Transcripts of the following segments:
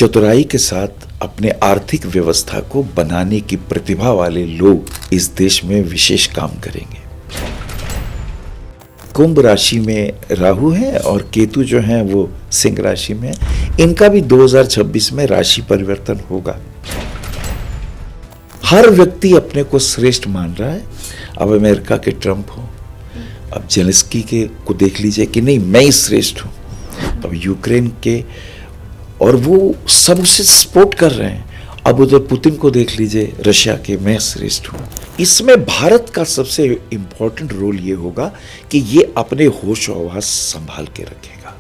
चतुराई के साथ अपने आर्थिक व्यवस्था को बनाने की प्रतिभा वाले लोग इस देश में विशेष काम करेंगे। कुंभ राशि में राहु है और केतु जो है वो सिंह राशि में। इनका भी 2026 में राशि परिवर्तन होगा। हर व्यक्ति अपने को श्रेष्ठ मान रहा है। अब अमेरिका के ट्रंप हो, अब जेलेंस्की के को देख लीजिए कि नहीं मैं ही श्रेष्ठ हूं। अब यूक्रेन के, और वो सब उसे सपोर्ट कर रहे हैं। अब उधर पुतिन को देख लीजिए, रशिया के, मैं श्रेष्ठ हूं। इसमें भारत का सबसे इंपॉर्टेंट रोल ये होगा कि ये अपने होश और आवाज संभाल के रखेगा।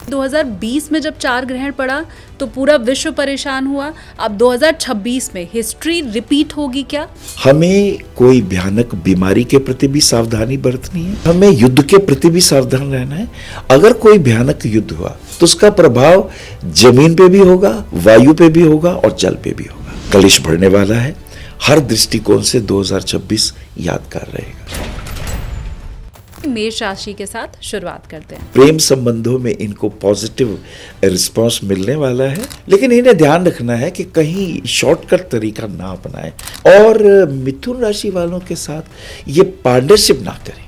2020 में जब चार ग्रहण पड़ा तो पूरा विश्व परेशान हुआ। अब 2026 में हिस्ट्री रिपीट होगी क्या? हमें कोई भयानक बीमारी के प्रति भी सावधानी बरतनी है, हमें युद्ध के प्रति भी सावधान रहना है। अगर कोई भयानक युद्ध हुआ तो उसका प्रभाव जमीन पे भी होगा, वायु पे भी होगा और जल पे भी होगा। कलेश बढ़ने वाला है। हर दृष्टिकोण से 2026 यादगार रहेगा। मेष राशि के साथ शुरुआत करते हैं। प्रेम संबंधों में इनको पॉजिटिव रिस्पांस मिलने वाला है, लेकिन इन्हें ध्यान रखना है कि कहीं शॉर्टकट तरीका ना अपनाएं। और मिथुन राशि वालों के साथ ये पार्टनरशिप ना करें।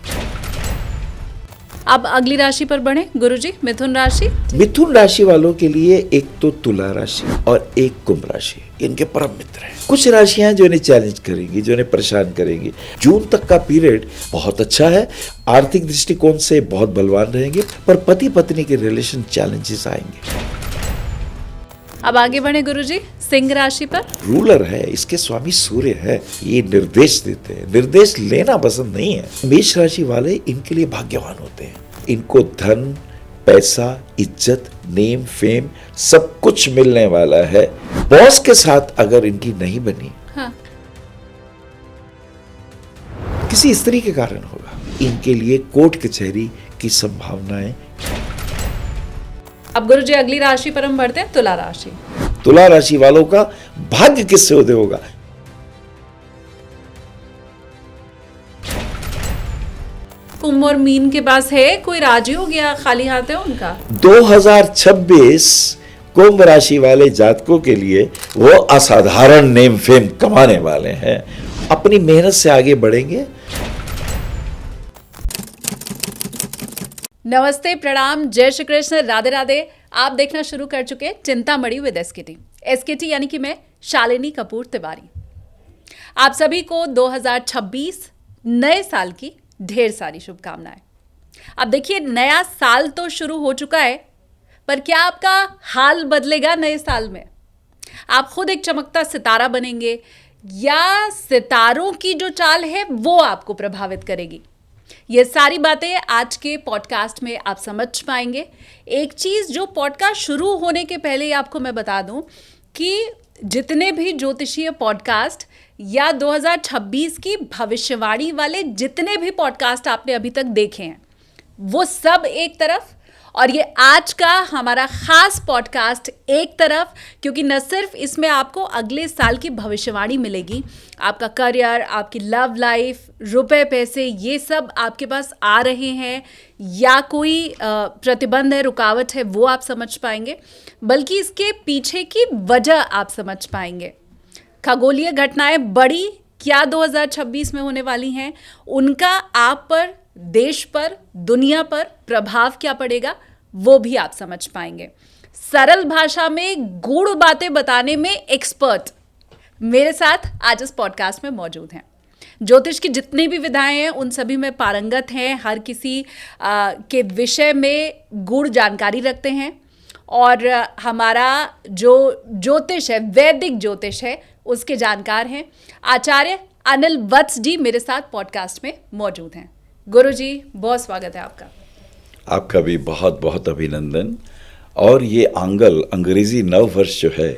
अब अगली राशि पर बढ़े गुरुजी। मिथुन राशि। मिथुन राशि वालों के लिए एक तो तुला राशि और एक कुंभ राशि इनके परम मित्र हैं। कुछ राशियां जो इन्हें चैलेंज करेंगी, जो इन्हें परेशान करेंगी। जून तक का पीरियड बहुत अच्छा है। आर्थिक दृष्टिकोण से बहुत बलवान रहेंगे, पर पति पत्नी के रिलेशन चैलेंजेस आएंगे। अब आगे बढ़े गुरुजी। सिंह राशि पर। रूलर है, इसके स्वामी सूर्य है। ये निर्देश देते हैं, निर्देश लेना पसंद नहीं है। मेष राशि वाले इनके लिए भाग्यवान होते हैं। इनको धन, पैसा, इज्जत, नेम, फेम सब कुछ मिलने वाला है। बॉस के साथ अगर इनकी नहीं बनी, हाँ। किसी स्त्री के कारण होगा। इनके लिए कोर्ट कचहरी की संभावनाएं। अब गुरुजी अगली राशि पर हम बढ़ते हैं। तुला राशि। तुला राशि वालों का भाग्य किससे उदय होगा? कुंभ और मीन के पास है, कोई राजी हो गया, खाली हाथ है उनका। 2026 कुंभ राशि वाले जातकों के लिए वो असाधारण नेम फेम कमाने वाले हैं। अपनी मेहनत से आगे बढ़ेंगे। नमस्ते, प्रणाम, जय श्री कृष्ण, राधे राधे। आप देखना शुरू कर चुके हैं चिंतामणि विद एसकेटी। एसकेटी यानी कि मैं शालिनी कपूर तिवारी। आप सभी को 2026 नए साल की ढेर सारी शुभकामनाएं। अब देखिए, नया साल तो शुरू हो चुका है, पर क्या आपका हाल बदलेगा नए साल में? आप खुद एक चमकता सितारा बनेंगे या सितारों की जो चाल है वो आपको प्रभावित करेगी? ये सारी बातें आज के पॉडकास्ट में आप समझ पाएंगे। एक चीज़ जो पॉडकास्ट शुरू होने के पहले ही आपको मैं बता दूं कि जितने भी ज्योतिषीय पॉडकास्ट या 2026 की भविष्यवाणी वाले जितने भी पॉडकास्ट आपने अभी तक देखे हैं, वो सब एक तरफ, और ये आज का हमारा खास पॉडकास्ट एक तरफ, क्योंकि न सिर्फ इसमें आपको अगले साल की भविष्यवाणी मिलेगी, आपका करियर, आपकी लव लाइफ, रुपए पैसे, ये सब आपके पास आ रहे हैं या कोई प्रतिबंध है, रुकावट है, वो आप समझ पाएंगे, बल्कि इसके पीछे की वजह आप समझ पाएंगे। खगोलीय घटनाएं बड़ी क्या 2026 में होने वाली हैं, उनका आप पर, देश पर, दुनिया पर प्रभाव क्या पड़ेगा, वो भी आप समझ पाएंगे। सरल भाषा में गूढ़ बातें बताने में एक्सपर्ट मेरे साथ आज इस पॉडकास्ट में मौजूद हैं। ज्योतिष की जितनी भी विधाएं हैं उन सभी में पारंगत हैं, हर किसी के विषय में गूढ़ जानकारी रखते हैं, और हमारा जो ज्योतिष है, वैदिक ज्योतिष है, उसके जानकार हैं। आचार्य अनिल वत्स जी मेरे साथ पॉडकास्ट में मौजूद हैं। गुरु जी, बहुत स्वागत है आपका। आपका भी बहुत बहुत अभिनंदन। और ये अंग्रेजी नव वर्ष जो है,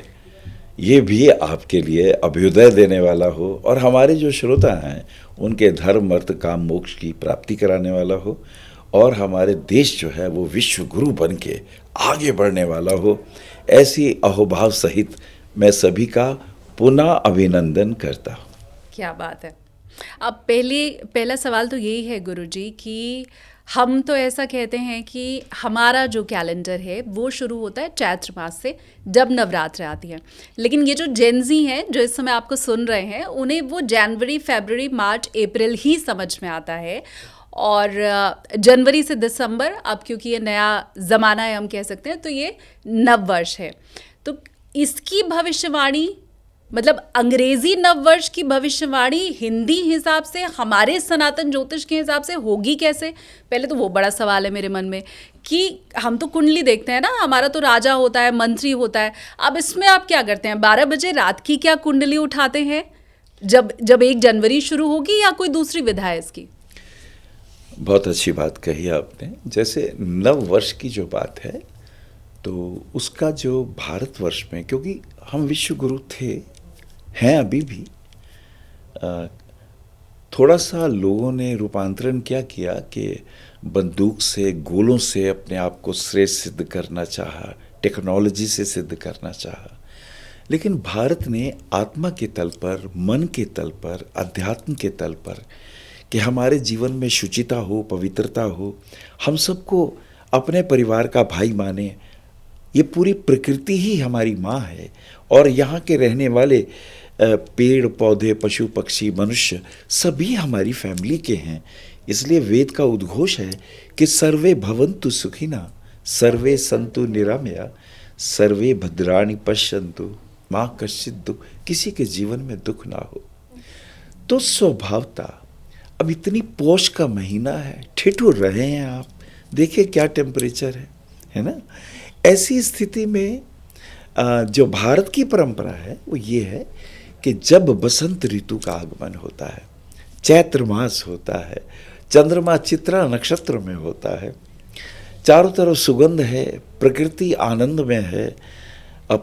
ये भी आपके लिए अभ्युदय देने वाला हो, और हमारे जो श्रोता हैं उनके धर्म, अर्थ, काम, मोक्ष की प्राप्ति कराने वाला हो, और हमारे देश जो है वो विश्व गुरु बन के आगे बढ़ने वाला हो। ऐसी अहोभाव सहित मैं सभी का पुनः अभिनंदन करता हूँ। क्या बात है। अब पहला सवाल तो यही है गुरुजी कि हम तो ऐसा कहते हैं कि हमारा जो कैलेंडर है वो शुरू होता है चैत्र मास से, जब नवरात्र आती है। लेकिन ये जो जेनजी हैं जो इस समय आपको सुन रहे हैं, उन्हें वो जनवरी, फरवरी, मार्च, अप्रैल ही समझ में आता है। और जनवरी से दिसंबर, अब क्योंकि ये नया ज़माना है हम कह सकते हैं, तो ये नव वर्ष है। तो इसकी भविष्यवाणी, मतलब अंग्रेजी नववर्ष की भविष्यवाणी हिंदी हिसाब से, हमारे सनातन ज्योतिष के हिसाब से होगी कैसे? पहले तो वो बड़ा सवाल है मेरे मन में कि हम तो कुंडली देखते हैं ना, हमारा तो राजा होता है, मंत्री होता है। अब इसमें आप क्या करते हैं? 12 बजे रात की क्या कुंडली उठाते हैं जब 1 जनवरी शुरू होगी, या कोई दूसरी विधा है इसकी? बहुत अच्छी बात कही आपने। जैसे नव वर्ष की जो बात है, तो उसका जो भारतवर्ष में, क्योंकि हम विश्व गुरु थे, हैं अभी भी, थोड़ा सा लोगों ने रूपांतरण क्या किया कि बंदूक से, गोलों से अपने आप को श्रेष्ठ सिद्ध करना चाहा, टेक्नोलॉजी से सिद्ध करना चाहा। लेकिन भारत ने आत्मा के तल पर, मन के तल पर, अध्यात्म के तल पर, कि हमारे जीवन में शुचिता हो, पवित्रता हो, हम सबको अपने परिवार का भाई माने। ये पूरी प्रकृति ही हमारी माँ है, और यहाँ के रहने वाले पेड़ पौधे, पशु पक्षी, मनुष्य सभी हमारी फैमिली के हैं। इसलिए वेद का उद्घोष है कि सर्वे भवन्तु सुखिना, सर्वे सन्तु निरामया, सर्वे भद्राणि पश्यन्तु माँ कश्चित् दुःख, किसी के जीवन में दुख ना हो। तो स्वभावता, अब इतनी पौष का महीना है, ठिठुर रहे हैं आप, देखिए क्या टेम्परेचर है ना। ऐसी स्थिति में जो भारत की परंपरा है वो ये है कि जब बसंत ऋतु का आगमन होता है, चैत्र मास होता है, चंद्रमा चित्रा नक्षत्र में होता है, चारों तरफ सुगंध है, प्रकृति आनंद में है,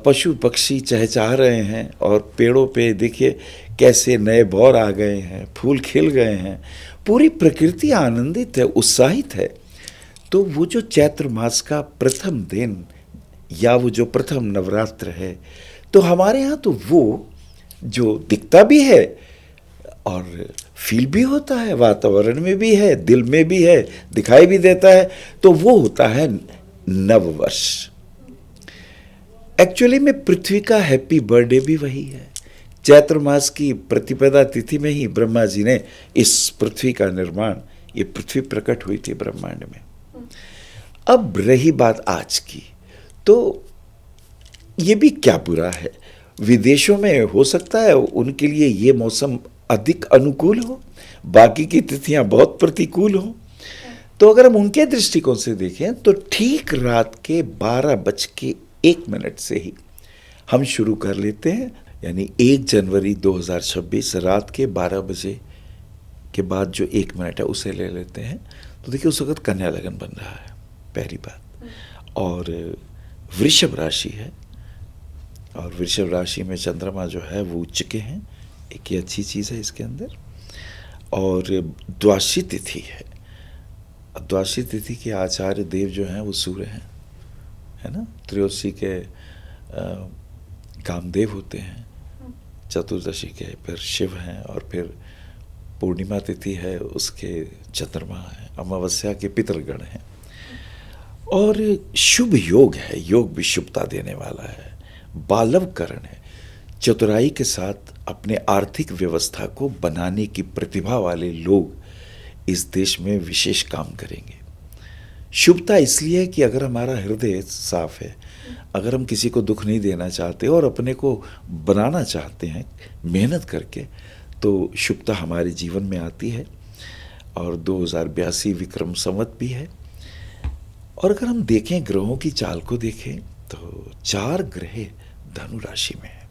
पशु पक्षी चहचहा रहे हैं, और पेड़ों पे देखिए कैसे नए बौर आ गए हैं, फूल खिल गए हैं, पूरी प्रकृति आनंदित है, उत्साहित है। तो वो जो चैत्र मास का प्रथम दिन, या वो जो प्रथम नवरात्र है, तो हमारे यहाँ तो वो जो दिखता भी है और फील भी होता है, वातावरण में भी है, दिल में भी है, दिखाई भी देता है, तो वो होता है नववर्ष। एक्चुअली में पृथ्वी का हैप्पी बर्थडे भी वही है। चैत्र मास की प्रतिपदा तिथि में ही ब्रह्मा जी ने इस पृथ्वी का निर्माण, ये पृथ्वी प्रकट हुई थी ब्रह्मांड में। अब रही बात आज की, तो ये भी क्या बुरा है, विदेशों में हो सकता है उनके लिए ये मौसम अधिक अनुकूल हो, बाकी की तिथियां बहुत प्रतिकूल हो। तो अगर हम उनके दृष्टिकोण से देखें तो ठीक रात के 12:01 से ही हम शुरू कर लेते हैं, यानी 1 जनवरी 2026 रात के 12 बजे के बाद जो 1 मिनट है उसे ले लेते हैं। तो देखिए उस वक्त कन्या लगन बन रहा है, पहली बात। और वृषभ राशि है, और वृषभ राशि में चंद्रमा जो है वो उच्च के हैं, एक ये अच्छी चीज़ है इसके अंदर। और द्वादशी तिथि है, द्वादशी तिथि के आचार्य देव जो हैं वो सूर्य हैं, है ना। त्रयोदशी के कामदेव होते हैं, चतुर्दशी के फिर शिव हैं, और फिर पूर्णिमा तिथि है उसके चंद्रमा है, अमावस्या के पितरगण हैं। और शुभ योग है, योग भी शुभता देने वाला है, बालवकरण है, चतुराई के साथ अपने आर्थिक व्यवस्था को बनाने की प्रतिभा वाले लोग इस देश में विशेष काम करेंगे। शुभता इसलिए है कि अगर हमारा हृदय साफ है, अगर हम किसी को दुख नहीं देना चाहते और अपने को बनाना चाहते हैं मेहनत करके, तो शुभता हमारे जीवन में आती है। और 2082 विक्रम संवत भी है। और अगर हम देखें ग्रहों की चाल को देखें तो 4 ग्रह धनु राशि में है।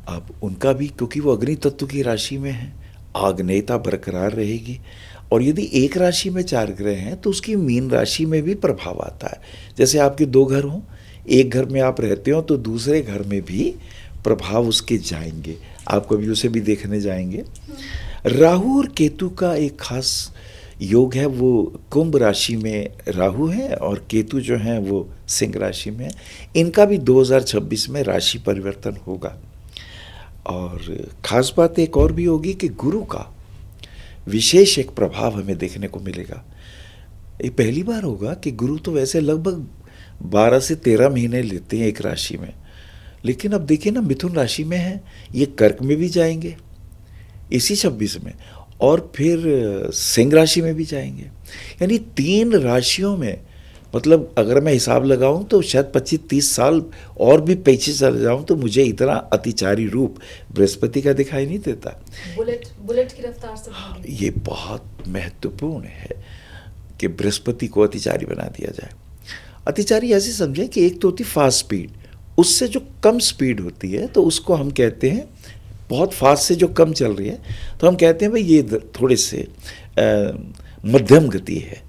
अब उनका भी, क्योंकि वो अग्नि तत्व की राशि में है, आग्नेयता बरकरार रहेगी। और यदि एक राशि में 4 ग्रह हैं तो उसकी मीन राशि में भी प्रभाव आता है। जैसे आपके 2 घर हों, एक घर में आप रहते हो तो दूसरे घर में भी प्रभाव उसके जाएंगे, आप कभी उसे भी देखने जाएंगे। राहु और केतु का एक खास योग है, वो कुंभ राशि में राहु है और केतु जो हैं वो सिंह राशि में है। इनका भी 2026 में राशि परिवर्तन होगा। और ख़ास बात एक और भी होगी कि गुरु का विशेष एक प्रभाव हमें देखने को मिलेगा। ये पहली बार होगा कि गुरु तो वैसे लगभग 12 से 13 महीने लेते हैं एक राशि में, लेकिन अब देखिए ना मिथुन राशि में है, ये कर्क में भी जाएंगे इसी 26 में, और फिर सिंह राशि में भी जाएंगे। यानी 3 राशियों में, मतलब अगर मैं हिसाब लगाऊं तो शायद 25-30 साल और भी पीछे चले जाऊं तो मुझे इतना अतिचारी रूप बृहस्पति का दिखाई नहीं देता। बुलेट की रफ्तार से भागे। ये बहुत महत्वपूर्ण है कि बृहस्पति को अतिचारी बना दिया जाए। अतिचारी ऐसे समझें कि एक तो होती फास्ट स्पीड, उससे जो कम स्पीड होती है तो उसको हम कहते हैं, बहुत फास्ट से जो कम चल रही है तो हम कहते हैं भाई ये थोड़े से मध्यम गति है।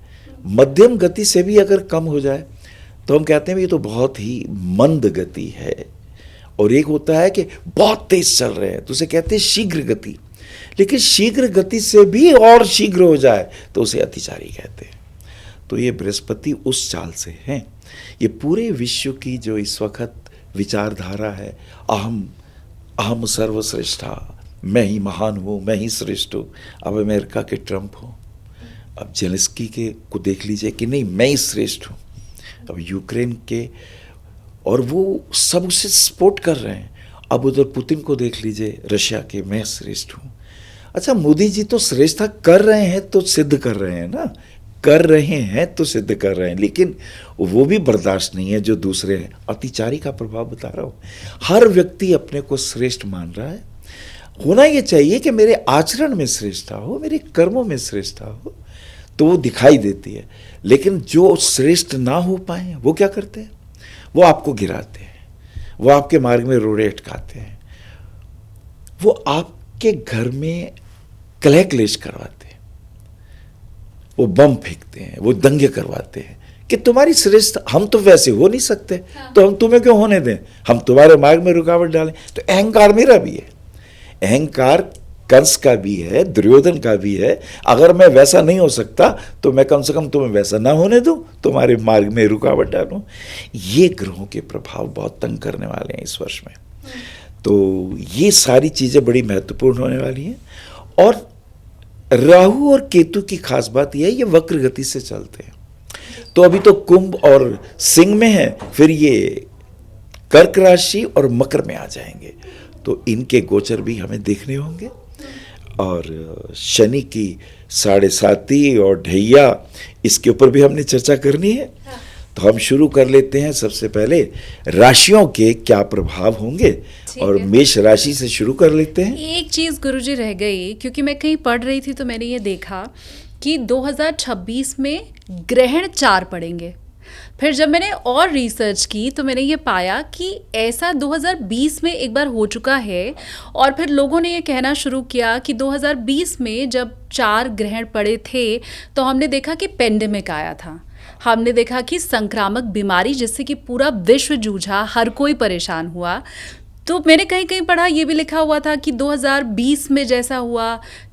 मध्यम गति से भी अगर कम हो जाए तो हम कहते हैं ये तो बहुत ही मंद गति है। और एक होता है कि बहुत तेज चल रहे हैं तो उसे कहते हैं शीघ्र गति, लेकिन शीघ्र गति से भी और शीघ्र हो जाए तो उसे अतिचारी कहते हैं। तो ये बृहस्पति उस चाल से हैं। ये पूरे विश्व की जो इस वक्त विचारधारा है, अहम सर्वश्रेष्ठा, मैं ही महान हूँ, मैं ही श्रेष्ठ हूँ। अब अमेरिका के ट्रंप हो, अब जेलेंस्की के को देख लीजिए कि नहीं मैं ही श्रेष्ठ हूँ, अब यूक्रेन के, और वो सब उसे सपोर्ट कर रहे हैं। अब उधर पुतिन को देख लीजिए, रशिया के, मैं श्रेष्ठ हूँ। अच्छा, मोदी जी तो श्रेष्ठता कर रहे हैं तो सिद्ध कर रहे हैं ना, कर रहे हैं तो सिद्ध कर रहे हैं, लेकिन वो भी बर्दाश्त नहीं है जो दूसरे हैं। अतिचारी का प्रभाव बता रहा हूँ। हर व्यक्ति अपने को श्रेष्ठ मान रहा है। होना ये चाहिए कि मेरे आचरण में श्रेष्ठता हो, मेरे कर्मों में श्रेष्ठता हो, तो वो दिखाई देती है। लेकिन जो श्रेष्ठ ना हो पाए वो क्या करते हैं? वो आपको गिराते हैं, वो आपके मार्ग में रोड़े अटकाते हैं, वो आपके घर में कलह क्लेश करवाते हैं, वो बम फेंकते हैं, वो दंगे करवाते हैं कि तुम्हारी श्रेष्ठ, हम तो वैसे हो नहीं सकते, तो हम तुम्हें क्यों होने दें, हम तुम्हारे मार्ग में रुकावट डालें। तो अहंकार मेरा भी है, अहंकार कंस का भी है, दुर्योधन का भी है। अगर मैं वैसा नहीं हो सकता तो मैं कम से कम तुम्हें वैसा ना होने दूं, तुम्हारे मार्ग में रुकावट डालूं। ये ग्रहों के प्रभाव बहुत तंग करने वाले हैं इस वर्ष में। तो ये सारी चीज़ें बड़ी महत्वपूर्ण होने वाली हैं। और राहु और केतु की खास बात यह है, ये वक्र गति से चलते हैं। तो अभी तो कुंभ और सिंह में है, फिर ये कर्क राशि और मकर में आ जाएंगे, तो इनके गोचर भी हमें देखने होंगे। और शनि की 7.5 और ढैया, इसके ऊपर भी हमने चर्चा करनी है। तो हम शुरू कर लेते हैं। सबसे पहले राशियों के क्या प्रभाव होंगे, और मेष राशि से शुरू कर लेते हैं। एक चीज़ गुरुजी रह गई, क्योंकि मैं कहीं पढ़ रही थी तो मैंने ये देखा कि 2026 में ग्रहण 4 पड़ेंगे। फिर जब मैंने और रिसर्च की तो मैंने ये पाया कि ऐसा 2020 में एक बार हो चुका है, और फिर लोगों ने ये कहना शुरू किया कि 2020 में जब 4 ग्रहण पड़े थे तो हमने देखा कि पेंडेमिक आया था, हमने देखा कि संक्रामक बीमारी जिससे कि पूरा विश्व जूझा, हर कोई परेशान हुआ। तो मैंने कहीं कहीं पढ़ा, ये भी लिखा हुआ था कि 2020 में जैसा हुआ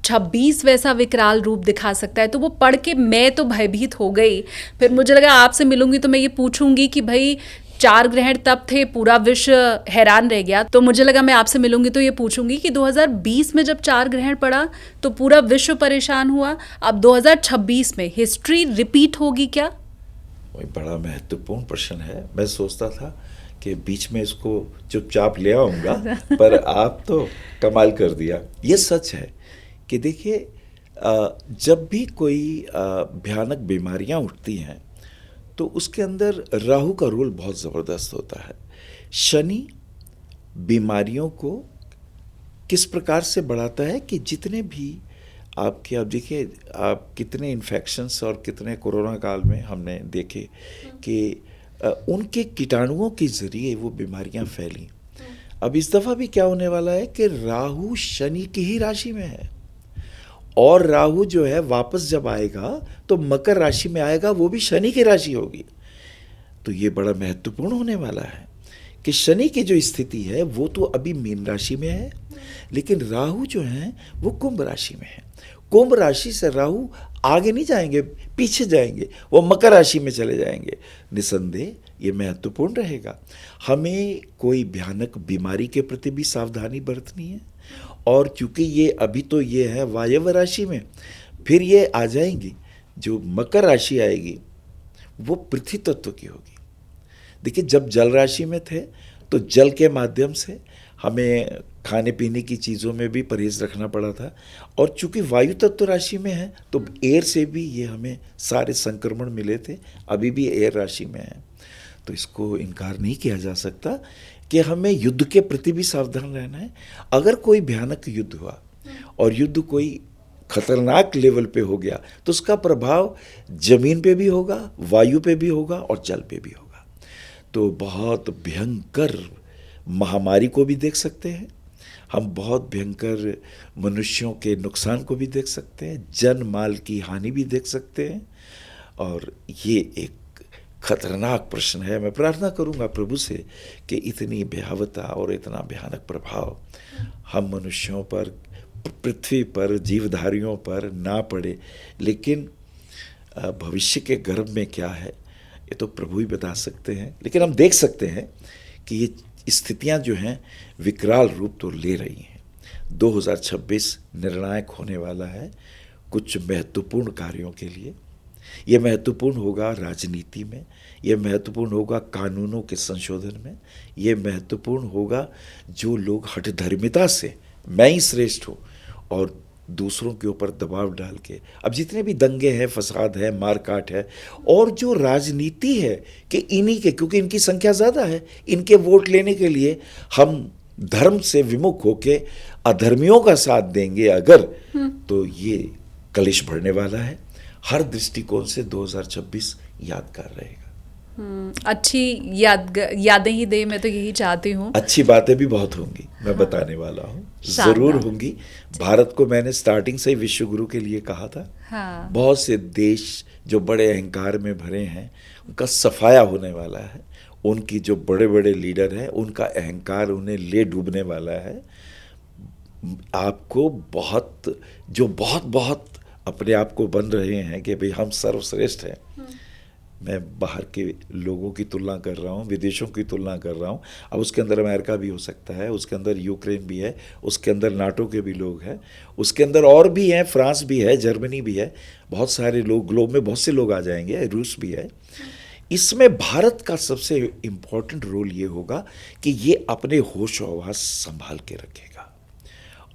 26 वैसा विकराल रूप दिखा सकता है। तो वो पढ़ के मैं तो भयभीत हो गई। फिर मुझे लगा आपसे मिलूंगी तो मैं ये पूछूंगी कि भाई 4 ग्रहण तब थे, पूरा विश्व हैरान रह गया, तो मुझे लगा मैं आपसे मिलूंगी तो ये पूछूंगी कि 2020 में जब 4 ग्रहण पड़ा तो पूरा विश्व परेशान हुआ, अब 2026 में हिस्ट्री रिपीट होगी क्या? वही बड़ा महत्वपूर्ण प्रश्न है। मैं सोचता था कि बीच में इसको चुपचाप ले आऊँगा, पर आप तो कमाल कर दिया। ये सच है कि देखिए, जब भी कोई भयानक बीमारियां उठती हैं तो उसके अंदर राहु का रोल बहुत ज़बरदस्त होता है। शनि बीमारियों को किस प्रकार से बढ़ाता है कि जितने भी आपके, आप देखिए आप कितने इन्फेक्शंस और कितने कोरोना काल में हमने देखे कि उनके कीटाणुओं के ज़रिए वो बीमारियां फैली। अब इस दफ़ा भी क्या होने वाला है कि राहु शनि की ही राशि में है, और राहु जो है वापस जब आएगा तो मकर राशि में आएगा, वो भी शनि की राशि होगी। तो ये बड़ा महत्वपूर्ण होने वाला है कि शनि की जो स्थिति है वो तो अभी मीन राशि में है, लेकिन राहु जो है वो कुंभ राशि में है। कुंभ राशि से राहु आगे नहीं जाएंगे, पीछे जाएंगे, वो मकर राशि में चले जाएंगे। निसंदेह ये महत्वपूर्ण रहेगा। हमें कोई भयानक बीमारी के प्रति भी सावधानी बरतनी है, और चूंकि ये अभी तो ये है वायव्य राशि में, फिर ये आ जाएंगी जो मकर राशि आएगी वो पृथ्वी तत्व की होगी। देखिए, जब जल राशि में थे तो जल के माध्यम से हमें खाने पीने की चीज़ों में भी परहेज रखना पड़ा था, और चूंकि वायु तत्व राशि में है तो एयर से भी ये हमें सारे संक्रमण मिले थे, अभी भी एयर राशि में है। तो इसको इनकार नहीं किया जा सकता कि हमें युद्ध के प्रति भी सावधान रहना है। अगर कोई भयानक युद्ध हुआ और युद्ध कोई खतरनाक लेवल पे हो गया तो उसका प्रभाव जमीन पे भी होगा, वायु पे भी होगा और जल पे भी होगा। तो बहुत भयंकर महामारी को भी देख सकते हैं हम, बहुत भयंकर मनुष्यों के नुकसान को भी देख सकते हैं, जन माल की हानि भी देख सकते हैं। और ये एक खतरनाक प्रश्न है। मैं प्रार्थना करूंगा प्रभु से कि इतनी भयावता और इतना भयानक प्रभाव हम मनुष्यों पर, पृथ्वी पर, जीवधारियों पर ना पड़े। लेकिन भविष्य के गर्भ में क्या है ये तो प्रभु ही बता सकते हैं। लेकिन हम देख सकते हैं कि ये स्थितियां जो हैं विकराल रूप तो ले रही हैं। 2026 निर्णायक होने वाला है कुछ महत्वपूर्ण कार्यों के लिए। ये महत्वपूर्ण होगा राजनीति में, ये महत्वपूर्ण होगा कानूनों के संशोधन में, ये महत्वपूर्ण होगा जो लोग हठधर्मिता से मैं ही श्रेष्ठ हूँ और दूसरों के ऊपर दबाव डाल के, अब जितने भी दंगे हैं, फसाद है, मारकाट है, और जो राजनीति है कि इन्हीं के, क्योंकि इनकी संख्या ज़्यादा है, इनके वोट लेने के लिए हम धर्म से विमुख होके अधर्मियों का साथ देंगे अगर, तो ये कलेश बढ़ने वाला है। हर दृष्टिकोण से 2026 यादगार रहेगा। अच्छी यादें ही दे, मैं तो यही चाहती हूँ। अच्छी बातें भी बहुत होंगी, मैं बताने वाला हूँ, जरूर होंगी। भारत को मैंने स्टार्टिंग से ही विश्व गुरु के लिए कहा था। हाँ। बहुत से देश जो बड़े अहंकार में भरे हैं उनका सफाया होने वाला है। उनकी जो बड़े बड़े लीडर हैं उनका अहंकार उन्हें ले डूबने वाला है। आपको बहुत अपने आप को बन रहे हैं कि भाई हम सर्वश्रेष्ठ हैं। मैं बाहर के लोगों की तुलना कर रहा हूँ, विदेशों की तुलना कर रहा हूँ। अब उसके अंदर अमेरिका भी हो सकता है, उसके अंदर यूक्रेन भी है, उसके अंदर नाटो के भी लोग हैं, उसके अंदर और भी हैं, फ्रांस भी है, जर्मनी भी है, बहुत सारे लोग, ग्लोब में बहुत से लोग आ जाएंगे, रूस भी है। इसमें भारत का सबसे इम्पोर्टेंट रोल ये होगा कि ये अपने होश हवास संभाल के रखेगा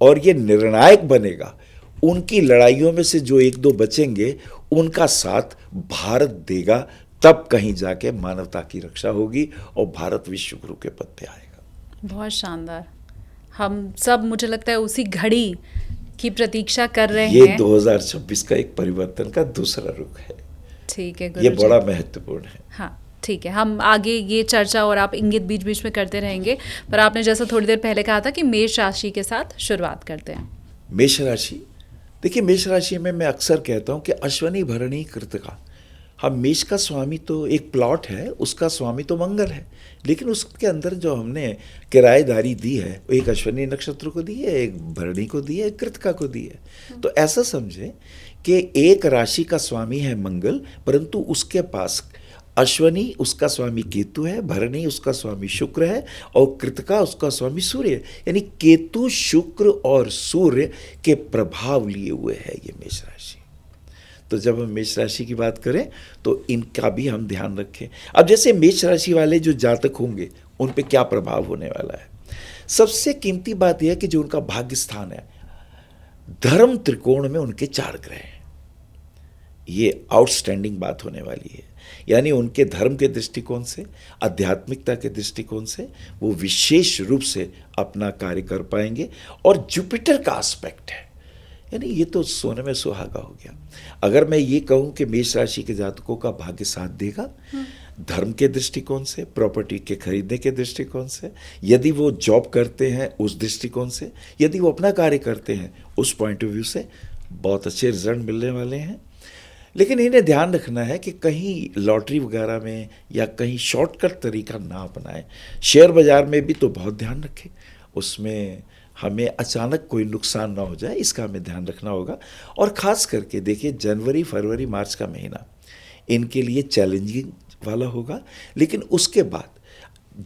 और ये निर्णायक बनेगा। उनकी लड़ाइयों में से जो एक दो बचेंगे उनका साथ भारत देगा, तब कहीं जाके मानवता की रक्षा होगी और भारत विश्व गुरु के पद पे आएगा। बहुत शानदार। हम सब, मुझे लगता है, उसी घड़ी की प्रतीक्षा कर रहे हैं। ये 2026 का एक परिवर्तन का दूसरा रुख है। ठीक है, ये बड़ा महत्वपूर्ण है। हाँ, ठीक है, हम आगे ये चर्चा और आप इंगित बीच बीच में करते रहेंगे, पर आपने जैसा थोड़ी देर पहले कहा था कि मेष राशि के साथ शुरुआत करते हैं। मेष राशि, देखिए मेष राशि में मैं अक्सर कहता हूँ कि अश्वनी भरणी कृतिका। हम मेष का स्वामी तो एक प्लॉट है, उसका स्वामी तो मंगल है, लेकिन उसके अंदर जो हमने किराएदारी दी है वो एक अश्वनी नक्षत्र को दी है, एक भरणी को दी है, एक कृतिका को दी है। तो ऐसा समझे कि एक राशि का स्वामी है मंगल, परंतु उसके पास अश्वनी उसका स्वामी केतु है, भरणी उसका स्वामी शुक्र है और कृतिका उसका स्वामी सूर्य है। यानी केतु, शुक्र और सूर्य के प्रभाव लिए हुए है ये मेष राशि। तो जब हम मेष राशि की बात करें तो इनका भी हम ध्यान रखें। अब जैसे मेष राशि वाले जो जातक होंगे उन पे क्या प्रभाव होने वाला है, सबसे कीमती बात यह है कि जो उनका भाग्य स्थान है, धर्म त्रिकोण में उनके 4 ग्रह हैं। ये आउटस्टैंडिंग बात होने वाली है। यानी उनके धर्म के दृष्टिकोण से, आध्यात्मिकता के दृष्टिकोण से वो विशेष रूप से अपना कार्य कर पाएंगे। और जुपिटर का एस्पेक्ट है, यानी ये तो सोने में सुहागा हो गया। अगर मैं ये कहूँ कि मेष राशि के जातकों का भाग्य साथ देगा, धर्म के दृष्टिकोण से, प्रॉपर्टी के खरीदने के दृष्टिकोण से, यदि वो जॉब करते हैं उस दृष्टिकोण से, यदि वो अपना कार्य करते हैं उस पॉइंट ऑफ व्यू से, बहुत अच्छे रिजल्ट मिलने वाले हैं। लेकिन इन्हें ध्यान रखना है कि कहीं लॉटरी वगैरह में या कहीं शॉर्टकट तरीका ना अपनाएं। शेयर बाजार में भी तो बहुत ध्यान रखें, उसमें हमें अचानक कोई नुकसान ना हो जाए, इसका हमें ध्यान रखना होगा। और ख़ास करके देखिए जनवरी, फरवरी, मार्च का महीना इनके लिए चैलेंजिंग वाला होगा, लेकिन उसके बाद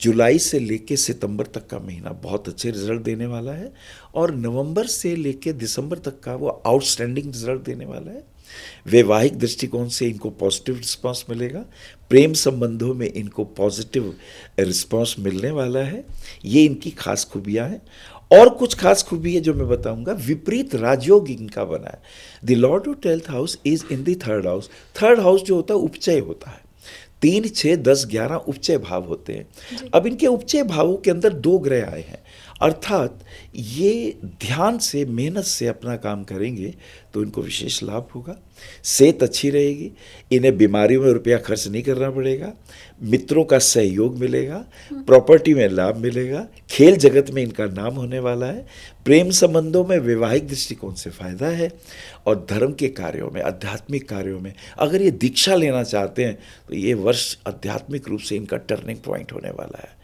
जुलाई से लेके सितंबर तक का महीना बहुत अच्छे रिजल्ट देने वाला है और नवंबर से लेके दिसंबर तक का वो आउटस्टैंडिंग रिजल्ट देने वाला है। वैवाहिक दृष्टिकोण से इनको पॉजिटिव रिस्पांस मिलेगा, प्रेम संबंधों में इनको पॉजिटिव रिस्पांस मिलने वाला है। ये इनकी खास खूबियाँ हैं। और कुछ खास खूबी है जो मैं बताऊंगा। विपरीत राजयोग इनका बना है। The lord of 12th house is in the 3rd house. 3rd house जो होता है उपचय होता है। 3, 6, 10, 11 उपचय भाव होते हैं। अब इनके उपचय भावों के अंदर 2 ग्रह आए हैं, अर्थात ये ध्यान से मेहनत से अपना काम करेंगे तो इनको विशेष लाभ होगा। सेहत अच्छी रहेगी, इन्हें बीमारियों में रुपया खर्च नहीं करना पड़ेगा, मित्रों का सहयोग मिलेगा, प्रॉपर्टी में लाभ मिलेगा, खेल जगत में इनका नाम होने वाला है, प्रेम संबंधों में वैवाहिक दृष्टिकोण से फायदा है, और धर्म के कार्यों में, आध्यात्मिक कार्यों में अगर ये दीक्षा लेना चाहते हैं तो ये वर्ष आध्यात्मिक रूप से इनका टर्निंग पॉइंट होने वाला है।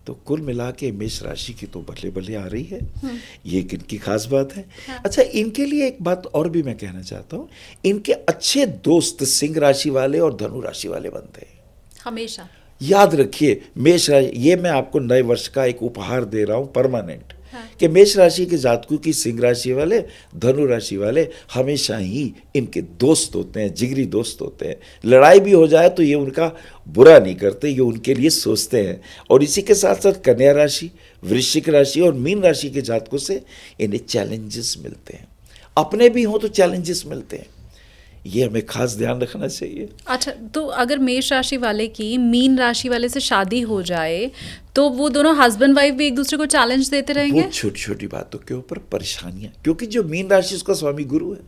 तो कुल मिला के मेष राशि की तो बल्ले बल्ले आ रही है। ये एक इनकी खास बात है। अच्छा, इनके लिए एक बात और भी मैं कहना चाहता हूँ, इनके अच्छे दोस्त सिंह राशि वाले और धनु राशि वाले बनते हैं हमेशा। याद रखिए, मेष राशि, ये मैं आपको नए वर्ष का एक उपहार दे रहा हूँ परमानेंट, कि मेष राशि के जातकों की सिंह राशि वाले, धनु राशि वाले हमेशा ही इनके दोस्त होते हैं, जिगरी दोस्त होते हैं। लड़ाई भी हो जाए तो ये उनका बुरा नहीं करते, ये उनके लिए सोचते हैं। और इसी के साथ साथ कन्या राशि, वृश्चिक राशि और मीन राशि के जातकों से इन्हें चैलेंजेस मिलते हैं, अपने भी हों तो चैलेंजेस मिलते हैं। ये हमें खास ध्यान रखना चाहिए। अच्छा, तो अगर मेष राशि वाले की मीन राशि वाले से शादी हो जाए तो वो दोनों हस्बैंड वाइफ भी एक दूसरे को चैलेंज देते रहेंगे? वो छोटी छोटी बातों के ऊपर परेशानियां, क्योंकि जो मीन राशि उसका स्वामी गुरु है,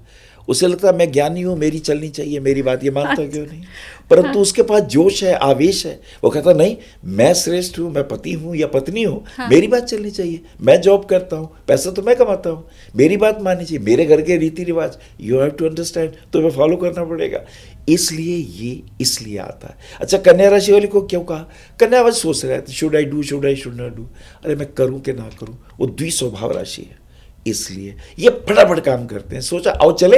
उसे लगता है मैं ज्ञानी हूँ, मेरी चलनी चाहिए, मेरी बात ये मानता क्यों नहीं। परंतु उसके पास जोश है, आवेश है, वो कहता नहीं मैं श्रेष्ठ हूँ, मैं पति हूँ या पत्नी हूँ, मेरी बात चलनी चाहिए, मैं जॉब करता हूँ, पैसा तो मैं कमाता हूँ, मेरी बात माननी चाहिए, मेरे घर के रीति रिवाज यू हैव टू अंडरस्टैंड, तो मैं फॉलो करना पड़ेगा। इसलिए ये इसलिए आता है। अच्छा, कन्या राशि वाले को क्यों कहा? कन्या वाले सोच रहे थे should I do, should I should not do, अरे मैं करूँ कि ना करूँ। वो द्विस्वभाव राशि है, इसलिए ये फटाफट काम करते हैं। सोचा आओ चले,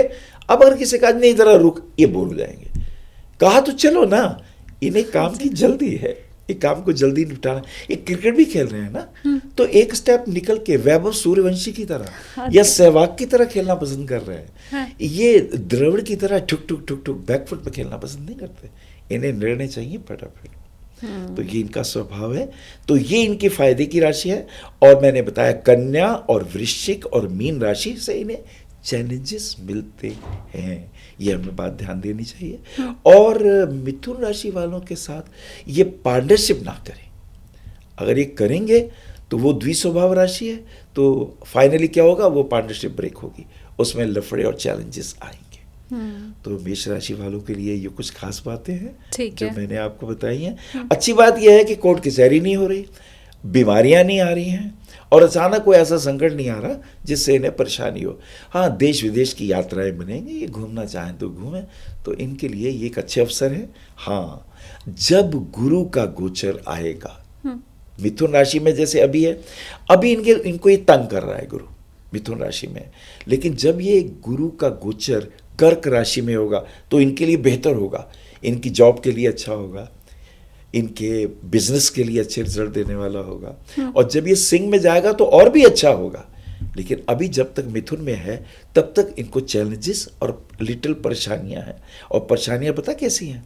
अब अगर किसी का नहीं जरा रुक, ये बोल जाएंगे। कहा तो चलो ना, इन्हें काम की जल्दी है, ये काम को जल्दी निपटाना। ये क्रिकेट भी खेल रहे हैं ना, तो एक स्टेप निकल के वैभव सूर्यवंशी की तरह या सहवाग की तरह खेलना पसंद कर रहे हैं। ये द्रविड़ की तरह ठुक ठुक ठुक ठुक बैकफुट पे खेलना पसंद नहीं करते, इन्हें निर्णय चाहिए फटाफट। तो ये इनका स्वभाव है, तो ये इनके फायदे की राशि है। और मैंने बताया कन्या और वृश्चिक और मीन राशि से इन्हें चैलेंजेस मिलते हैं, ये हमें बात ध्यान देनी चाहिए। और मिथुन राशि वालों के साथ ये पार्टनरशिप ना करें। अगर ये करेंगे तो वो द्विस्वभाव राशि है, तो फाइनली क्या होगा, वो पार्टनरशिप ब्रेक होगी, उसमें लफड़े और चैलेंजेस आएंगे। तो मेष राशि वालों के लिए ये कुछ खास बातें हैं जो मैंने आपको बताई हैं। अच्छी बात यह है कि कोर्ट कचहरी नहीं हो रही, बीमारियां नहीं आ रही हैं, और अचानक कोई ऐसा संकट नहीं आ रहा जिससे इन्हें परेशानी हो। हाँ, देश विदेश की यात्राएं बनेंगी, ये घूमना चाहें तो घूमें, तो इनके लिए ये एक अच्छे अवसर है। हाँ, जब गुरु का गोचर आएगा मिथुन राशि में, जैसे अभी है, अभी इनको ये तंग कर रहा है गुरु मिथुन राशि में, लेकिन जब ये गुरु का गोचर कर्क राशि में होगा तो इनके लिए बेहतर होगा, इनकी जॉब के लिए अच्छा होगा, इनके बिजनेस के लिए अच्छे रिजल्ट देने वाला होगा। और जब ये सिंह में जाएगा तो और भी अच्छा होगा। लेकिन अभी जब तक मिथुन में है तब तक इनको चैलेंजेस और लिटिल परेशानियां हैं। और परेशानियां पता कैसी हैं?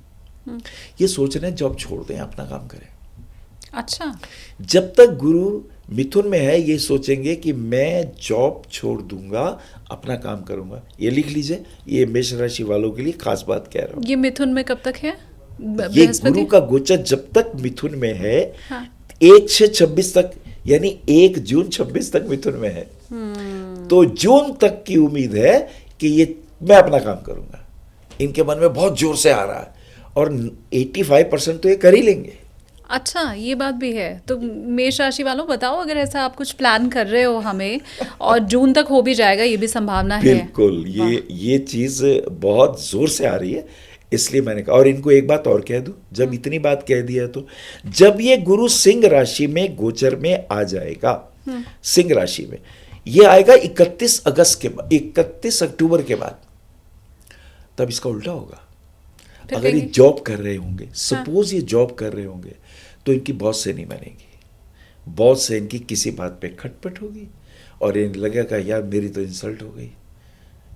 ये सोच रहे हैं जॉब छोड़ दें, अपना काम करें। अच्छा, जब तक गुरु मिथुन में है ये सोचेंगे कि मैं जॉब छोड़ दूंगा, अपना काम करूंगा। ये लिख लीजिए, ये मेष राशि वालों के लिए खास बात कह रहा हूं। ये मिथुन में कब तक है? ये गुरु का गोचर जब तक मिथुन में है, 1 से 26 तक, यानी 1 जून 26 तक मिथुन में है। तो जून तक की उम्मीद है कि ये मैं अपना काम करूंगा। इनके मन में बहुत जोर से आ रहा है, और 85% तो ये कर ही लेंगे। अच्छा, ये बात भी है। तो मेष राशि वालों बताओ, अगर ऐसा आप कुछ प्लान कर रहे हो हमें, और जून तक हो भी जाएगा, ये भी संभावना है। बिल्कुल, ये चीज़ बहुत जोर से आ रही है, इसलिए मैंने कहा। और इनको एक बात और कह दूं, जब इतनी बात कह दिया तो जब ये गुरु सिंह राशि में गोचर में आ जाएगा, सिंह राशि में ये आएगा 31 अगस्त के बाद, 31 अक्टूबर के बाद, तब इसका उल्टा होगा। अगर ये जॉब कर रहे होंगे, सपोज ये जॉब कर रहे होंगे, तो इनकी बॉस से नहीं बनेगी, बॉस से इनकी किसी बात पे खटपट होगी, और इन्हें लगेगा यार मेरी तो इंसल्ट हो गई,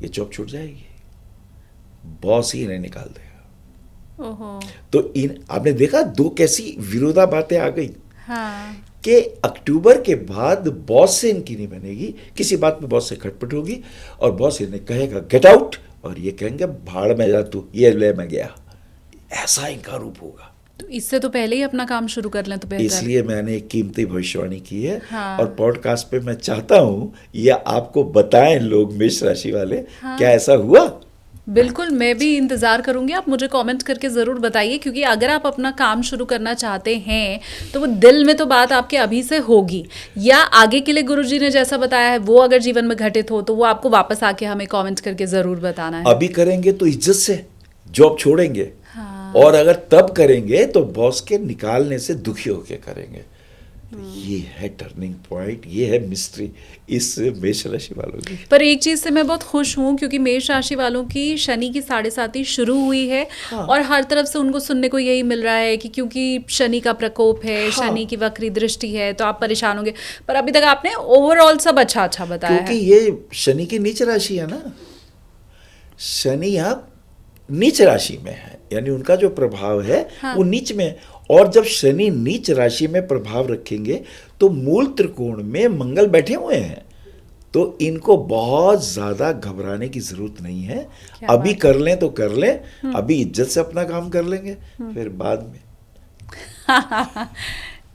ये जॉब छूट जाएगी। बॉस ही इन्हें निकाल देगा। ओहो। तो इन आपने देखा दो कैसी विरोधाभासें आ गई हाँ। कि अक्टूबर के बाद बॉस से इनकी नहीं बनेगी, किसी बात में बॉस से खटपट होगी और बॉस इन्हें कहेगा गेट आउट, और ये कहेंगे भाड़ में जा तू, ये ले मैं गया। ऐसा इनका रूप होगा। तो इससे तो पहले ही अपना काम शुरू कर लें तो बेहतर। इसलिए मैंने एक कीमती भविष्यवाणी की है। हाँ। और पॉडकास्ट पे मैं चाहता हूं या आपको बताएं लोग मेष राशि वाले, हाँ। क्या ऐसा हुआ? बिल्कुल, मैं भी इंतज़ार करूंगी, आप मुझे कमेंट करके ज़रूर बताइए, क्योंकि अगर आप अपना काम शुरू करना चाहते हैं तो वो दिल में तो बात आपके अभी से होगी, या आगे के लिए गुरुजी ने जैसा बताया है वो अगर जीवन में घटित हो तो वो आपको वापस आके हमें कमेंट करके ज़रूर बताना है। अभी करेंगे तो इज्जत से जॉब छोड़ेंगे। हाँ। और अगर तब करेंगे तो बॉस के निकालने से दुखी होके करेंगे। तो ये है टर्निंग पॉइंट, ये है मिस्ट्री इस मेष राशि वालों की। पर एक चीज से मैं बहुत खुश हूँ, क्योंकि मेष राशि वालों की शनि की 7.5 शुरू हुई है। हाँ। और हर तरफ से उनको सुनने को यही मिल रहा है कि क्योंकि शनि का प्रकोप है, हाँ। शनि की वक्री दृष्टि है, तो आप परेशान होंगे। पर अभी तक आपने ओवरऑल सब अच्छा अच्छा बताया क्योंकि है। ये शनि की नीच राशि है ना, शनि आप नीच राशि में है, यानी उनका जो प्रभाव है हाँ। वो नीच में है। और जब शनि नीच राशि में प्रभाव रखेंगे तो मूल त्रिकोण में मंगल बैठे हुए हैं, तो इनको बहुत ज्यादा घबराने की जरूरत नहीं है। क्या अभी बात कर लें तो कर लें, अभी इज्जत से अपना काम कर लेंगे, फिर बाद में।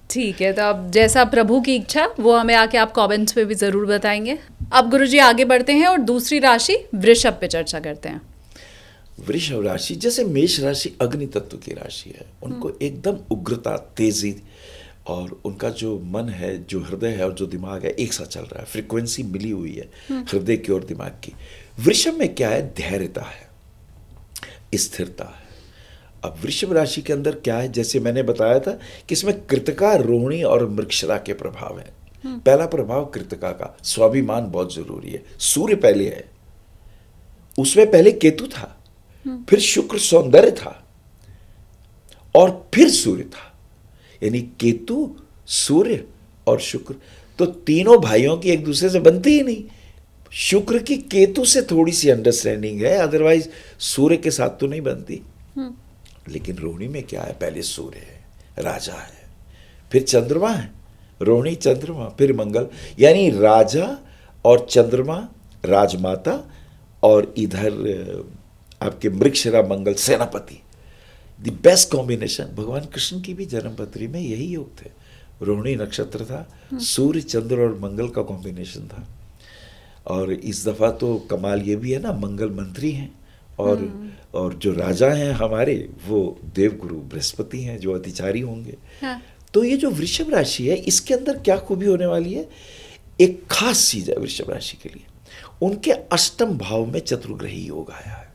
ठीक है, तो अब जैसा प्रभु की इच्छा वो हमें आके आप कमेंट्स पे भी जरूर बताएंगे। अब गुरुजी आगे बढ़ते हैं और दूसरी राशि वृषभ पे चर्चा करते हैं। वृषभ राशि जैसे मेष राशि अग्नि तत्व की राशि है, उनको एकदम उग्रता, तेजी और उनका जो मन है, जो हृदय है और जो दिमाग है एक साथ चल रहा है, फ्रीक्वेंसी मिली हुई है हृदय की और दिमाग की। वृषभ में क्या है? धैर्यता है, स्थिरता है। अब वृषभ राशि के अंदर क्या है, जैसे मैंने बताया था कि इसमें कृतिका, रोहिणी और मृगशिरा के प्रभाव है। पहला प्रभाव कृतिका का, स्वाभिमान बहुत जरूरी है। सूर्य पहले है, उसमें पहले केतु था, फिर शुक्र सौंदर्य था और फिर सूर्य था, यानी केतु, सूर्य और शुक्र। तो तीनों भाइयों की एक दूसरे से बनती ही नहीं। शुक्र की केतु से थोड़ी सी अंडरस्टैंडिंग है, अदरवाइज सूर्य के साथ तो नहीं बनती। लेकिन रोहिणी में क्या है? पहले सूर्य है, राजा है, फिर चंद्रमा है, रोहिणी चंद्रमा, फिर मंगल, यानी राजा और चंद्रमा, राजमाता, और इधर आपके मृगशिरा मंगल, सेनापति। The best combination. भगवान कृष्ण की भी जन्मपत्री में यही योग थे। रोहिणी नक्षत्र था, सूर्य, चंद्र और मंगल का कॉम्बिनेशन था। और इस दफा तो कमाल ये भी है ना, मंगल मंत्री हैं और जो राजा हैं हमारे वो देवगुरु बृहस्पति हैं, जो अतिचारी होंगे। हाँ। तो ये जो वृषभ राशि है, इसके अंदर क्या खूबी होने वाली है? एक खास चीज है वृषभ राशि के लिए, उनके अष्टम भाव में चतुर्ग्रही योग आया है।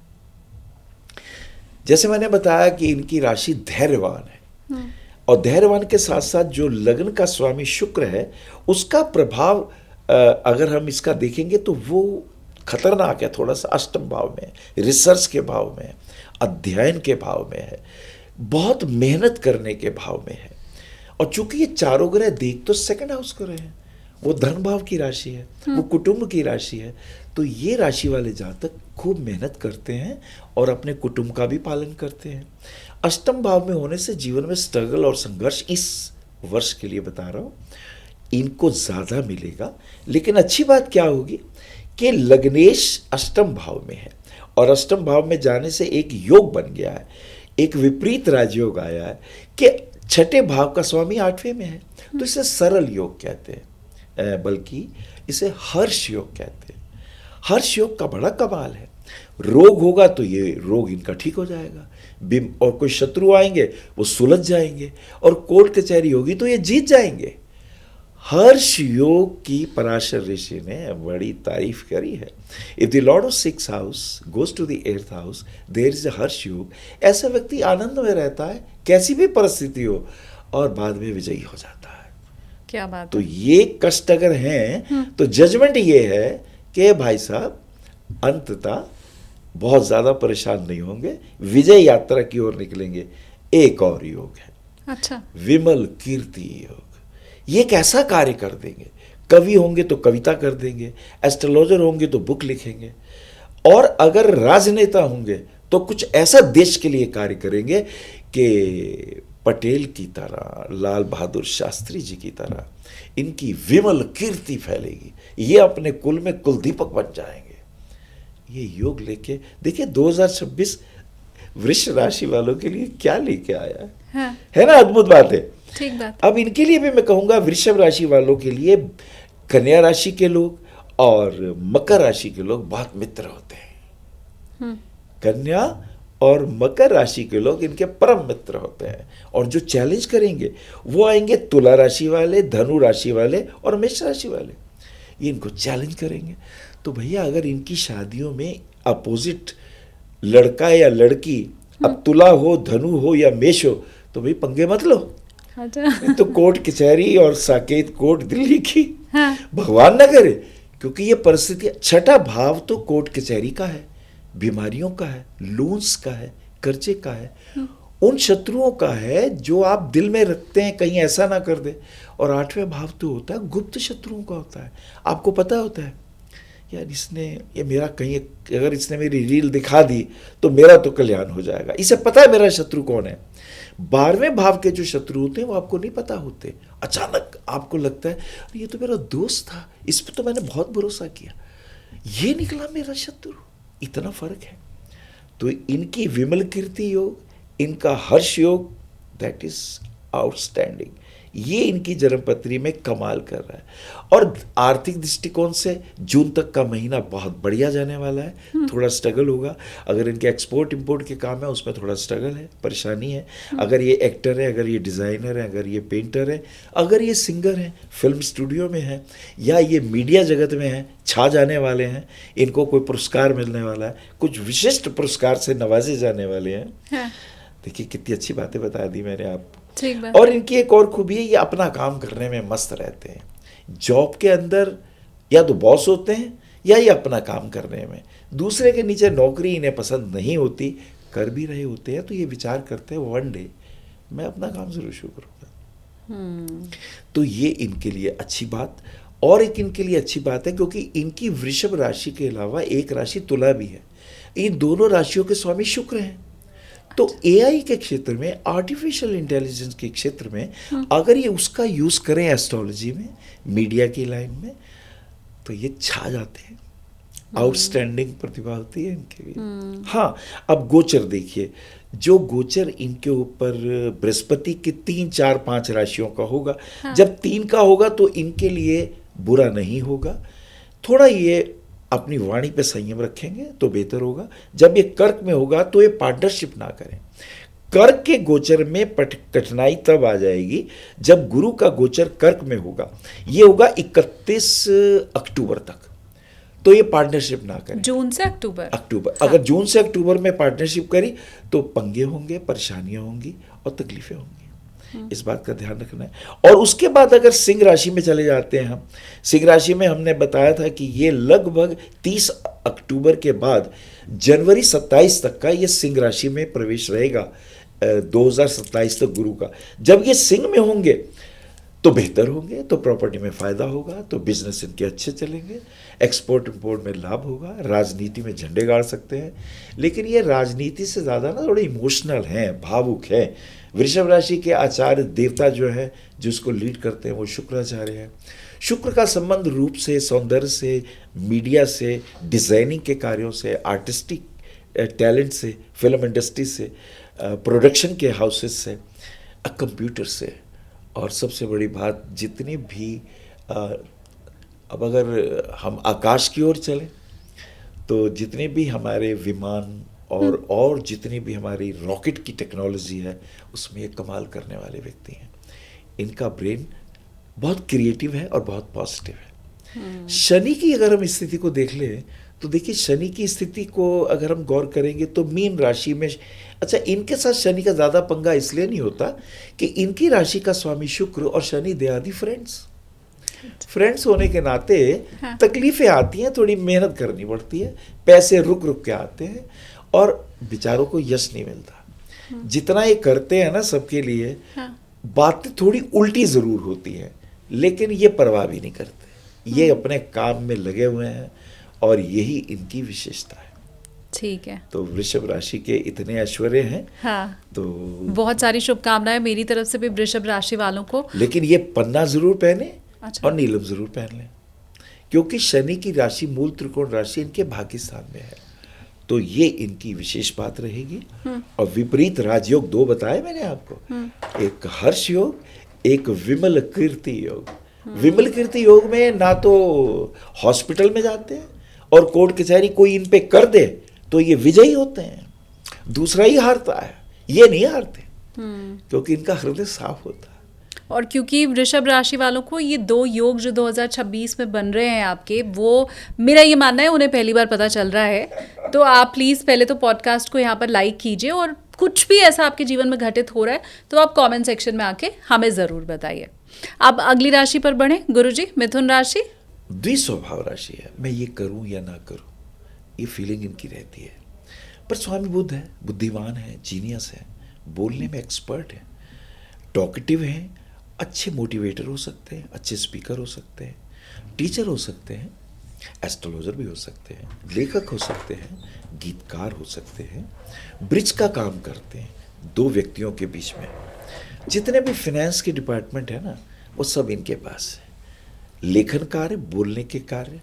जैसे मैंने बताया कि इनकी राशि धैर्यवान है, और धैर्यवान के साथ साथ जो लग्न का स्वामी शुक्र है, उसका प्रभाव अगर हम इसका देखेंगे तो वो खतरनाक है थोड़ा सा। अष्टम भाव में, रिसर्च के भाव में, अध्ययन के भाव में है, बहुत मेहनत करने के भाव में है। और चूंकि ये चारों ग्रह देख तो सेकंड हाउस को रहे हैं, वो धन भाव की राशि है, वो कुटुंब की राशि है। तो ये राशि वाले जातक खूब मेहनत करते हैं और अपने कुटुंब का भी पालन करते हैं। अष्टम भाव में होने से जीवन में स्ट्रगल और संघर्ष इस वर्ष के लिए बता रहा हूँ, इनको ज़्यादा मिलेगा। लेकिन अच्छी बात क्या होगी कि लग्नेश अष्टम भाव में है, और अष्टम भाव में जाने से एक योग बन गया है, एक विपरीत राजयोग आया है कि छठे भाव का स्वामी आठवें में है। तो इसे सरल योग कहते हैं, बल्कि इसे हर्ष योग कहते हैं। हर्ष योग का बड़ा कमाल है। रोग होगा तो ये रोग इनका ठीक हो जाएगा, और कोई शत्रु आएंगे वो सुलझ जाएंगे, और कोर्ट कचहरी होगी तो ये जीत जाएंगे। हर्ष योग की पराशर ऋषि ने बड़ी तारीफ करी है। If the lord of 6th house goes to the 8th house, there is a Harsha yoga. ऐसा व्यक्ति आनंद में रहता है, कैसी भी परिस्थिति हो, और बाद में विजयी हो जाता है। क्या बात तो है। ये कष्ट अगर हैं तो जजमेंट ये है कि भाई साहब अंततः बहुत ज्यादा परेशान नहीं होंगे, विजय यात्रा की ओर निकलेंगे। एक और योग है, अच्छा। विमल कीर्ति योग। ये एक ऐसा कार्य कर देंगे, कवि होंगे तो कविता कर देंगे, एस्ट्रोलॉजर होंगे तो बुक लिखेंगे, और अगर राजनेता होंगे तो कुछ ऐसा देश के लिए कार्य करेंगे कि पटेल की तरह, लाल बहादुर शास्त्री जी की तरह इनकी विमल कीर्ति फैलेगी, ये अपने कुल में कुलदीपक बन जाएंगे। ये योग लेके देखिए 2026 वृष राशि वालों के लिए क्या लेके आया है। हाँ। है ना, अद्भुत बात है। ठीक बात। अब इनके लिए भी मैं कहूंगा, वृषभ राशि वालों के लिए कन्या राशि के लोग और मकर राशि के लोग बहुत मित्र होते हैं। कन्या और मकर राशि के लोग इनके परम मित्र होते हैं, और जो चैलेंज करेंगे वो आएंगे तुला राशि वाले, धनु राशि वाले और मेष राशि वाले। ये इनको चैलेंज करेंगे। तो भैया अगर इनकी शादियों में अपोजिट लड़का या लड़की, अब तुला हो, धनु हो या मेष हो, तो भाई पंगे मत लो। अच्छा। तो कोर्ट कचहरी और साकेत कोर्ट दिल्ली की, हाँ। भगवान ना करे, क्योंकि ये परिस्थिति, छठा भाव तो कोर्ट कचहरी का है, बीमारियों का है, लोन्स का है, कर्जे का है, उन शत्रुओं का है जो आप दिल में रखते हैं कहीं ऐसा ना कर दे। और आठवें भाव तो होता है गुप्त शत्रुओं का होता है। आपको पता होता है यार, इसने ये मेरा कहीं, अगर इसने मेरी रील दिखा दी तो मेरा तो कल्याण हो जाएगा, इसे पता है मेरा शत्रु कौन है। 12वें भाव के जो शत्रु होते हैं वो आपको नहीं पता होते, अचानक आपको लगता है ये तो मेरा दोस्त था, इस पर तो मैंने बहुत भरोसा किया, ये निकला मेरा शत्रु। इतना फर्क है। तो इनकी विमल कीर्ति योग, इनका हर्ष योग, दैट इज आउटस्टैंडिंग। ये इनकी जन्मपत्री में कमाल कर रहा है। और आर्थिक दृष्टिकोण से जून तक का महीना बहुत बढ़िया जाने वाला है। थोड़ा स्ट्रगल होगा, अगर इनके एक्सपोर्ट इंपोर्ट के काम है उसमें थोड़ा स्ट्रगल है, परेशानी है। अगर ये एक्टर है, अगर ये डिज़ाइनर है, अगर ये पेंटर है, अगर ये सिंगर है, फिल्म स्टूडियो में है, या ये मीडिया जगत में है, छा जाने वाले हैं, इनको कोई पुरस्कार मिलने वाला है, कुछ विशिष्ट पुरस्कार से नवाजे जाने वाले हैं। हाँ। देखिए कितनी अच्छी बातें बता दी मैंने आपको। ठीक बात। और इनकी एक और खूबी है, ये अपना काम करने में मस्त रहते हैं। जॉब के अंदर या तो बॉस होते हैं या ये अपना काम करने में, दूसरे के नीचे नौकरी इन्हें पसंद नहीं होती, कर भी रहे होते हैं तो ये विचार करते हैं वन डे मैं अपना काम जरूर शुरू करूँगा। तो ये इनके लिए अच्छी बात। और एक इनके लिए अच्छी बात है क्योंकि इनकी वृषभ राशि के अलावा एक राशि तुला भी है। इन दोनों राशियों के स्वामी शुक्र हैं। तो एआई के क्षेत्र में, आर्टिफिशियल इंटेलिजेंस के क्षेत्र में अगर ये उसका यूज करें एस्ट्रोलॉजी में, मीडिया की लाइन में, तो ये छा जाते हैं। आउटस्टैंडिंग प्रतिभा होती है इनके लिए। हाँ, अब गोचर देखिए, जो गोचर इनके ऊपर बृहस्पति की 3, 4, 5 राशियों का होगा। हाँ। जब 3 का होगा तो इनके लिए बुरा नहीं होगा। थोड़ा ये अपनी वाणी पे संयम रखेंगे तो बेहतर होगा। जब ये कर्क में होगा तो ये पार्टनरशिप ना करें। कर्क के गोचर में कठिनाई तब आ जाएगी जब गुरु का गोचर कर्क में होगा। ये होगा 31 अक्टूबर तक, तो ये पार्टनरशिप ना करें। जून से अक्टूबर। हाँ। अगर जून से अक्टूबर में पार्टनरशिप करी तो पंगे होंगे, परेशानियां होंगी और तकलीफें होंगी। इस बात का ध्यान रखना है। और उसके बाद अगर सिंह राशि में चले जाते हैं हम, सिंह राशि में हमने बताया था कि ये लगभग 30 अक्टूबर के बाद जनवरी 27 तक का ये सिंह राशि में प्रवेश रहेगा, 2027 तक गुरु का। जब ये सिंह में होंगे तो बेहतर होंगे, तो प्रॉपर्टी में फायदा होगा, तो बिजनेस इनके अच्छे चलेंगे, एक्सपोर्ट इंपोर्ट में लाभ होगा, राजनीति में झंडे गाड़ सकते हैं। लेकिन ये राजनीति से ज़्यादा ना थोड़े इमोशनल हैं, भावुक हैं। वृषभ राशि के आचार्य देवता जो है, जिसको लीड करते हैं, वो शुक्राचार्य है। शुक्र का संबंध रूप से, सौंदर्य से, मीडिया से, डिज़ाइनिंग के कार्यों से, आर्टिस्टिक टैलेंट से, फिल्म इंडस्ट्री से, प्रोडक्शन के हाउसेस से, कंप्यूटर से, और सबसे बड़ी बात जितने भी अब अगर हम आकाश की ओर चलें तो जितने भी हमारे विमान और जितनी भी हमारी रॉकेट की टेक्नोलॉजी है उसमें ये कमाल करने वाले व्यक्ति हैं। इनका ब्रेन बहुत क्रिएटिव है और बहुत पॉजिटिव है। शनि की अगर हम स्थिति को देख लें तो देखिए, शनि की स्थिति को अगर हम गौर करेंगे तो मीन राशि में, अच्छा इनके साथ शनि का ज़्यादा पंगा इसलिए नहीं होता कि इनकी राशि का स्वामी शुक्र और शनि दे आदि फ्रेंड्स होने के नाते हाँ। तकलीफें आती हैं, थोड़ी मेहनत करनी पड़ती है, पैसे रुक रुक के आते हैं और बेचारों को यश नहीं मिलता। जितना ये करते हैं ना सबके लिए, हाँ। बातें थोड़ी उल्टी ज़रूर होती है, लेकिन ये परवाह भी नहीं करते। ये अपने काम में लगे हुए हैं और यही इनकी विशेषता है। ठीक है। तो वृषभ राशि के इतने ऐश्वर्य हैं। हाँ, तो बहुत सारी शुभकामनाएं मेरी तरफ से भी वृषभ राशि वालों को। लेकिन ये पन्ना जरूर पहने अच्छा। और नीलम जरूर पहन लें, क्योंकि शनि की राशि मूल त्रिकोण राशि इनके भाग्य स्थान में है, तो ये इनकी विशेष बात रहेगी। और विपरीत राजयोग 2 बताए मैंने आपको, एक हर्ष योग, एक विमल कीर्ति योग। विमल कीर्ति योग में ना तो हॉस्पिटल में जाते हैं और कोर्ट कचहरी कोई इन पे कर दे तो ये विजयी होते हैं, दूसरा ही हारता है, ये नहीं हारते, क्योंकि इनका हृदय साफ होता है। और क्योंकि वृषभ राशि वालों को ये 2 योग जो 2026 में बन रहे हैं आपके, वो मेरा ये मानना है उन्हें पहली बार पता चल रहा है। तो आप प्लीज़ पहले तो पॉडकास्ट को यहाँ पर लाइक कीजिए, और कुछ भी ऐसा आपके जीवन में घटित हो रहा है तो आप कमेंट सेक्शन में आके हमें ज़रूर बताइए। अब अगली राशि पर बढ़ें गुरुजी, मिथुन राशि। द्विस्वभाव राशि है, मैं ये करूं या ना करूं, ये फीलिंग इनकी रहती है। पर स्वामी बुध है, बुद्धिमान है, जीनियस है, बोलने में एक्सपर्ट है, टॉकेटिव है, अच्छे मोटिवेटर हो सकते हैं, अच्छे स्पीकर हो सकते हैं, टीचर हो सकते हैं, एस्ट्रोलॉजर भी हो सकते हैं, लेखक हो सकते हैं, गीतकार हो सकते हैं, ब्रिज का काम करते हैं 2 व्यक्तियों के बीच में। जितने भी फाइनेंस के डिपार्टमेंट है ना, वो सब इनके पास है। लेखन कार्य, बोलने के कार्य,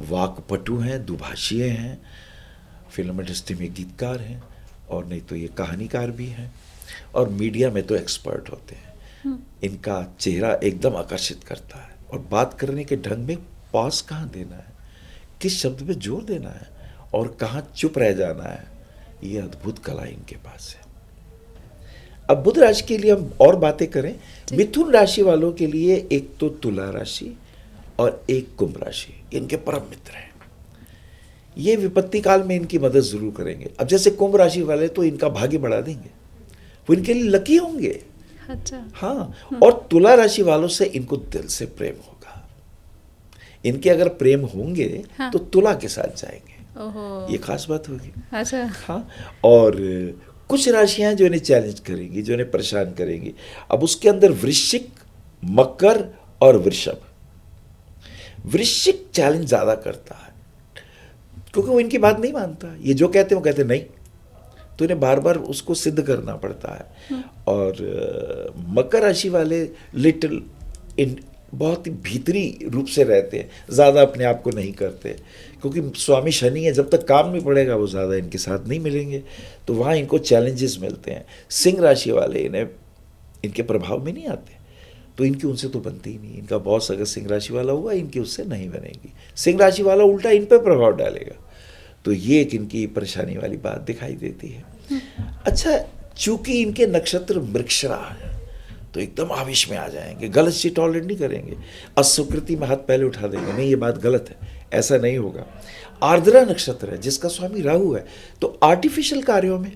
वाक्पटु हैं, दुभाषीय हैं, फिल्म इंडस्ट्री में गीतकार हैं, और नहीं तो ये कहानीकार भी हैं, और मीडिया में तो एक्सपर्ट होते हैं। इनका चेहरा एकदम आकर्षित करता है, और बात करने के ढंग में पॉज कहाँ देना है, किस शब्द पे जोर देना है, और कहाँ चुप रह जाना है, ये अद्भुत कला इनके पास है। अब बुध राशि के लिए हम और बातें करें। मिथुन राशि वालों के लिए एक तो तुला राशि और एक कुंभ राशि, इनके परम मित्र हैं। ये विपत्ति काल में इनकी मदद जरूर करेंगे। अब जैसे कुंभ राशि वाले तो इनका भाग्य बढ़ा देंगे, वो इनके लिए लकी होंगे। अच्छा। हाँ, और तुला राशि वालों से इनको दिल से प्रेम होगा। इनके अगर प्रेम होंगे हाँ। तो तुला के साथ जाएंगे। ओहो। ये खास बात होगी। अच्छा। हाँ, और कुछ राशियां जो इन्हें चैलेंज करेंगी, जो इन्हें परेशान करेंगी। अब उसके अंदर वृश्चिक, मकर और वृषभ। वृश्चिक चैलेंज ज्यादा करता है, क्योंकि वो इनकी बात नहीं मानता। ये जो कहते हैं वो कहते नहीं, तो इन्हें बार बार उसको सिद्ध करना पड़ता है। और मकर राशि वाले लिटिल बहुत ही भीतरी रूप से रहते हैं, ज़्यादा अपने आप को नहीं करते, क्योंकि स्वामी शनि है, जब तक काम नहीं पड़ेगा वो ज़्यादा इनके साथ नहीं मिलेंगे, तो वहाँ इनको चैलेंजेस मिलते हैं। सिंह राशि वाले इन्हें इनके प्रभाव में नहीं आते, तो इनकी उनसे तो बनती ही नहीं। इनका बॉस अगर सिंह राशि वाला हुआ, इनकी उससे नहीं बनेगी। सिंह राशि वाला उल्टा इन पर प्रभाव डालेगा, तो ये एक इनकी परेशानी वाली बात दिखाई देती है। अच्छा, चूंकि इनके नक्षत्र मृगशिरा है, तो एकदम आवेश में आ जाएंगे, गलत चीज टॉलरेट नहीं करेंगे, अस्वीकृति में हाथ पहले उठा देंगे, नहीं ये बात गलत है, ऐसा नहीं होगा। आर्द्रा नक्षत्र है जिसका स्वामी राहु है, तो आर्टिफिशियल कार्यों में,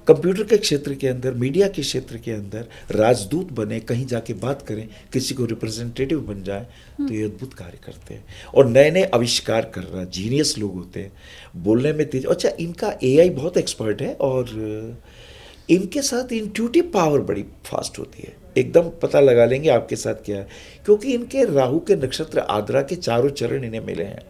कंप्यूटर के क्षेत्र के अंदर, मीडिया के क्षेत्र के अंदर राजदूत बने, कहीं जाके बात करें, किसी को रिप्रेजेंटेटिव बन जाए, तो ये अद्भुत कार्य करते हैं। और नए नए आविष्कार कर रहा, जीनियस लोग होते हैं, बोलने में तेज। अच्छा, इनका एआई बहुत एक्सपर्ट है, और इनके साथ इंट्यूटिव पावर बड़ी फास्ट होती है, एकदम पता लगा लेंगे आपके साथ क्या है, क्योंकि इनके राहु के नक्षत्र आद्रा के चारों चरण इन्हें मिले हैं,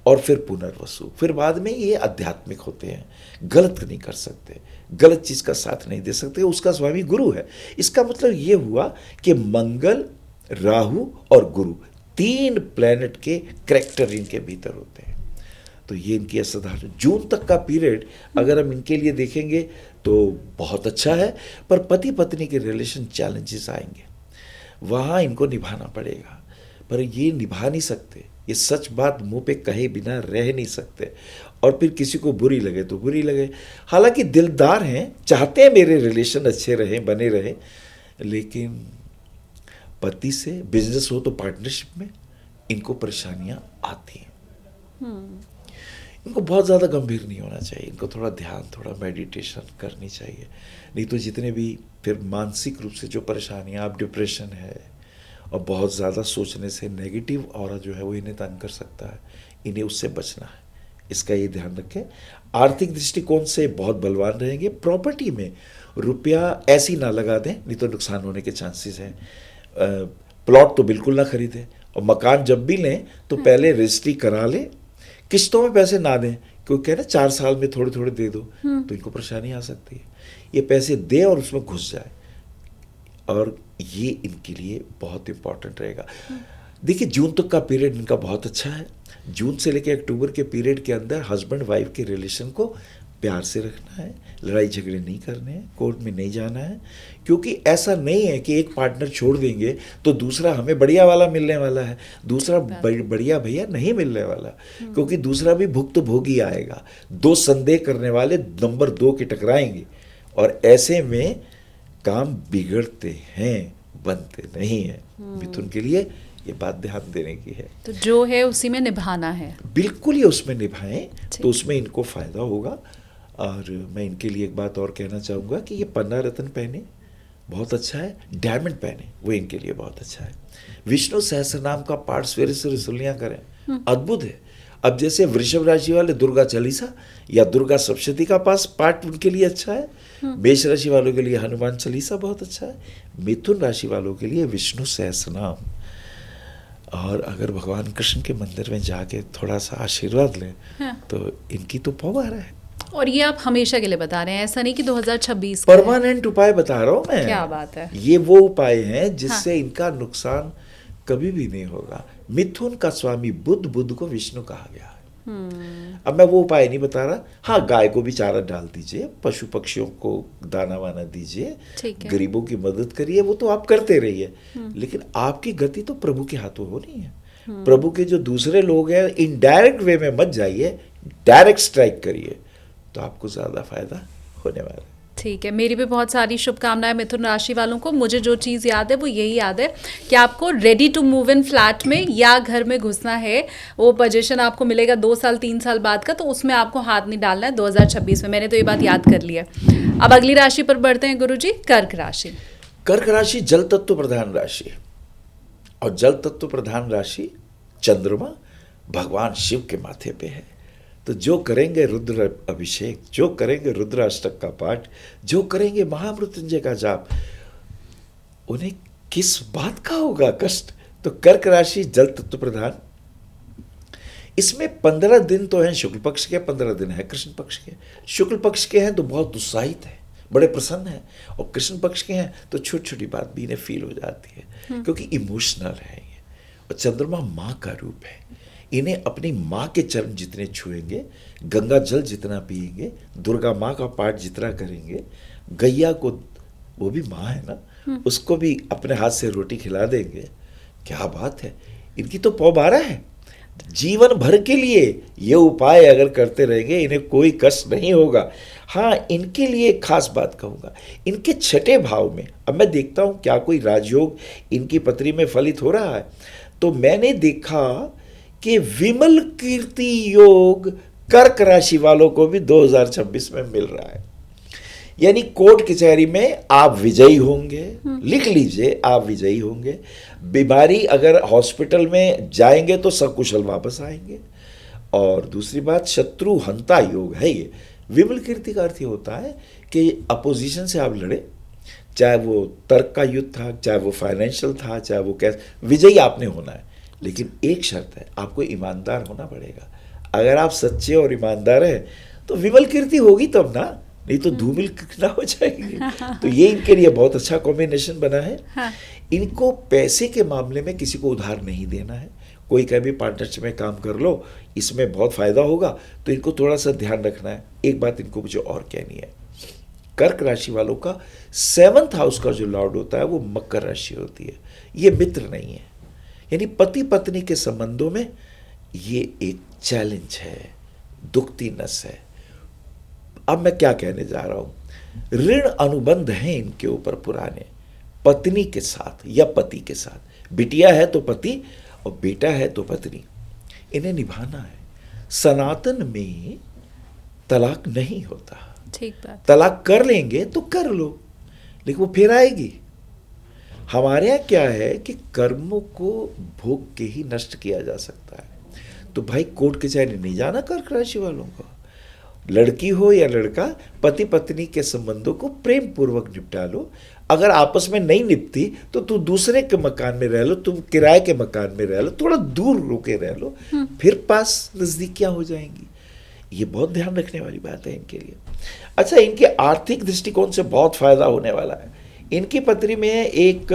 और फिर पुनर्वसु, फिर बाद में ये आध्यात्मिक होते हैं, गलत नहीं कर सकते, गलत चीज का साथ नहीं दे सकते, उसका स्वामी गुरु है। इसका मतलब ये हुआ कि मंगल, राहु और गुरु 3 प्लैनेट के कैरेक्टर इनके भीतर होते हैं। तो ये इनकी असाधारण जून तक का पीरियड अगर हम इनके लिए देखेंगे तो बहुत अच्छा है, पर पति पत्नी के रिलेशन चैलेंजेस आएंगे, वहाँ इनको निभाना पड़ेगा, पर ये निभा नहीं सकते। ये सच बात मुंह पे कहे बिना रह नहीं सकते, और फिर किसी को बुरी लगे तो बुरी लगे। हालांकि दिलदार हैं, चाहते हैं मेरे रिलेशन अच्छे रहें, बने रहें, लेकिन पति से बिजनेस हो तो पार्टनरशिप में इनको परेशानियां आती हैं। इनको बहुत ज़्यादा गंभीर नहीं होना चाहिए, इनको थोड़ा ध्यान, थोड़ा मेडिटेशन करनी चाहिए, नहीं तो जितने भी फिर मानसिक रूप से जो परेशानियां, आप डिप्रेशन है और बहुत ज़्यादा सोचने से नेगेटिव ऑरा जो है वो इन्हें तंग कर सकता है, इन्हें उससे बचना है, इसका ये ध्यान रखें। आर्थिक दृष्टिकोण से बहुत बलवान रहेंगे। प्रॉपर्टी में रुपया ऐसी ना लगा दें, नहीं तो नुकसान होने के चांसेस हैं। प्लॉट तो बिल्कुल ना खरीदें, और मकान जब भी लें तो पहले रजिस्ट्री करा लें, किस्तों में पैसे ना दें, क्योंकि क्या है ना 4 साल में थोड़े थोड़े दे दो तो इनको परेशानी आ सकती है। ये पैसे दे और उसमें घुस जाए, और ये इनके लिए बहुत इम्पोर्टेंट रहेगा। देखिए जून तक का पीरियड इनका बहुत अच्छा है। जून से लेकर अक्टूबर के पीरियड के अंदर हस्बैंड वाइफ के रिलेशन को प्यार से रखना है, लड़ाई झगड़े नहीं करने हैं, कोर्ट में नहीं जाना है, क्योंकि ऐसा नहीं है कि एक पार्टनर छोड़ देंगे तो दूसरा हमें बढ़िया वाला मिलने वाला है, दूसरा बढ़िया भैया नहीं मिलने वाला, क्योंकि दूसरा भी भुक्त भोगी आएगा। 2 संदेह करने वाले नंबर 2 के टकराएंगे, और ऐसे में काम बिगड़ते हैं, बनते नहीं है। मिथुन के लिए ये बात ध्यान देने की है। तो जो है उसी में निभाना है। बिल्कुल ये उसमें निभाएं तो उसमें इनको फायदा होगा। और मैं इनके लिए एक बात और कहना चाहूँगा कि ये पन्ना रत्न पहने, बहुत अच्छा है। डायमंड पहने, वो इनके लिए बहुत अच्छा है। विष्णु सहस्त्र नाम का पाठ सवेरे सवेरे सुलियाँ करें, अद्भुत है। अब जैसे वृषभ राशि वाले दुर्गा चालीसा या दुर्गा सप्तशती का पाठ उनके लिए अच्छा है। मेष राशि वालों के लिए हनुमान चालीसा बहुत अच्छा है। मिथुन राशि वालों के लिए विष्णु सहस्त्र नाम, और अगर भगवान कृष्ण के मंदिर में जाके थोड़ा सा आशीर्वाद लें तो इनकी तो पवार है। और ये आप हमेशा के लिए बता रहे हैं, ऐसा नहीं कि 2026 परमानेंट उपाय बता रहा हूँ मैं। क्या बात है। ये वो उपाय हैं जिससे इनका नुकसान कभी भी नहीं होगा। मिथुन का स्वामी बुध को विष्णु कहा गया है। अब मैं वो उपाय नहीं बता रहा। हाँ, गाय को भी चारा डाल दीजिए, पशु पक्षियों को दाना वाना दीजिए, गरीबों की मदद करिए, वो तो आप करते रहिए, लेकिन आपकी गति तो प्रभु के हाथों होनी है। प्रभु के जो दूसरे लोग हैं इनडायरेक्ट वे में मत जाइए, डायरेक्ट स्ट्राइक करिए, तो आपको ज्यादा फायदा होने वाला है। ठीक है, मेरी भी बहुत सारी शुभकामनाएं मिथुन राशि वालों को। मुझे जो चीज़ याद है वो यही याद है कि आपको ready to move in flat में या घर में घुसना है। वो पोजीशन आपको मिलेगा 2 साल 3 साल बाद का, तो उसमें आपको हाथ नहीं डालना है 2026 में। मैंने तो ये बात याद कर ली है। अब अगली राशि पर बढ़ते हैं गुरुजी, कर्क राशि। कर्क राशि जल तत्व प्रधान राशि, और जल तत्व प्रधान राशि चंद्रमा भगवान शिव के माथे पे है। तो जो करेंगे रुद्र अभिषेक, जो करेंगे रुद्र अष्टक का पाठ, जो करेंगे महामृत्युंजय का जाप, उन्हें किस बात का होगा कष्ट। तो कर्क राशि जल तत्व प्रधान, इसमें 15 दिन तो हैं शुक्ल पक्ष के, 15 दिन है कृष्ण पक्ष के। शुक्ल पक्ष के हैं तो बहुत उत्साहित है, बड़े प्रसन्न हैं, और कृष्ण पक्ष के हैं तो छोटी छोटी बात भी इन्हें फील हो जाती है, क्योंकि इमोशनल है ये। और चंद्रमा माँ का रूप है, इन्हें अपनी माँ के चरण जितने छुएंगे, गंगा जल जितना पिएंगे, दुर्गा माँ का पाठ जितना करेंगे, गैया को, वो भी माँ है ना, उसको भी अपने हाथ से रोटी खिला देंगे, क्या बात है। इनकी तो पौबारा है। जीवन भर के लिए ये उपाय अगर करते रहेंगे इन्हें कोई कष्ट नहीं होगा। हाँ, इनके लिए एक खास बात कहूँगा, इनके 6ठे भाव में, अब मैं देखता हूँ क्या कोई राजयोग इनकी पत्री में फलित हो रहा है, तो मैंने देखा कि विमल कीर्ति योग कर्क राशि वालों को भी 2026 में मिल रहा है। यानी कोर्ट कचहरी में आप विजयी होंगे, लिख लीजिए, आप विजयी होंगे। बीमारी अगर हॉस्पिटल में जाएंगे तो सकुशल वापस आएंगे। और दूसरी बात, शत्रु हंता योग है ये। विमल कीर्ति का अर्थ ये होता है कि अपोजिशन से आप लड़े, चाहे वो तर्क का युद्ध था, चाहे वो फाइनेंशियल था, चाहे वो कैसे, विजयी आपने होना है। लेकिन एक शर्त है, आपको ईमानदार होना पड़ेगा। अगर आप सच्चे और ईमानदार हैं तो विमल कीर्ति होगी तब ना, नहीं तो धूमिल ना हो जाएगी। तो ये इनके लिए बहुत अच्छा कॉम्बिनेशन बना है। हाँ। इनको पैसे के मामले में किसी को उधार नहीं देना है। कोई कहीं भी पार्टनरशिप में काम कर लो, इसमें बहुत फायदा होगा, तो इनको थोड़ा सा ध्यान रखना है। एक बात इनको मुझे और कहनी है, कर्क राशि वालों का 7th हाउस का जो लॉर्ड होता है वो मकर राशि होती है। ये मित्र नहीं है, यानी पति पत्नी के संबंधों में ये एक चैलेंज है, दुखती नस है। अब मैं क्या कहने जा रहा हूं, ऋण अनुबंध हैं इनके ऊपर पुराने, पत्नी के साथ या पति के साथ। बिटिया है तो पति और बेटा है तो पत्नी, इन्हें निभाना है। सनातन में तलाक नहीं होता। ठीक बात। तलाक कर लेंगे तो कर लो, लेकिन वो फिर आएगी। हमारे यहाँ क्या है कि कर्मों को भोग के ही नष्ट किया जा सकता है। तो भाई कोर्ट कचहरी नहीं जाना कर्क राशि वालों को। लड़की हो या लड़का, पति पत्नी के संबंधों को प्रेम पूर्वक निपटा लो। अगर आपस में नहीं निपटी तो तू दूसरे के मकान में रह लो, तुम किराए के मकान में रह लो, थोड़ा दूर रुके रह लो, फिर पास नजदीकियां हो जाएंगी। ये बहुत ध्यान रखने वाली बात है इनके लिए। अच्छा, इनके आर्थिक दृष्टिकोण से बहुत फायदा होने वाला है। इनकी पत्री में एक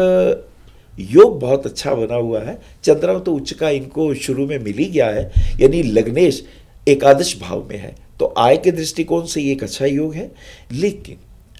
योग बहुत अच्छा बना हुआ है। चंद्रमा तो उच्च का इनको शुरू में मिल ही गया है, यानी लग्नेश एकादश भाव में है, तो आय के दृष्टिकोण से ये एक अच्छा योग है। लेकिन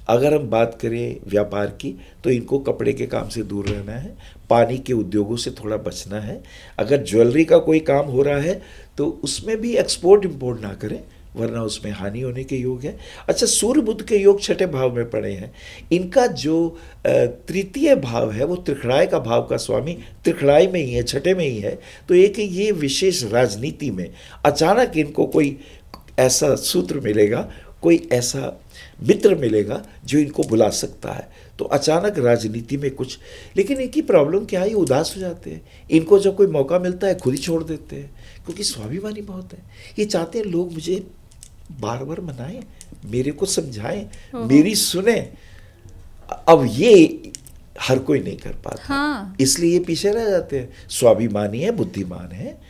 अगर हम बात करें व्यापार की, तो इनको कपड़े के काम से दूर रहना है, पानी के उद्योगों से थोड़ा बचना है। अगर ज्वेलरी का कोई काम हो रहा है तो उसमें भी एक्सपोर्ट इंपोर्ट ना करें, वरना उसमें हानि होने के योग है। अच्छा, सूर्य बुध के योग छठे भाव में पड़े हैं। इनका जो तृतीय भाव है वो त्रिखड़ाई का भाव का स्वामी त्रिखड़ाई में ही है, छठे में ही है। तो एक ये विशेष राजनीति में अचानक इनको कोई ऐसा सूत्र मिलेगा, कोई ऐसा मित्र मिलेगा जो इनको बुला सकता है। तो अचानक राजनीति में कुछ, लेकिन इनकी प्रॉब्लम क्या है, ये उदास हो जाते हैं। इनको जब कोई मौका मिलता है खुद ही छोड़ देते हैं, क्योंकि स्वाभिमानी बहुत है। ये चाहते हैं लोग मुझे बार बार मनाएं, मेरे को समझाएं, मेरी सुने। अब ये हर कोई नहीं कर पाता। हाँ। इसलिए ये पीछे रह जाते हैं। स्वाभिमानी है, बुद्धिमान है,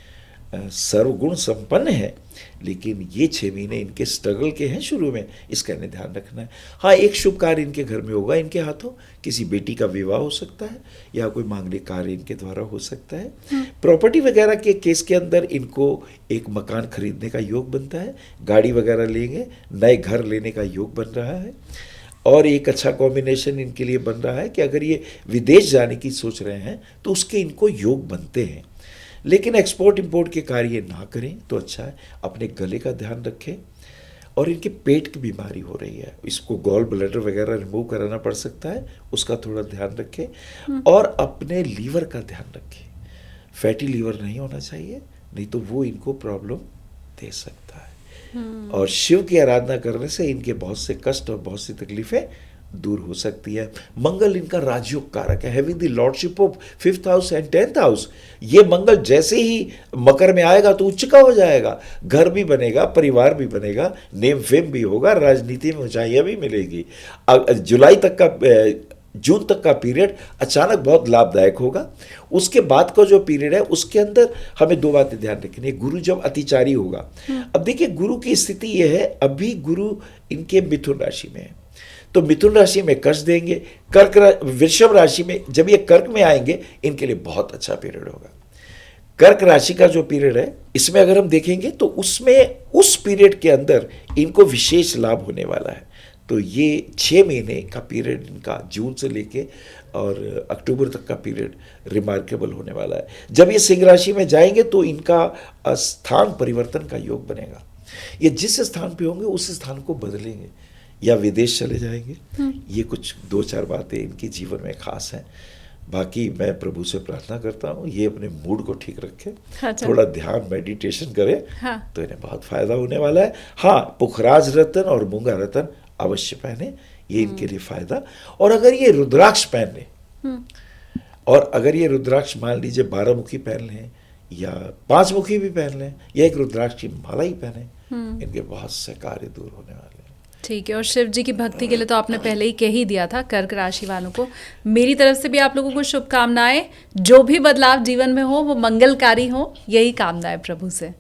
सर्वगुण संपन्न है, लेकिन ये 6 महीने इनके स्ट्रगल के हैं शुरू में, इसका इन्हें ध्यान रखना है। हाँ, एक शुभ कार्य इनके घर में होगा, इनके हाथों किसी बेटी का विवाह हो सकता है, या कोई मांगलिक कार्य इनके द्वारा हो सकता है। प्रॉपर्टी वगैरह के केस के अंदर इनको एक मकान खरीदने का योग बनता है, गाड़ी वगैरह लेंगे, नए घर लेने का योग बन रहा है। और एक अच्छा कॉम्बिनेशन इनके लिए बन रहा है कि अगर ये विदेश जाने की सोच रहे हैं तो उसके इनको योग बनते हैं। लेकिन एक्सपोर्ट इंपोर्ट के कार्य ना करें तो अच्छा है। अपने गले का ध्यान रखें। और इनके पेट की बीमारी हो रही है, इसको गॉल ब्लैडर वगैरह रिमूव कराना पड़ सकता है, उसका थोड़ा ध्यान रखें। और अपने लीवर का ध्यान रखें, फैटी लीवर नहीं होना चाहिए, नहीं तो वो इनको प्रॉब्लम दे सकता है। और शिव की आराधना करने से इनके बहुत से कष्ट और बहुत सी तकलीफें दूर हो सकती है। मंगल इनका राजयोग कारक है, having the lordship of 5th house and 10th house. ये मंगल जैसे ही मकर में आएगा तो उच्च का हो जाएगा, घर भी बनेगा, परिवार भी बनेगा, नेम फेम भी होगा, राजनीति में ऊंचाइयां भी मिलेगी। जून तक का पीरियड अचानक बहुत लाभदायक होगा। उसके बाद का जो पीरियड है उसके अंदर हमें 2 बातें ध्यान रखनी है। गुरु जब अतिचारी होगा, अब देखिए गुरु की स्थिति यह है, अभी गुरु इनके मिथुन राशि में है, तो मिथुन राशि में कष्ट देंगे। वृषभ राशि में जब ये कर्क में आएंगे, इनके लिए बहुत अच्छा पीरियड होगा। कर्क राशि का जो पीरियड है, इसमें अगर हम देखेंगे तो उसमें उस पीरियड के अंदर इनको विशेष लाभ होने वाला है। तो ये 6 महीने का पीरियड इनका जून से लेके और अक्टूबर तक का पीरियड रिमार्केबल होने वाला है। जब ये सिंह राशि में जाएंगे तो इनका स्थान परिवर्तन का योग बनेगा। ये जिस स्थान पे होंगे उस स्थान को बदलेंगे या विदेश चले जाएंगे। ये कुछ 2-4 बातें इनके जीवन में खास हैं। बाकी मैं प्रभु से प्रार्थना करता हूँ ये अपने मूड को ठीक रखें। अच्छा। थोड़ा ध्यान मेडिटेशन करें। हाँ। तो इन्हें बहुत फायदा होने वाला है। हाँ, पुखराज रतन और मूंगा रतन अवश्य पहने, ये इनके लिए फायदा। और अगर ये रुद्राक्ष पहन लें, और अगर ये रुद्राक्ष मान लीजिए 12 मुखी पहन लें या 5 मुखी भी पहन लें, या एक रुद्राक्ष की माला ही पहने, इनके बहुत से कार्य दूर होने वाले हैं। ठीक है। और शिव जी की भक्ति के लिए तो आपने पहले ही कह ही दिया था। कर्क राशि वालों को मेरी तरफ से भी आप लोगों को शुभकामनाएं। जो भी बदलाव जीवन में हो वो मंगलकारी हो, यही कामना है प्रभु से।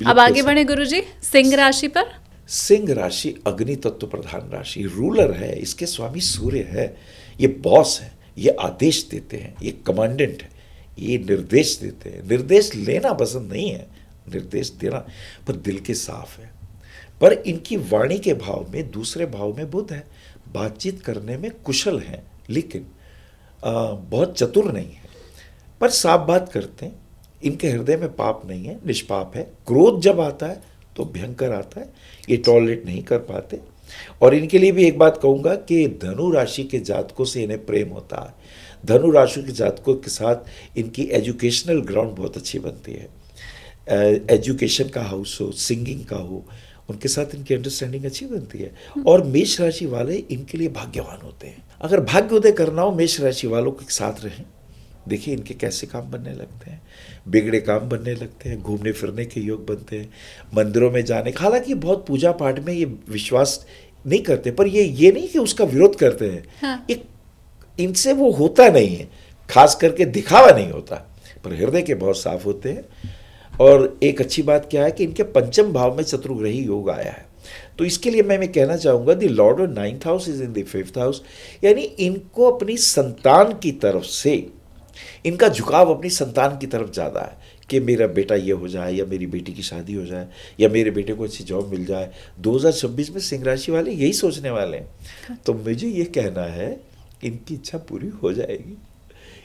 अब आगे बढ़े गुरुजी, सिंह राशि पर। सिंह राशि अग्नि तत्व प्रधान राशि, रूलर है, इसके स्वामी सूर्य है, ये बॉस है, ये आदेश देते हैं, ये कमांडेंट है, ये निर्देश देते हैं। निर्देश लेना पसंद नहीं है, निर्देश देना, पर दिल के साफ है। पर इनकी वाणी के भाव में, दूसरे भाव में बुध है, बातचीत करने में कुशल हैं, लेकिन बहुत चतुर नहीं है, पर साफ बात करते हैं। इनके हृदय में पाप नहीं है, निष्पाप है। क्रोध जब आता है तो भयंकर आता है, ये टॉलरेट नहीं कर पाते। और इनके लिए भी एक बात कहूँगा कि धनु राशि के जातकों से इन्हें प्रेम होता है। धनु राशि के जातकों के साथ इनकी एजुकेशनल ग्राउंड बहुत अच्छी बनती है। एजुकेशन का हाउस हो, सिंगिंग का हो, उनके साथ इनकी अंडरस्टैंडिंग अच्छी बनती है। और मेष राशि वाले इनके लिए भाग्यवान होते हैं। अगर भाग्योदय करना हो मेष राशि वालों के साथ रहें, देखिए इनके कैसे काम बनने लगते हैं, बिगड़े काम बनने लगते हैं, घूमने फिरने के योग बनते हैं, मंदिरों में जाने। हालांकि बहुत पूजा पाठ में ये विश्वास नहीं करते, पर ये नहीं कि उसका विरोध करते हैं। हाँ। एक इनसे वो होता नहीं है, खास करके दिखावा नहीं होता, पर हृदय के बहुत साफ होते हैं। और एक अच्छी बात क्या है कि इनके पंचम भाव में चतुर्ग्रही योग आया है। तो इसके लिए मैं कहना चाहूँगा the lord of 9th house is in the 5th house, यानी इनको अपनी संतान की तरफ से इनका झुकाव अपनी संतान की तरफ ज़्यादा है कि मेरा बेटा ये हो जाए, या मेरी बेटी की शादी हो जाए, या मेरे बेटे को अच्छी जॉब मिल जाए। 2026 में सिंह राशि वाले यही सोचने वाले हैं। तो मुझे ये कहना है इनकी इच्छा पूरी हो जाएगी,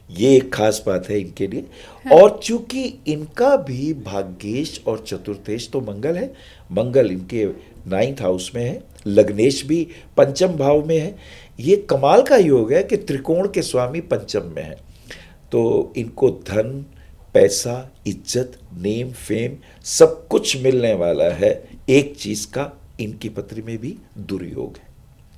ये एक खास बात है इनके लिए। और चूंकि इनका भी भाग्येश और चतुर्थेश तो मंगल है, मंगल इनके 9th हाउस में है, लग्नेश भी पंचम भाव में है। ये कमाल का योग है कि त्रिकोण के स्वामी पंचम में है। तो इनको धन, पैसा, इज्जत, नेम, फेम सब कुछ मिलने वाला है। एक चीज का इनकी पत्री में भी दुर्योग है।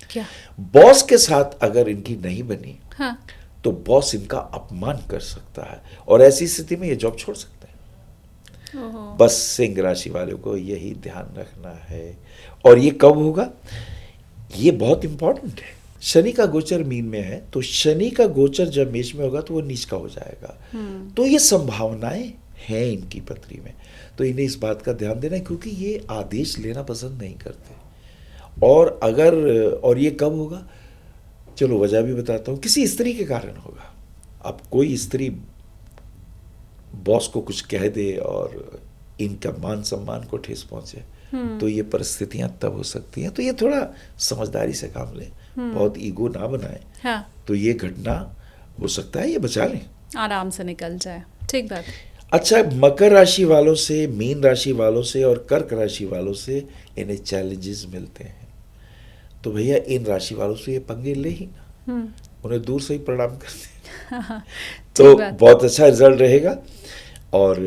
क्या? बॉस के साथ अगर इनकी नहीं बनी, हाँ। तो बॉस इनका अपमान कर सकता है और ऐसी स्थिति में ये जॉब छोड़ सकते हैं। बस सिंह राशि वालों को यही ध्यान रखना है। और ये कब होगा, ये बहुत इंपॉर्टेंट है। शनि का गोचर मीन में है, तो शनि का गोचर जब मेष में होगा तो वो नीच का हो जाएगा। तो ये संभावनाएं हैं इनकी पत्री में, तो इन्हें इस बात का ध्यान देना है, क्योंकि ये आदेश लेना पसंद नहीं करते। और ये कब होगा, चलो वजह भी बताता हूँ। किसी स्त्री के कारण होगा। अब कोई स्त्री बॉस को कुछ कह दे और इनका मान सम्मान को ठेस पहुंचे, तो ये परिस्थितियां तब हो सकती हैं। तो ये थोड़ा समझदारी से काम लें, बहुत ईगो ना बनाएं। हाँ। तो ये घटना हो सकता है ये बचा लें, आराम से निकल जाए। ठीक बात। अच्छा, मकर राशि वालों से, मीन राशि वालों से और कर्क राशि वालों से इन्हें चैलेंजेस मिलते हैं। तो भैया इन राशि वालों से ये पंगे ले ही ना, उन्हें दूर से ही प्रणाम करते हैं। तो बहुत अच्छा रिजल्ट रहेगा। और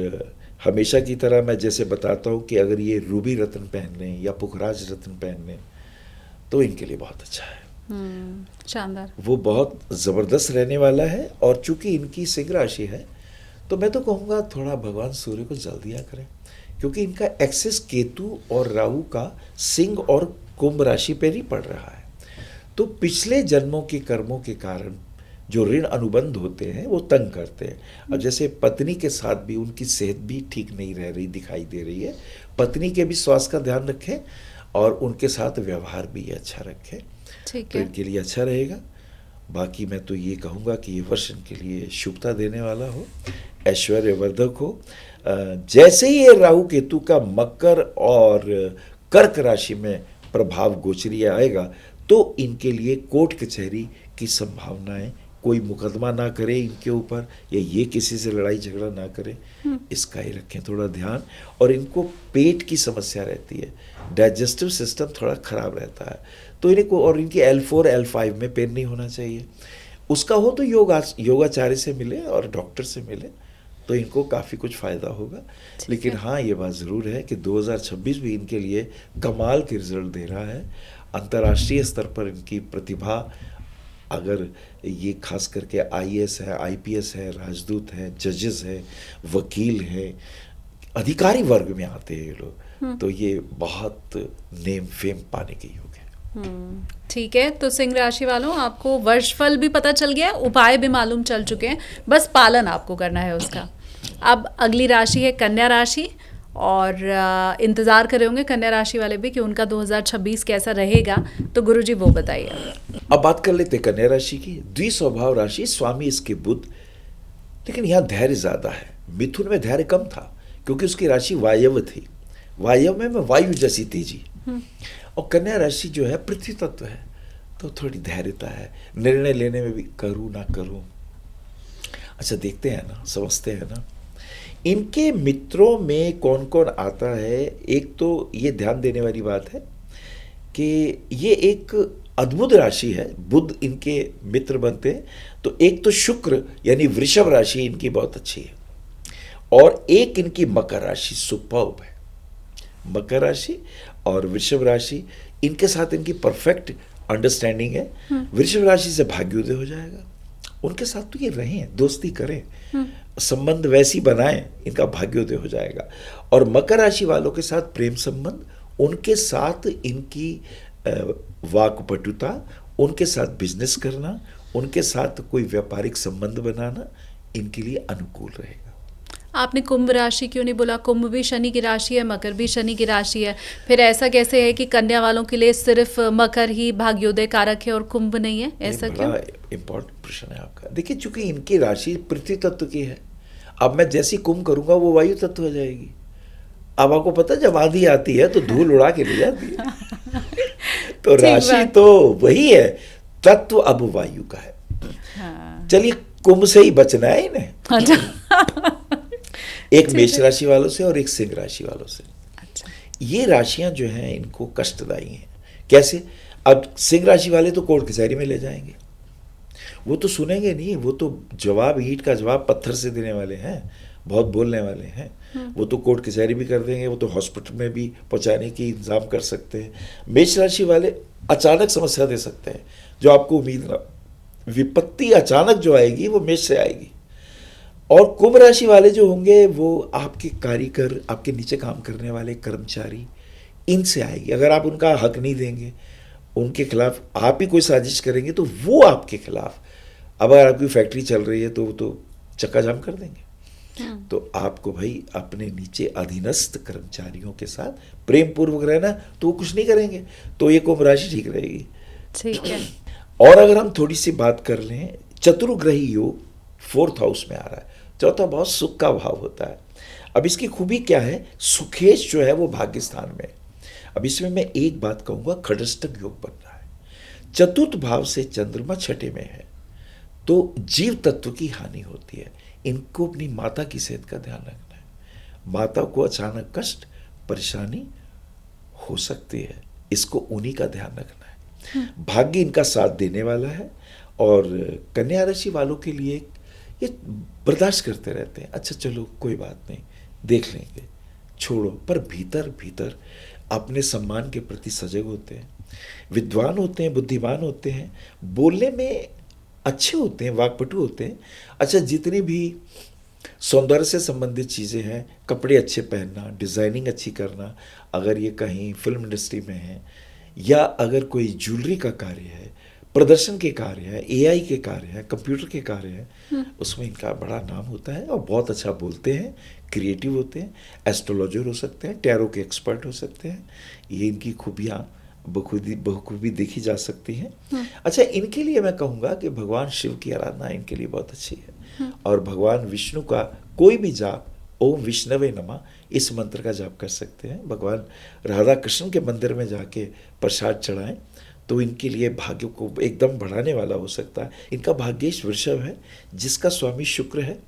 हमेशा की तरह मैं जैसे बताता हूँ कि अगर ये रूबी रत्न पहन लें या पुखराज रत्न पहन लें तो इनके लिए बहुत अच्छा है। शानदार। वो बहुत ज़बरदस्त रहने वाला है। और चूंकि इनकी सिंह राशि है, तो मैं तो कहूँगा थोड़ा भगवान सूर्य को जल दिया करें, क्योंकि इनका एक्सेस केतु और राहु का सिंह और कुंभ राशि पर ही पड़ रहा है। तो पिछले जन्मों के कर्मों के कारण जो ऋण अनुबंध होते हैं वो तंग करते हैं। अब जैसे पत्नी के साथ भी उनकी सेहत भी ठीक नहीं रह रही दिखाई दे रही है, पत्नी के भी स्वास्थ्य का ध्यान रखें और उनके साथ व्यवहार भी अच्छा रखें, तो इनके लिए अच्छा रहेगा। बाकी मैं तो ये कहूँगा कि ये वर्ष इनके लिए शुभता देने वाला हो, ऐश्वर्यवर्धक हो। जैसे ही ये राहु केतु का मकर और कर्क राशि में प्रभाव गोचरीय आएगा, तो इनके लिए कोर्ट कचहरी की संभावनाएं, कोई मुकदमा ना करे इनके ऊपर, या ये किसी से लड़ाई झगड़ा ना करे, इसका ही रखें थोड़ा ध्यान। और इनको पेट की समस्या रहती है, डाइजेस्टिव सिस्टम थोड़ा खराब रहता है, तो इन्हें को, और इनकी L4 L5 में पेन नहीं होना चाहिए। उसका हो तो योगाचार्य से मिले और डॉक्टर से मिले, तो इनको काफ़ी कुछ फ़ायदा होगा। लेकिन हाँ, ये बात ज़रूर है कि 2026 भी इनके लिए कमाल के रिजल्ट दे रहा है। अंतर्राष्ट्रीय स्तर पर इनकी प्रतिभा, अगर ये खास करके IAS है, IPS है, राजदूत है, जजेस है, वकील है, अधिकारी वर्ग में आते हैं ये लोग, तो ये बहुत नेम फेम पाने के योग है। ठीक है, तो सिंह राशि वालों, आपको वर्षफल भी पता चल गया, उपाय भी मालूम चल चुके हैं, बस पालन आपको करना है उसका। अब अगली राशि है कन्या राशि, और इंतज़ार कर रहे होंगे कन्या राशि वाले भी कि उनका 2026 कैसा रहेगा, तो गुरुजी वो बताइए। अब बात कर लेते कन्या राशि की। द्विस्वभाव राशि, स्वामी इसके बुध, लेकिन यहाँ धैर्य ज़्यादा है। मिथुन में धैर्य कम था क्योंकि उसकी राशि वायव थी, वायव में वायु जैसी तेजी, और कन्या राशि जो है पृथ्वी तत्व है, तो थोड़ी धैर्यता है, निर्णय लेने में भी करूँ ना करूँ। अच्छा, देखते हैं ना, समझते हैं ना। इनके मित्रों में कौन कौन आता है। एक तो ये ध्यान देने वाली बात है कि ये एक अद्भुत राशि है, बुध इनके मित्र बनते हैं। तो एक तो शुक्र यानी वृषभ राशि इनकी बहुत अच्छी है, और एक इनकी मकर राशि सुपर्ब है। मकर राशि और वृषभ राशि, इनके साथ इनकी परफेक्ट अंडरस्टैंडिंग है। वृषभ राशि से भाग्योदय हो जाएगा, उनके साथ तो ये रहें, दोस्ती करें, संबंध वैसी बनाएं, इनका भाग्योदय हो जाएगा। और मकर राशि वालों के साथ प्रेम संबंध, उनके साथ इनकी वाक्पटुता, उनके साथ बिजनेस करना, उनके साथ कोई व्यापारिक संबंध बनाना इनके लिए अनुकूल रहेगा। आपने कुंभ राशि क्यों नहीं बोला? कुंभ भी शनि की राशि है, मकर भी शनि की राशि है, फिर ऐसा कैसे है कि कन्या वालों के लिए सिर्फ मकर ही भाग्योदय कारक है और कुंभ नहीं है? ऐसा क्यों? बड़ा इम्पोर्टेंट प्रश्न है आपका। देखिए, चूंकि इनकी राशि पृथ्वी तत्व की है, अब मैं जैसी कुंभ करूंगा वो वायु तत्व हो जाएगी। अब आपको पता है, जब आंधी आती है तो धूल उड़ा के ले जाती है। तो राशि तो वही है, तत्व अब वायु का है। हाँ। चलिए, कुंभ से ही बचना है इन्हें। एक मेष राशि वालों से और एक सिंह राशि वालों से। अच्छा। ये राशियां जो हैं इनको कष्टदायी हैं। कैसे? अब सिंह राशि वाले तो कोर्ट कचहरी में ले जाएंगे, वो तो सुनेंगे नहीं, वो तो जवाब, ईंट का जवाब पत्थर से देने वाले हैं, बहुत बोलने वाले हैं। वो तो कोर्ट कचहरी भी कर देंगे, वो तो हॉस्पिटल में भी पहुंचाने की इंतजाम कर सकते हैं। मेष राशि वाले अचानक समस्या दे सकते हैं, जो आपको उम्मीद ना, विपत्ति अचानक जो आएगी वो मेष से आएगी। और कुंभ राशि वाले जो होंगे वो आपके कारीगर, आपके नीचे काम करने वाले कर्मचारी, इनसे आएगी। अगर आप उनका हक नहीं देंगे, उनके खिलाफ आप ही कोई साजिश करेंगे, तो वो आपके खिलाफ, अब अगर आपकी फैक्ट्री चल रही है तो वो तो चक्का जाम कर देंगे। तो आपको भाई अपने नीचे अधीनस्थ कर्मचारियों के साथ प्रेम पूर्वक रहना, तो वो कुछ नहीं करेंगे, तो ये कुंभ राशि ठीक रहेगी। ठीक है। और अगर हम थोड़ी सी बात कर लें, चतुर्ग्रही योग 4th हाउस में आ रहा है। चौथा भाव सुख का भाव होता है। अब इसकी खूबी क्या है? सुखेश जो है वो भाग्य स्थान में। अब इसमें मैं एक बात कहूंगा, खडष्टक योग बन रहा है। चतुर्थ भाव से चंद्रमा छठे में है, तो जीव तत्व की हानि होती है। इनको अपनी माता की सेहत का ध्यान रखना है। माता को अचानक कष्ट, परेशानी हो सकती है, इसको उन्हीं का ध्यान रखना है। भाग्य इनका साथ देने वाला है। और कन्या राशि वालों के लिए ये बर्दाश्त करते रहते हैं, अच्छा चलो कोई बात नहीं, देख लेंगे, छोड़ो, पर भीतर भीतर अपने सम्मान के प्रति सजग होते हैं, विद्वान होते हैं, बुद्धिमान होते हैं, बोलने में अच्छे होते हैं, वाकपटु होते हैं। अच्छा, जितनी भी सौंदर्य से संबंधित चीज़ें हैं, कपड़े अच्छे पहनना, डिज़ाइनिंग अच्छी करना, अगर ये कहीं फिल्म इंडस्ट्री में है या अगर कोई ज्वेलरी का कार्य है, प्रदर्शन के कार्य है, एआई के कार्य है, कंप्यूटर के कार्य है, उसमें इनका बड़ा नाम होता है और बहुत अच्छा बोलते हैं, क्रिएटिव होते हैं, एस्ट्रोलॉजर हो सकते हैं, टैरो के एक्सपर्ट हो सकते हैं। ये इनकी खूबियाँ बखूबी देखी जा सकती हैं। अच्छा, इनके लिए मैं कहूँगा कि भगवान शिव की आराधना इनके लिए बहुत अच्छी है। और भगवान विष्णु का कोई भी जाप, ओम विष्णवे नमः, इस मंत्र का जाप कर सकते हैं। भगवान राधा कृष्ण के मंदिर में जाके प्रसाद चढ़ाएं, तो इनके लिए भाग्य को एकदम बढ़ाने वाला हो सकता है। इनका भाग्येश वृषभ है, जिसका स्वामी शुक्र है।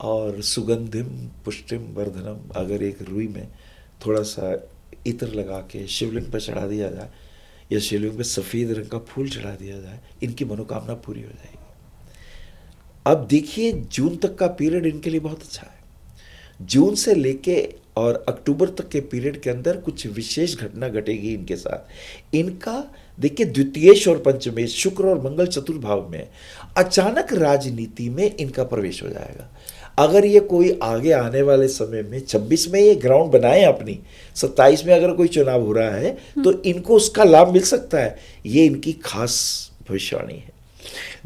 और सुगंधिम पुष्टिम वर्धनम, अगर एक रुई में थोड़ा सा इत्र लगा के शिवलिंग पर चढ़ा दिया जाए या शिवलिंग पर सफ़ेद रंग का फूल चढ़ा दिया जाए, इनकी मनोकामना पूरी हो जाएगी। अब देखिए, जून तक का पीरियड इनके लिए बहुत अच्छा है। जून से लेके और अक्टूबर तक के पीरियड के अंदर कुछ विशेष घटना घटेगी इनके साथ। इनका देखिए, द्वितीयेश और पंचमेश, शुक्र और मंगल चतुर्भाव में, अचानक राजनीति में इनका प्रवेश हो जाएगा। अगर ये कोई आगे आने वाले समय में 26 में ये ग्राउंड बनाए अपनी, 27 में अगर कोई चुनाव हो रहा है तो इनको उसका लाभ मिल सकता है। ये इनकी खास भविष्यवाणी है।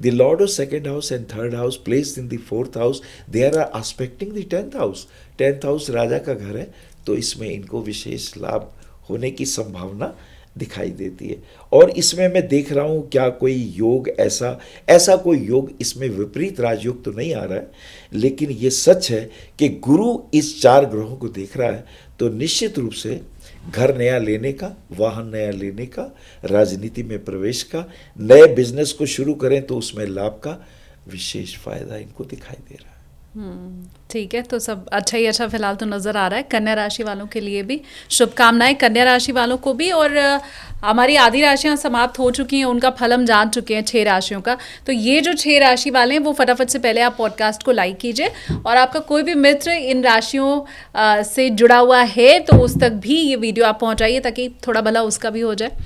The Lord of 2nd house and 3rd house placed in the 4th house, they are aspecting the 10th house. 10th house राजा का घर है, तो इसमें इनको विशेष लाभ होने की संभावना दिखाई देती है। और इसमें मैं देख रहा हूँ, क्या कोई योग ऐसा कोई योग, इसमें विपरीत राजयोग तो नहीं आ रहा है, लेकिन ये सच है कि गुरु इस 4 ग्रहों को देख रहा है, तो निश्चित रूप से घर नया लेने का, वाहन नया लेने का, राजनीति में प्रवेश का, नए बिजनेस को शुरू करें तो उसमें लाभ का विशेष फायदा इनको दिखाई दे रहा है। ठीक है, तो सब अच्छा ही अच्छा फिलहाल तो नज़र आ रहा है। कन्या राशि वालों के लिए भी शुभकामनाएं, कन्या राशि वालों को भी। और हमारी आधी राशियां समाप्त हो चुकी हैं, उनका फल हम जान चुके हैं 6 राशियों का। तो ये जो 6 राशि वाले हैं, वो फटाफट से पहले आप पॉडकास्ट को लाइक कीजिए, और आपका कोई भी मित्र इन राशियों से जुड़ा हुआ है तो उस तक भी ये वीडियो आप पहुँचाइए, ताकि थोड़ा भला उसका भी हो जाए।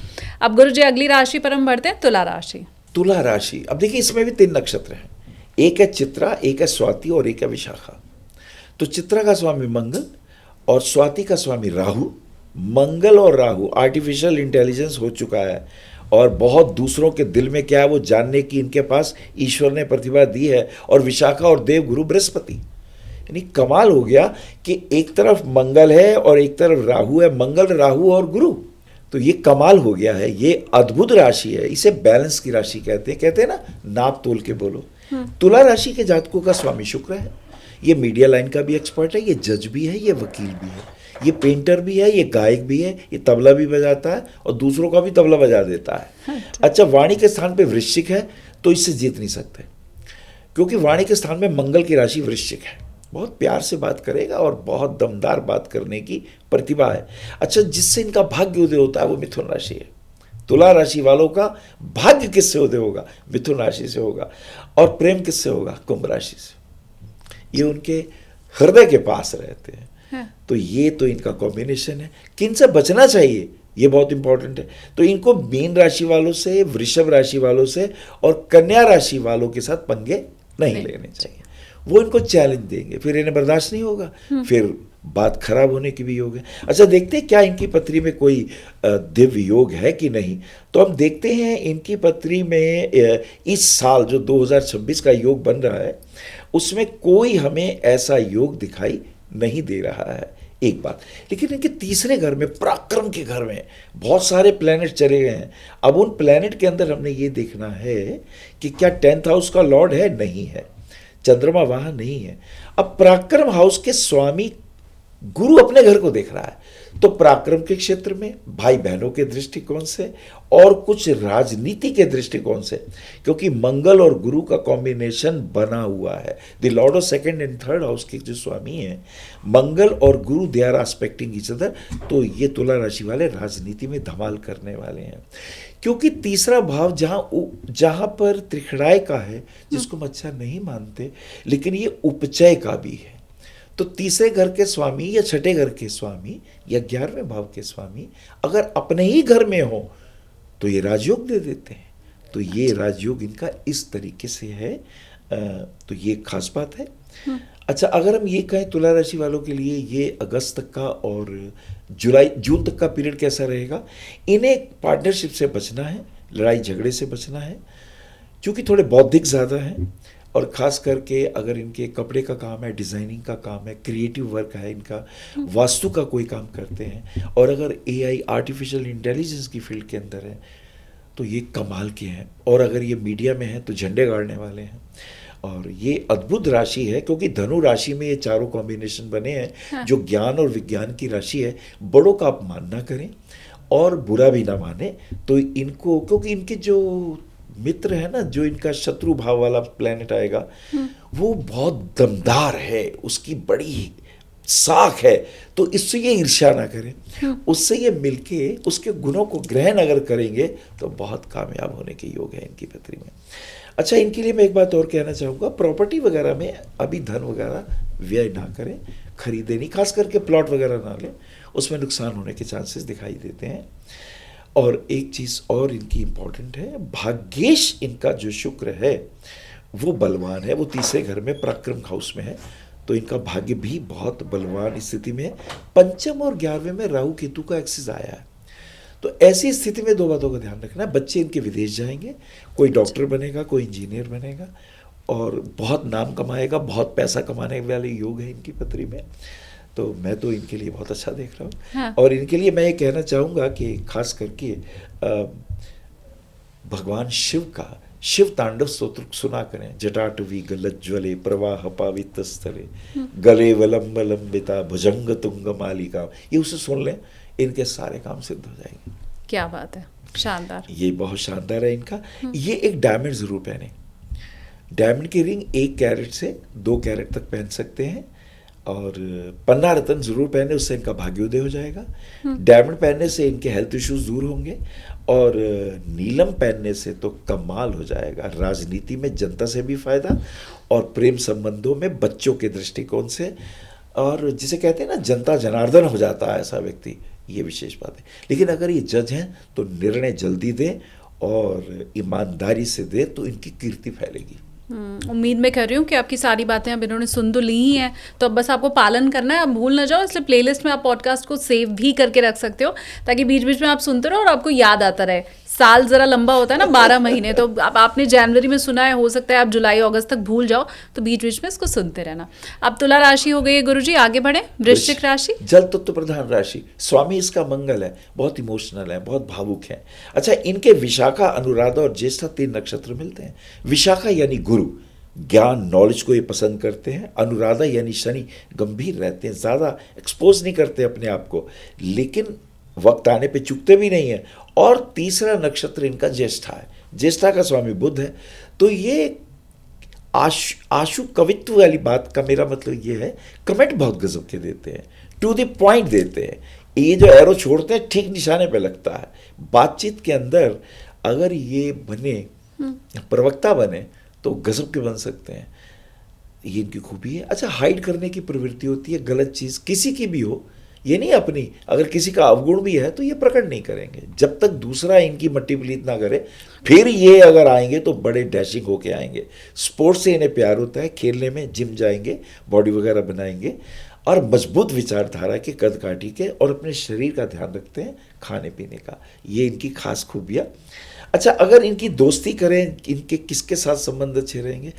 अब गुरु जी, अगली राशि पर हम बढ़ते हैं, तुला राशि। तुला राशि, अब देखिए, इसमें भी 3 नक्षत्र हैं, एक है चित्रा, एक है स्वाति और एक है विशाखा। तो चित्रा का स्वामी मंगल और स्वाति का स्वामी राहु। मंगल और राहु आर्टिफिशियल इंटेलिजेंस हो चुका है, और बहुत दूसरों के दिल में क्या है वो जानने की इनके पास ईश्वर ने प्रतिभा दी है। और विशाखा और देवगुरु बृहस्पति, यानी कमाल हो गया कि एक तरफ मंगल है और एक तरफ राहु है, मंगल राहु और गुरु, तो ये कमाल हो गया है। ये अद्भुत राशि है, इसे बैलेंस की राशि कहते हैं ना, नाप तोल के बोलो। तुला राशि के जातकों का स्वामी शुक्र है। ये मीडिया लाइन का भी एक्सपर्ट है, ये जज भी है, ये वकील भी है, ये पेंटर भी है, ये गायक भी है, ये तबला भी बजाता है और दूसरों का भी तबला बजा देता है। अच्छा, वाणी के स्थान पे वृश्चिक है, तो इससे जीत नहीं सकते, क्योंकि वाणी के स्थान में मंगल की राशि वृश्चिक है। बहुत प्यार से बात करेगा और बहुत दमदार बात करने की प्रतिभा है। अच्छा, जिससे इनका भाग्य उदय होता है वो मिथुन राशि है। तुला राशि वालों का भाग्य किससे उदय होगा? मिथुन राशि से होगा। और प्रेम किससे होगा? कुंभ राशि से। ये उनके हृदय के पास रहते हैं। हाँ। तो ये तो इनका कॉम्बिनेशन है। किन से बचना चाहिए, ये बहुत इंपॉर्टेंट है। तो इनको मीन राशि वालों से, वृषभ राशि वालों से और कन्या राशि वालों के साथ पंगे नहीं लेने चाहिए। वो इनको चैलेंज देंगे, फिर इन्हें बर्दाश्त नहीं होगा, फिर बात खराब होने की भी योग है। अच्छा, देखते हैं क्या इनकी पत्री में कोई दिव्य योग है कि नहीं। तो हम देखते हैं इनकी पत्री में इस साल जो 2026 का योग बन रहा है उसमें कोई हमें ऐसा योग दिखाई नहीं दे रहा है, एक बात। लेकिन इनके तीसरे घर में, पराक्रम के घर में, बहुत सारे प्लैनेट चले गए हैं। अब उन प्लैनेट के अंदर हमने ये देखना है कि क्या 10th हाउस का लॉर्ड है? नहीं है, चंद्रमा वहां नहीं है। अब पराक्रम हाउस के स्वामी गुरु अपने घर को देख रहा है, तो पराक्रम के क्षेत्र में, भाई बहनों के दृष्टिकोण से और कुछ राजनीति के दृष्टिकोण से, क्योंकि मंगल और गुरु का कॉम्बिनेशन बना हुआ है। The lord of second and third house के जो स्वामी हैं मंगल और Guru, they are aspecting each other. तो ये तुला राशि वाले राजनीति में धमाल करने वाले हैं, क्योंकि तीसरा भाव जहां पर त्रिखड़ाय का है, जिसको हम अच्छा नहीं मानते, लेकिन ये उपचय का भी है। तो तीसरे घर के स्वामी या छठे घर के स्वामी या 11वें भाव के स्वामी अगर अपने ही घर में हो तो ये राजयोग दे देते हैं। तो ये राजयोग इनका इस तरीके से है, तो ये खास बात है। अच्छा, अगर हम ये कहें तुला राशि वालों के लिए ये अगस्त तक का और जून तक का पीरियड कैसा रहेगा, इन्हें पार्टनरशिप से बचना है, लड़ाई झगड़े से बचना है, क्योंकि थोड़े बौद्धिक ज़्यादा हैं। और ख़ास करके अगर इनके कपड़े का काम है, डिज़ाइनिंग का काम है, क्रिएटिव वर्क है इनका, वास्तु का कोई काम करते हैं, और अगर AI आर्टिफिशियल इंटेलिजेंस की फील्ड के अंदर है तो ये कमाल के हैं। और अगर ये मीडिया में है तो झंडे गाड़ने वाले हैं। और ये अद्भुत राशि है, क्योंकि धनु राशि में ये चारों कॉम्बिनेशन बने हैं। हाँ। जो ज्ञान और विज्ञान की राशि है, बड़ों का अपमान ना करें और बुरा भी ना माने। तो इनको, क्योंकि इनके जो मित्र है ना, जो इनका शत्रु भाव वाला प्लैनेट आएगा, वो बहुत दमदार है, उसकी बड़ी साख है, तो इससे ये ईर्ष्या ना करें, उससे ये मिलके उसके गुणों को ग्रहण अगर करेंगे तो बहुत कामयाब होने के योग है इनकी पत्री में। अच्छा, इनके लिए मैं एक बात और कहना चाहूँगा, प्रॉपर्टी वगैरह में अभी धन वगैरह व्यय ना करें, खरीदे नहीं, खास करके प्लॉट वगैरह ना लें, उसमें नुकसान होने के चांसेस दिखाई देते हैं। और एक चीज़ और इनकी इम्पॉर्टेंट है, भाग्येश इनका जो शुक्र है वो बलवान है, वो तीसरे घर में पराक्रम हाउस में है, तो इनका भाग्य भी बहुत बलवान स्थिति में है। पंचम और 11वें में राहु केतु का एक्सिस आया है, तो ऐसी स्थिति में दो बातों का ध्यान रखना है। बच्चे इनके विदेश जाएंगे, कोई डॉक्टर बनेगा, कोई इंजीनियर बनेगा और बहुत नाम कमाएगा, बहुत पैसा कमाने वाले योग है इनकी पत्री में। तो मैं तो इनके लिए बहुत अच्छा देख रहा हूँ। हाँ। और इनके लिए मैं ये कहना चाहूँगा कि खास करके भगवान शिव का शिव तांडव स्तोत्र सुना करें। जटाटवी गलज्ज्वले प्रवाह पावित स्थले गले वलंब लंबिता भुजंग तुंग मालिका, ये उसे सुन लें, इनके सारे काम सिद्ध हो जाएंगे। क्या बात है, शानदार। ये बहुत शानदार है इनका। ये एक डायमंड जरूर पहने, डायमंड की रिंग 1 कैरेट से 2 कैरेट तक पहन सकते हैं, और पन्ना रतन जरूर पहने, उससे इनका भाग्योदय हो जाएगा। डायमंड पहनने से इनके हेल्थ इश्यूज दूर होंगे, और नीलम पहनने से तो कमाल हो जाएगा। राजनीति में जनता से भी फायदा, और प्रेम संबंधों में बच्चों के दृष्टिकोण से, और जिसे कहते हैं ना जनता जनार्दन हो जाता है ऐसा व्यक्ति, ये विशेष बात है। लेकिन अगर ये जज हैं तो निर्णय जल्दी दें और ईमानदारी से दें, तो इनकी कीर्ति फैलेगी। उम्मीद मैं कर रही हूँ कि आपकी सारी बातें अब इन्होंने सुन तो ली ही हैं, तो अब बस आपको पालन करना है, आप भूल ना जाओ। इसलिए प्लेलिस्ट में आप पॉडकास्ट को सेव भी करके रख सकते हो, ताकि बीच बीच में आप सुनते रहो और आपको याद आता रहे। साल जरा लंबा होता है ना, 12 महीने, तो अब आपने जनवरी में सुना है, हो सकता है आप जुलाई अगस्त तक भूल जाओ, तो बीच बीच में इसको सुनते रहना। अब तुला राशि हो गई है गुरुजी, आगे बढ़े। वृश्चिक राशि, जल तत्व प्रधान राशि, स्वामी इसका मंगल है, बहुत इमोशनल है, बहुत भावुक है। अच्छा, इनके विशाखा, अनुराधा और ज्येष्ठा 3 नक्षत्र मिलते हैं। विशाखा यानी गुरु, ज्ञान, नॉलेज को ये पसंद करते हैं। अनुराधा यानी शनि, गंभीर रहते हैं, ज़्यादा एक्सपोज नहीं करते अपने आप को, लेकिन वक्त आने पे चुकते भी नहीं है। और तीसरा नक्षत्र इनका ज्येष्ठा है, ज्येष्ठा का स्वामी बुध है। तो ये आशु कवित्व वाली बात का मेरा मतलब ये है, कमेंट बहुत गजब के देते हैं, टू द पॉइंट देते हैं। ये जो एरो छोड़ते हैं ठीक निशाने पे लगता है। बातचीत के अंदर अगर ये बने, प्रवक्ता बने, तो गजब के बन सकते हैं। ये इनकी खूबी है। अच्छा, हाइड करने की प्रवृत्ति होती है, गलत चीज़ किसी की भी हो, ये नहीं अपनी, अगर किसी का अवगुण भी है तो ये प्रकट नहीं करेंगे जब तक दूसरा इनकी मट्टी पलीत ना करे। फिर ये अगर आएंगे तो बड़े डैशिंग होके आएंगे। स्पोर्ट्स से इन्हें प्यार होता है, खेलने में, जिम जाएंगे, बॉडी वगैरह बनाएंगे, और मजबूत विचारधारा के, कद काठी के, और अपने शरीर का ध्यान रखते हैं, खाने पीने का। ये इनकी खास खूबियाँ। अच्छा, अगर इनकी दोस्ती करें, इनके किसके साथ संबंध अच्छे रहेंगे,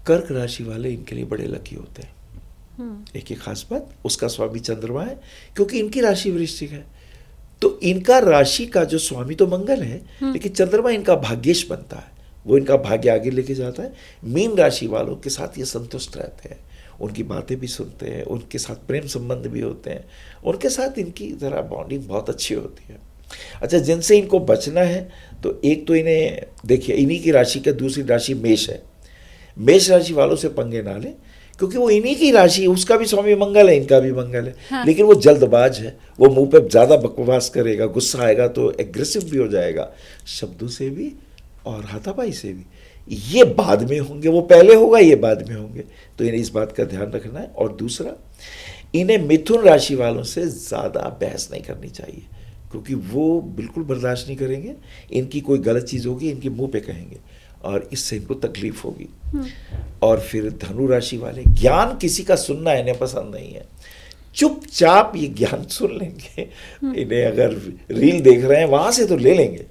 कर्क राशि वाले इनके लिए बड़े लकी होते हैं। एक ही खास बात, उसका स्वामी चंद्रमा है, क्योंकि इनकी राशि वृश्चिक है। तो इनका राशि का जो स्वामी तो मंगल है, लेकिन चंद्रमा इनका भाग्येश बनता है, वो इनका भाग्य आगे लेके जाता है। मीन राशि वालों के साथ ये संतुष्ट रहते हैं, उनकी बातें भी सुनते हैं, उनके साथ प्रेम संबंध भी होते हैं, उनके साथ इनकी ज़रा बॉन्डिंग बहुत अच्छी होती है। अच्छा, जिनसे इनको बचना है, तो एक तो इन्हें देखिए, इन्हीं की राशि का दूसरी राशि मेष है। मेष राशि वालों से पंगे ना लें, क्योंकि वो इन्हीं की राशि, उसका भी स्वामी मंगल है, इनका भी मंगल है। हाँ। लेकिन वो जल्दबाज है, वो मुंह पे ज़्यादा बकवास करेगा, गुस्सा आएगा तो एग्रेसिव भी हो जाएगा, शब्दों से भी और हाथापाई से भी। ये बाद में होंगे, वो पहले होगा, ये बाद में होंगे, तो इन्हें इस बात का ध्यान रखना है। और दूसरा, इन्हें मिथुन राशि वालों से ज़्यादा बहस नहीं करनी चाहिए, क्योंकि वो बिल्कुल बर्दाश्त नहीं करेंगे। इनकी कोई गलत चीज़ होगी, इनके मुंह पे कहेंगे, और इससे इनको तकलीफ होगी। और फिर धनु राशि वाले, ज्ञान किसी का सुनना इन्हें पसंद नहीं है, चुपचाप ये ज्ञान सुन लेंगे। इन्हें अगर रील देख रहे हैं वहां से तो ले लेंगे,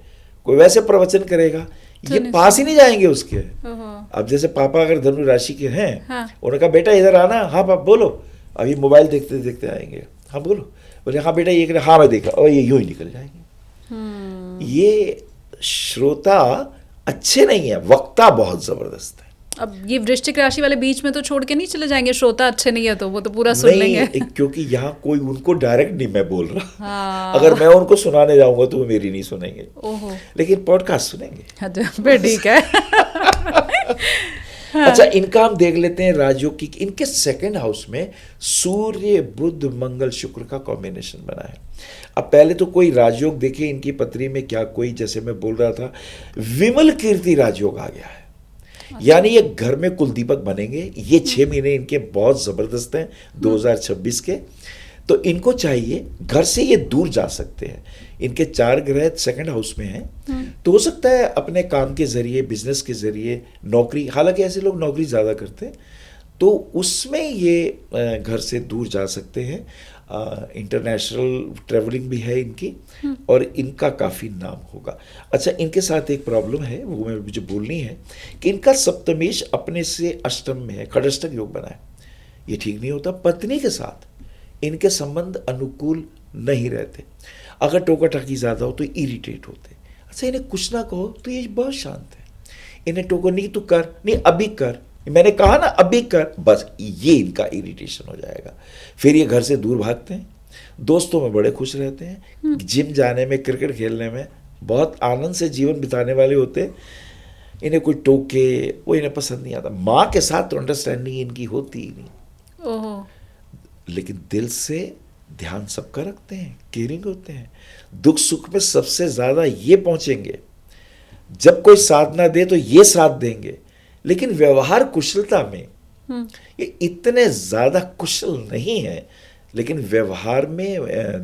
कोई वैसे प्रवचन करेगा, ये पास ही नहीं जाएंगे उसके। अब जैसे पापा अगर धनु राशि के हैं, हाँ। उन्होंने कहा बेटा इधर आना, हाँ पापा बोलो, अभी मोबाइल देखते देखते आएंगे, हाँ बोलो, बोले हाँ बेटा ये, हाँ मैं देखा, और ये यूं ही निकल जाएंगे। ये श्रोता अच्छे नहीं है, वक्ता बहुत जबरदस्त है। अब ये वृश्चिक राशि वाले बीच में तो छोड़ के नहीं चले जाएंगे, श्रोता अच्छे नहीं है तो वो तो पूरा सुन लेंगे। क्योंकि यहाँ कोई उनको डायरेक्ट नहीं मैं बोल रहा। हाँ। अगर मैं उनको सुनाने जाऊंगा तो वो मेरी नहीं सुनेंगे, लेकिन पॉडकास्ट सुनेंगे। ठीक है। अच्छा, इनका हम देख लेते हैं राजयोग की। इनके सेकंड हाउस में सूर्य, बुध, मंगल, शुक्र का कॉम्बिनेशन बना है। अब पहले तो कोई राजयोग देखे इनकी पत्री में, क्या कोई, जैसे मैं बोल रहा था, विमल कीर्ति राजयोग आ गया है। यानी ये घर में कुलदीपक बनेंगे। ये 6 महीने इनके बहुत जबरदस्त हैं 2026 के। तो इनको चाहिए, घर से ये दूर जा सकते हैं। इनके 4 ग्रह सेकंड हाउस में हैं, तो हो सकता है अपने काम के जरिए, बिजनेस के जरिए, नौकरी, हालांकि ऐसे लोग नौकरी ज़्यादा करते हैं, तो उसमें ये घर से दूर जा सकते हैं। इंटरनेशनल ट्रैवलिंग भी है इनकी, और इनका काफ़ी नाम होगा। अच्छा, इनके साथ एक प्रॉब्लम है, वो मैं मुझे बोलनी है, कि इनका सप्तमेश अपने से अष्टम में है, खड़ष्टक योग बना है। ये ठीक नहीं होता। पत्नी के साथ इनके संबंध अनुकूल नहीं रहते। अगर टोका टाकी ज़्यादा हो तो इरिटेट होते। अच्छा, इन्हें कुछ ना कहो तो ये बहुत शांत है। इन्हें टोको, नहीं तू कर, नहीं अभी कर, मैंने कहा ना अभी कर, बस ये इनका इरिटेशन हो जाएगा। फिर ये घर से दूर भागते हैं, दोस्तों में बड़े खुश रहते हैं, जिम जाने में, क्रिकेट खेलने में बहुत आनंद से जीवन बिताने वाले होते हैं। इन्हें कोई टोके, वो इन्हें पसंद नहीं आता। माँ के साथ तो अंडरस्टैंडिंग इनकी होती ही नहीं, लेकिन दिल से ध्यान सबका रखते हैं, केयरिंग होते हैं। दुख सुख में सबसे ज़्यादा ये पहुँचेंगे। जब कोई साथ ना दे तो ये साथ देंगे, लेकिन व्यवहार कुशलता में ये इतने ज़्यादा कुशल नहीं है, लेकिन व्यवहार में,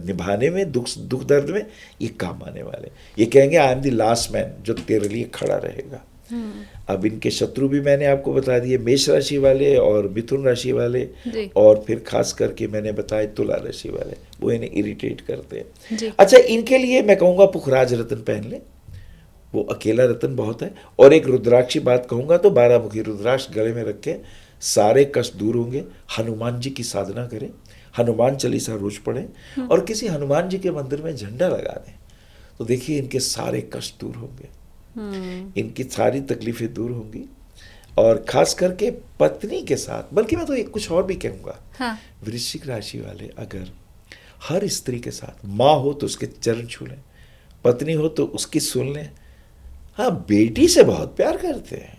निभाने में, दुख दर्द में ये काम आने वाले। ये कहेंगे I am the last man जो तेरे लिए खड़ा रहेगा। अब इनके शत्रु भी मैंने आपको बता दिए, मेष राशि वाले और मिथुन राशि वाले, और फिर खास करके मैंने बताया तुला राशि वाले, वो इन्हें इरिटेट करते हैं। अच्छा, इनके लिए मैं कहूँगा पुखराज रत्न पहन लें, वो अकेला रत्न बहुत है। और एक रुद्राक्ष की बात कहूँगा तो 12 मुखी रुद्राक्ष गले में रख के सारे कष्ट दूर होंगे। हनुमान जी की साधना करें, हनुमान चालीसा रोज पढ़ें और किसी हनुमान जी के मंदिर में झंडा लगा दें, तो देखिए इनके सारे कष्ट दूर होंगे, इनकी सारी तकलीफें दूर होंगी। और खास करके पत्नी के साथ, बल्कि मैं तो एक कुछ और भी कहूँगा, हाँ। वृश्चिक राशि वाले अगर हर स्त्री के साथ, माँ हो तो उसके चरण छू लें, पत्नी हो तो उसकी सुन लें। हाँ, बेटी से बहुत प्यार करते हैं,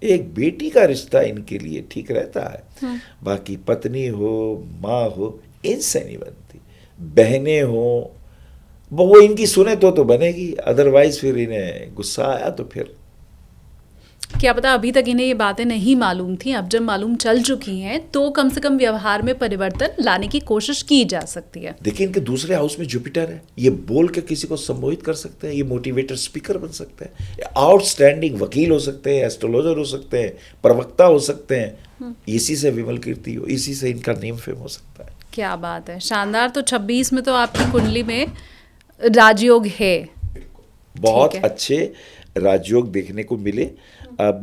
एक बेटी का रिश्ता इनके लिए ठीक रहता है। बाकी पत्नी हो, माँ हो, इनसे नहीं बनती। बहनें हो, वो इनकी सुने तो बनेगी, अदरवाइज फिर इन्हें गुस्सा आया तो फिर क्या पता अभी तक इन्हें ये बातें नहीं मालूम थी, अब जब मालूम चल चुकी हैं तो कम से कम व्यवहार में परिवर्तन लाने की कोशिश की जा सकती है। देखिए इनके दूसरे हाउस में जुपिटर है, ये बोल के किसी को संबोधित कर सकते हैं, ये मोटिवेटर स्पीकर बन सकते हैं, आउटस्टैंडिंग वकील हो सकते हैं, एस्ट्रोलॉजर हो सकते हैं, प्रवक्ता हो सकते हैं। इसी से विमल कीर्ति हो, इसी से इनका नेम फेम हो सकता है। क्या बात है, शानदार। तो 26 में तो आपकी कुंडली में राजयोग है, बहुत ठीक है। अच्छे राजयोग देखने को मिले। अब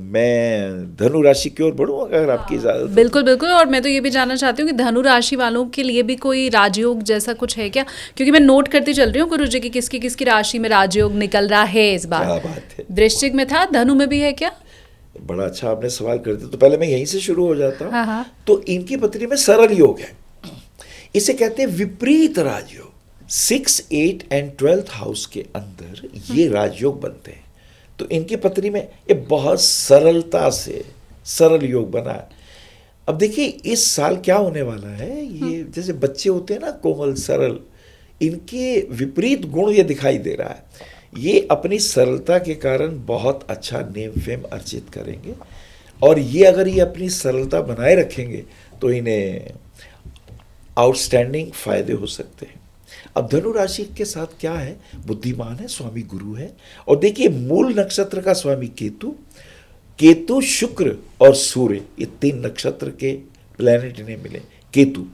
मैं धनु राशि की ओर बढ़ूं अगर आपकी इजाजत हो। बिल्कुल बिल्कुल। और मैं तो ये भी जानना चाहती हूँ कि धनु राशि वालों के लिए भी कोई राजयोग जैसा कुछ है क्या, क्योंकि मैं नोट करती चल रही हूँ गुरु जी की किसकी किसकी राशि में राजयोग निकल रहा है इस बार। क्या बात है, वृश्चिक में था, धनु में भी है क्या? बड़ा अच्छा आपने सवाल कर दिया। तो पहले मैं यहीं से शुरू हो जाता हाँ, हूँ। हाँ। तो इनकी पत्नी में सरल योग है, इसे कहते हैं विपरीत राजयोग। 6, 8 एंड 12th हाउस के अंदर ये राजयोग बनते हैं। तो इनकी पत्नी में ये बहुत सरलता से सरल योग बना है। अब देखिए इस साल क्या होने वाला है, ये जैसे बच्चे होते हैं ना कोमल सरल, इनके विपरीत गुण ये दिखाई दे रहा है। ये अपनी सरलता के कारण बहुत अच्छा नेम फेम अर्जित करेंगे, और ये अगर ये अपनी सरलता बनाए रखेंगे तो इन्हें आउटस्टैंडिंग फायदे हो सकते हैं। अब धनु राशि के साथ क्या है, बुद्धिमान है, स्वामी गुरु है। और देखिए मूल नक्षत्र का स्वामी केतु, शुक्र और सूर्य, ये 3 नक्षत्र के प्लेनेट इन्हें मिले। केतु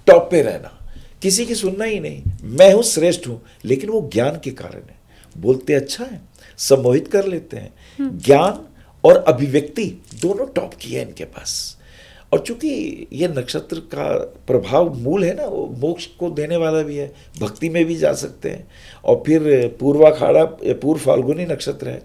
टॉप पे रहना, किसी की सुनना ही नहीं, मैं हूं श्रेष्ठ हूं, लेकिन वो ज्ञान के कारण है। बोलते अच्छा है, सम्मोहित कर लेते हैं। ज्ञान और अभिव्यक्ति दोनों टॉप की है इनके पास। और चूंकि ये नक्षत्र का प्रभाव मूल है ना, वो मोक्ष को देने वाला भी है, भक्ति में भी जा सकते हैं। और फिर पूर्वाखाड़ा, पूर्व फाल्गुनी नक्षत्र है।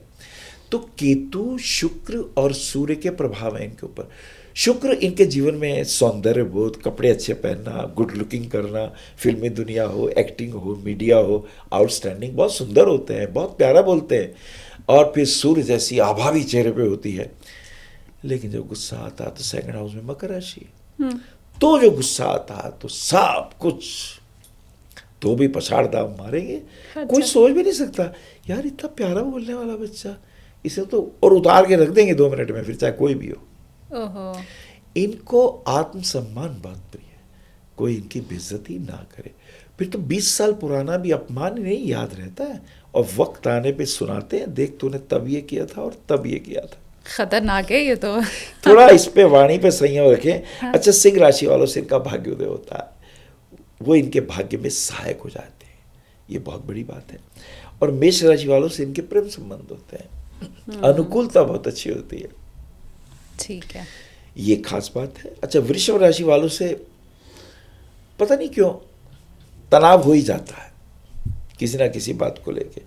तो केतु, शुक्र और सूर्य के प्रभाव है इनके ऊपर। शुक्र इनके जीवन में सौंदर्य बोध, कपड़े अच्छे पहनना, गुड लुकिंग करना, फिल्मी दुनिया हो, एक्टिंग हो, मीडिया हो, आउटस्टैंडिंग, बहुत सुंदर होते हैं, बहुत प्यारा बोलते हैं। और फिर सूर्य जैसी आभा भी चेहरे पे होती है। लेकिन जब गुस्सा आता तो 2nd हाउस में मकर राशि, तो जो गुस्सा आता तो सब कुछ तो भी पछाड़ दाव मारेंगे। अच्छा। कोई सोच भी नहीं सकता यार इतना प्यारा बोलने वाला बच्चा, इसे तो और उतार के रख देंगे 2 मिनट में, फिर चाहे कोई भी हो। ओहो। इनको आत्मसम्मान बहुत प्रिय है, कोई इनकी बेइज्जती ना करे। फिर तो 20 साल पुराना भी अपमान नहीं याद रहता है, और वक्त आने पे सुनाते हैं, देख तूने तब ये किया था और तब ये किया था। खतरनाक है ये तो। थोड़ा इस पे वाणी पे संयम रखें। अच्छा, सिंह राशि वालों से इनका भाग्योदय होता है, वो इनके भाग्य में सहायक हो जाते हैं, ये बहुत बड़ी बात है। और मेष राशि वालों से इनके प्रेम संबंध होते हैं, अनुकूलता बहुत अच्छी होती है, ठीक है, ये खास बात है। अच्छा, वृषभ राशि वालों से पता नहीं क्यों तनाव हो ही जाता है किसी ना किसी बात को लेके,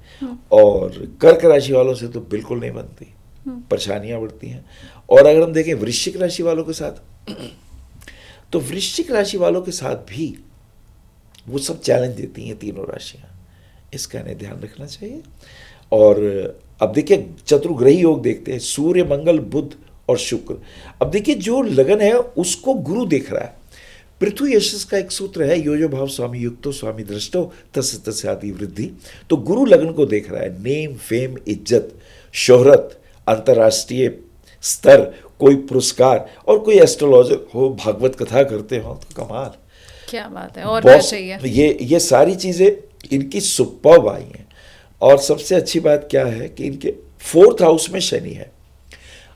और कर्क राशि वालों से तो बिल्कुल नहीं बनती, परेशानियां बढ़ती हैं। और अगर हम देखें वृश्चिक राशि वालों के साथ, तो वृश्चिक राशि वालों के साथ भी वो सब चैलेंज देती हैं तीनों राशियां, इसका इन्हें ध्यान रखना चाहिए। और अब देखिए चतुर्ग्रही योग देखते हैं, सूर्य, मंगल, बुध और शुक्र। अब देखिए जो लगन है उसको गुरु देख रहा है। पृथ्वी यशस का एक सूत्र है, यो जो भाव स्वामी युक्तो स्वामी दृष्टो तस्य तस्य आदि वृद्धि। तो गुरु लगन को देख रहा है, नेम फेम, इज्जत, शोहरत, अंतर्राष्ट्रीय स्तर, कोई पुरस्कार, और कोई एस्ट्रोलॉजर हो, भागवत कथा करते हो तो कमाल, क्या बात है, और क्या चाहिए। ये सारी चीजें इनकी सुपर्ब आई हैं। और सबसे अच्छी बात क्या है कि इनके 4th हाउस में शनि है।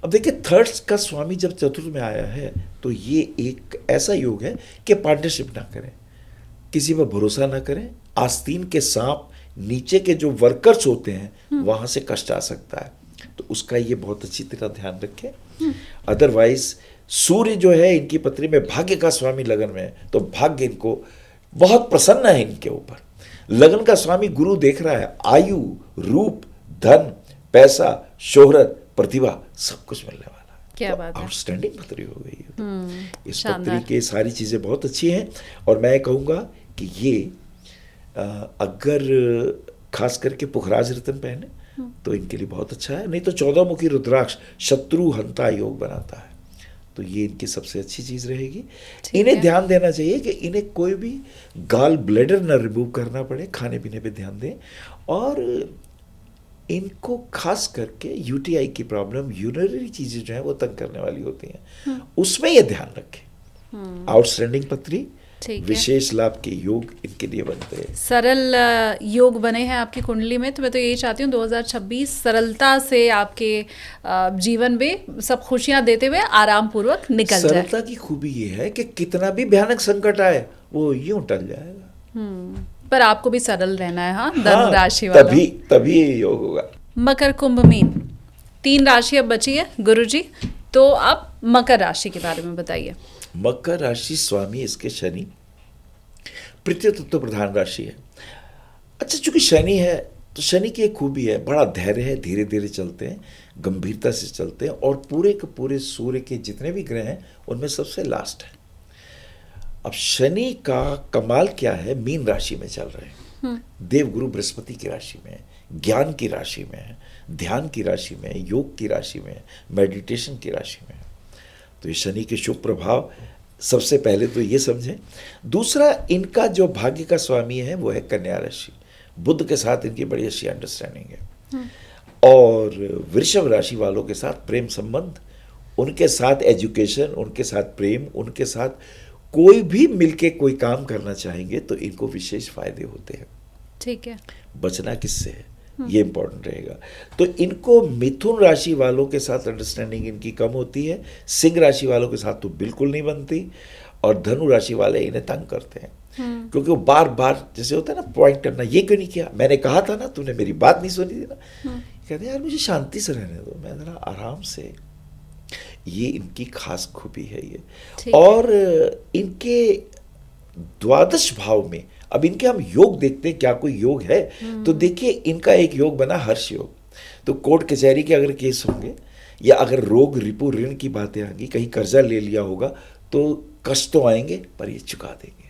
अब देखिए 3rd का स्वामी जब चतुर्थ में आया है तो ये एक ऐसा योग है कि पार्टनरशिप ना करें, किसी पर भरोसा ना करें, आस्तीन के सांप नीचे के जो वर्कर्स होते हैं वहां से कष्ट आ सकता है, तो उसका ये बहुत अच्छी तरह ध्यान रखें। अदरवाइज सूर्य जो है इनकी पत्री में भाग्य का स्वामी लगन में है, तो भाग्य इनको बहुत प्रसन्न है इनके ऊपर। लगन का स्वामी गुरु देख रहा है, आयु, रूप, धन, पैसा, शोहरत, प्रतिभा सब कुछ मिलने वाला है। क्या बात है, आउटस्टैंडिंग पत्री हो गई है। इस शानदार। पत्री की सारी चीजें बहुत अच्छी हैं, और मैं कहूँगा कि ये अगर खास करके पुखराज रत्न पहने तो इनके लिए बहुत अच्छा है, नहीं तो 14 मुखी रुद्राक्ष शत्रु हंता योग बनाता है, तो ये इनकी सबसे अच्छी चीज रहेगी। इन्हें ध्यान देना चाहिए कि इन्हें कोई भी गाल ब्लैडर न रिमूव करना पड़े, खाने पीने पे ध्यान दें, और इनको खास करके यूटीआई की प्रॉब्लम, यूरिनरी चीजें जो है वो तंग करने वाली होती हैं, उसमें ये ध्यान रखें। आउटस्टैंडिंग पत्री, विशेष लाभ के योग इनके लिए बनते हैं। सरल योग बने हैं आपकी कुंडली में, तो मैं तो यही चाहती हूँ 2026 सरलता से आपके जीवन में सब खुशियां देते हुए आराम पूर्वक निकल जाए। सरलता की खूबी ये है कि कितना भी भयानक संकट आए वो यूं टल जाएगा। पर आपको भी सरल रहना है। हाँ, धनु राशि वालों, तभी ये योग होगा। मकर, कुंभ, मीन, 3 राशि अब बची है गुरुजी, तो आप मकर राशि के बारे में बताइए। मकर राशि स्वामी इसके शनि, पृथ्वी तत्व प्रधान राशि है। अच्छा, चूंकि शनि है तो शनि की एक खूबी है, बड़ा धैर्य है, धीरे धीरे चलते हैं, गंभीरता से चलते हैं, और पूरे के पूरे सूर्य के जितने भी ग्रह हैं उनमें सबसे लास्ट है। अब शनि का कमाल क्या है, मीन राशि में चल रहे हैं, देवगुरु बृहस्पति की राशि में, ज्ञान की राशि में, ध्यान की राशि में, योग की राशि में, मेडिटेशन की राशि में। तो ये शनि के शुभ प्रभाव सबसे पहले तो ये समझें। दूसरा, इनका जो भाग्य का स्वामी है वो है कन्या राशि, बुध के साथ इनकी बड़ी अच्छी अंडरस्टैंडिंग है, और वृषभ राशि वालों के साथ प्रेम संबंध, उनके साथ एजुकेशन, उनके साथ प्रेम, उनके साथ कोई भी मिलके कोई काम करना चाहेंगे तो इनको विशेष फायदे होते हैं। ठीक है, बचना किससे है ये इंपॉर्टेंट रहेगा। तो इनको मिथुन राशि वालों के साथ अंडरस्टैंडिंग इनकी कम होती है, सिंह राशि वालों के साथ तो बिल्कुल नहीं बनती, और धनु राशि वाले इन्हें तंग करते हैं, क्योंकि वो बार बार जैसे होता है ना पॉइंट करना, ये क्यों नहीं किया, मैंने कहा था ना, तूने मेरी बात नहीं सुनी थी ना। कहते हैं यार मुझे शांति से रहने दो, मैं जरा आराम से। ये इनकी खास खूबी है ये। और इनके द्वादश भाव में अब इनके हम योग देखते हैं, क्या कोई योग है, तो देखिए इनका एक योग बना हर्ष योग। तो कोर्ट कचहरी के अगर केस होंगे, या अगर रोग रिपू ऋण की बातें आएंगी, कहीं कर्जा ले लिया होगा तो कष्ट तो आएंगे पर ये चुका देंगे।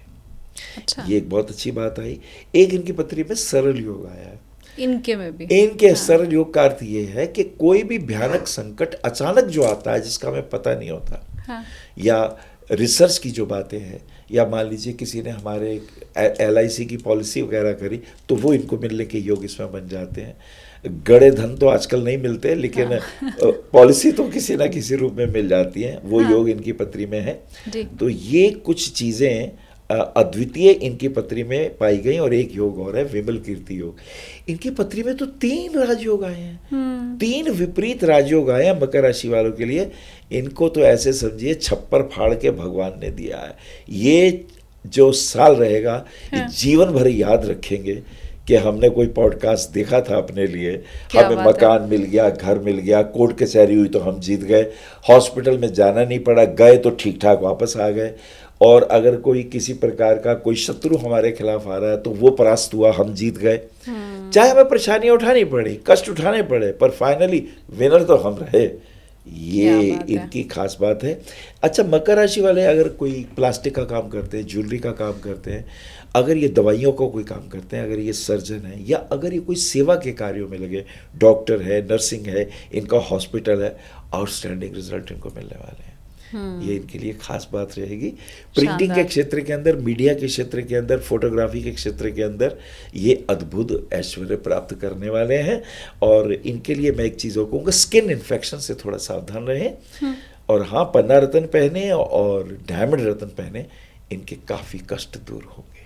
अच्छा, ये एक बहुत अच्छी बात आई। एक इनकी पत्री में सरल योग आया है, इनके में भी इनके सरल योग का अर्थ ये है कि कोई भी भयानक संकट अचानक जो आता है जिसका हमें पता नहीं होता, या रिसर्च की जो बातें हैं, या मान लीजिए किसी ने हमारे LIC की पॉलिसी वगैरह करी तो वो इनको मिलने के योग इसमें बन जाते हैं। गड़े धन तो आजकल नहीं मिलते, लेकिन पॉलिसी तो किसी ना किसी रूप में मिल जाती हैं, वो योग इनकी पत्री में है। तो ये कुछ चीज़ें अद्वितीय इनकी पत्री में पाई गई, और एक योग और है विमल कीर्ति योग। इनकी पत्री में तो 3 राजयोग आए हैं, 3 विपरीत राजयोग आए हैं मकर राशि वालों के लिए। इनको तो ऐसे समझिए छप्पर फाड़ के भगवान ने दिया है। ये जो साल रहेगा ये जीवन भर याद रखेंगे कि हमने कोई पॉडकास्ट देखा था अपने लिए, हमें मकान मिल गया, घर मिल गया, कोर्ट कचहरी हुई तो हम जीत गए, हॉस्पिटल में जाना नहीं पड़ा, गए तो ठीक ठाक वापस आ गए, और अगर कोई किसी प्रकार का कोई शत्रु हमारे खिलाफ आ रहा है तो वो परास्त हुआ, हम जीत गए। चाहे हमें परेशानियां उठानी पड़ी, कष्ट उठाने पड़े, पर फाइनली विनर तो हम रहे। ये इनकी खास बात है। अच्छा, मकर राशि वाले अगर कोई प्लास्टिक का काम करते हैं, ज्वेलरी का काम करते हैं, अगर ये दवाइयों का कोई काम करते हैं, अगर ये सर्जन है, या अगर ये कोई सेवा के कार्यों में लगे, डॉक्टर है, नर्सिंग है, इनका हॉस्पिटल है, आउटस्टैंडिंग रिजल्ट इनको मिलने वाले हैं। ये इनके लिए खास बात रहेगी। प्रिंटिंग के क्षेत्र के अंदर, मीडिया के क्षेत्र के अंदर, फोटोग्राफी के क्षेत्र के अंदर ये अद्भुत ऐश्वर्य प्राप्त करने वाले हैं। और इनके लिए मैं एक चीज़ और कहूँगा, स्किन इन्फेक्शन से थोड़ा सावधान रहें। और हाँ, पन्ना रत्न पहने और डायमंड रत्न पहने, इनके काफ़ी कष्ट दूर होंगे।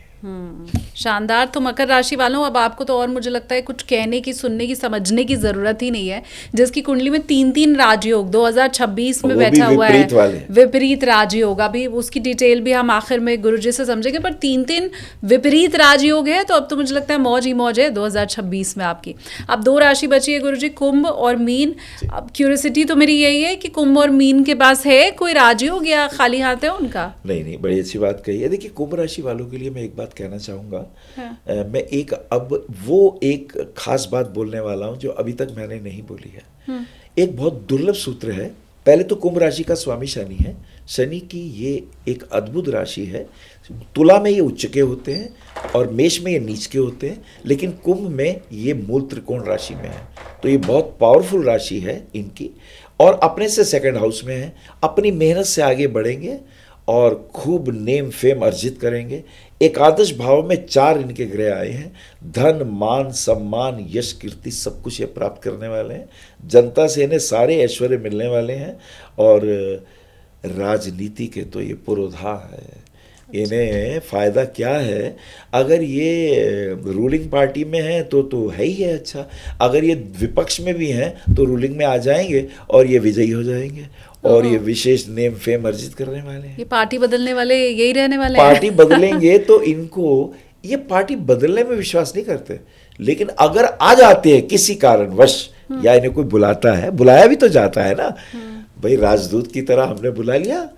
शानदार। तो मकर राशि वालों, अब आपको तो और मुझे लगता है कुछ कहने की, सुनने की, समझने की जरूरत ही नहीं है। जिसकी कुंडली में 3 राजयोग 2026 में वो भी बैठा हुआ विपरीत वाले। है, विपरीत राजयोग, अभी उसकी डिटेल भी हम आखिर में गुरुजी से समझेंगे, पर 3 विपरीत राजयोग है। तो अब तो मुझे लगता है मौज ही मौज है 2026 में आपकी। अब 2 राशि बची है गुरुजी, कुंभ और मीन। अब क्यूरियोसिटी तो मेरी यही है कि कुंभ और मीन के पास है कोई राजयोग या खाली हाथ है उनका? नहीं, बड़ी अच्छी बात कही है। देखिए, कुंभ राशि वालों के लिए मैं एक बात कहना चाहूँगा। मैं एक खास बात बोलने वाला हूँ जो अभी तक मैंने नहीं बोली है। एक बहुत दुर्लभ सूत्र है। पहले तो कुंभ राशि का स्वामी शनि है। शनि की ये एक अद्भुत राशि है। तुला में ये उच्च के होते हैं और मेष में ये नीच के होते हैं, लेकिन कुंभ में ये मूल त्रिकोण राशि में है। तो ये बहुत पावरफुल राशि है इनकी, और अपने से सेकंड हाउस में है। अपनी मेहनत से आगे बढ़ेंगे और खूब नेम फेम अर्जित करेंगे। एकादश भाव में 4 इनके ग्रह आए हैं। धन, मान, सम्मान, यश, कीर्ति सब कुछ ये प्राप्त करने वाले हैं। जनता से इन्हें सारे ऐश्वर्य मिलने वाले हैं। और राजनीति के तो ये पुरोधा है। इन्हें फायदा क्या है? अगर ये रूलिंग पार्टी में है तो है ही है अच्छा। अगर ये विपक्ष में भी हैं तो रूलिंग में आ जाएंगे और ये विजयी हो जाएंगे और ये विशेष नेम फेम अर्जित करने वाले हैं। ये पार्टी बदलने वाले यही रहने वाले हैं। पार्टी बदलेंगे तो इनको, ये पार्टी बदलने में विश्वास नहीं करते, लेकिन अगर आ जाते हैं किसी कारणवश या इन्हें कोई बुलाता है, बुलाया भी तो जाता है ना भाई, राजदूत की तरह हमने बुला लिया।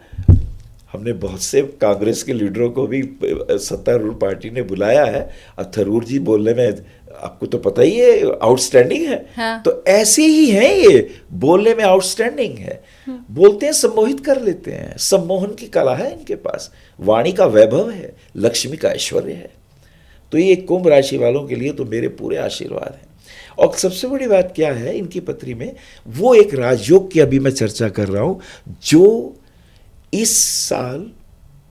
हमने बहुत से कांग्रेस के लीडरों को भी सत्तारूढ़ पार्टी ने बुलाया है। अब थरूर जी बोलने में आपको तो पता ही है आउटस्टैंडिंग है। हाँ। तो ऐसे ही हैं ये, बोलने में आउटस्टैंडिंग है। बोलते हैं, सम्मोहित कर लेते हैं। सम्मोहन की कला है इनके पास, वाणी का वैभव है, लक्ष्मी का ऐश्वर्य है। तो ये कुंभ राशि वालों के लिए तो मेरे पूरे आशीर्वाद हैं। और सबसे बड़ी बात क्या है इनकी पत्री में, वो एक राजयोग की अभी मैं चर्चा कर रहा हूं जो इस साल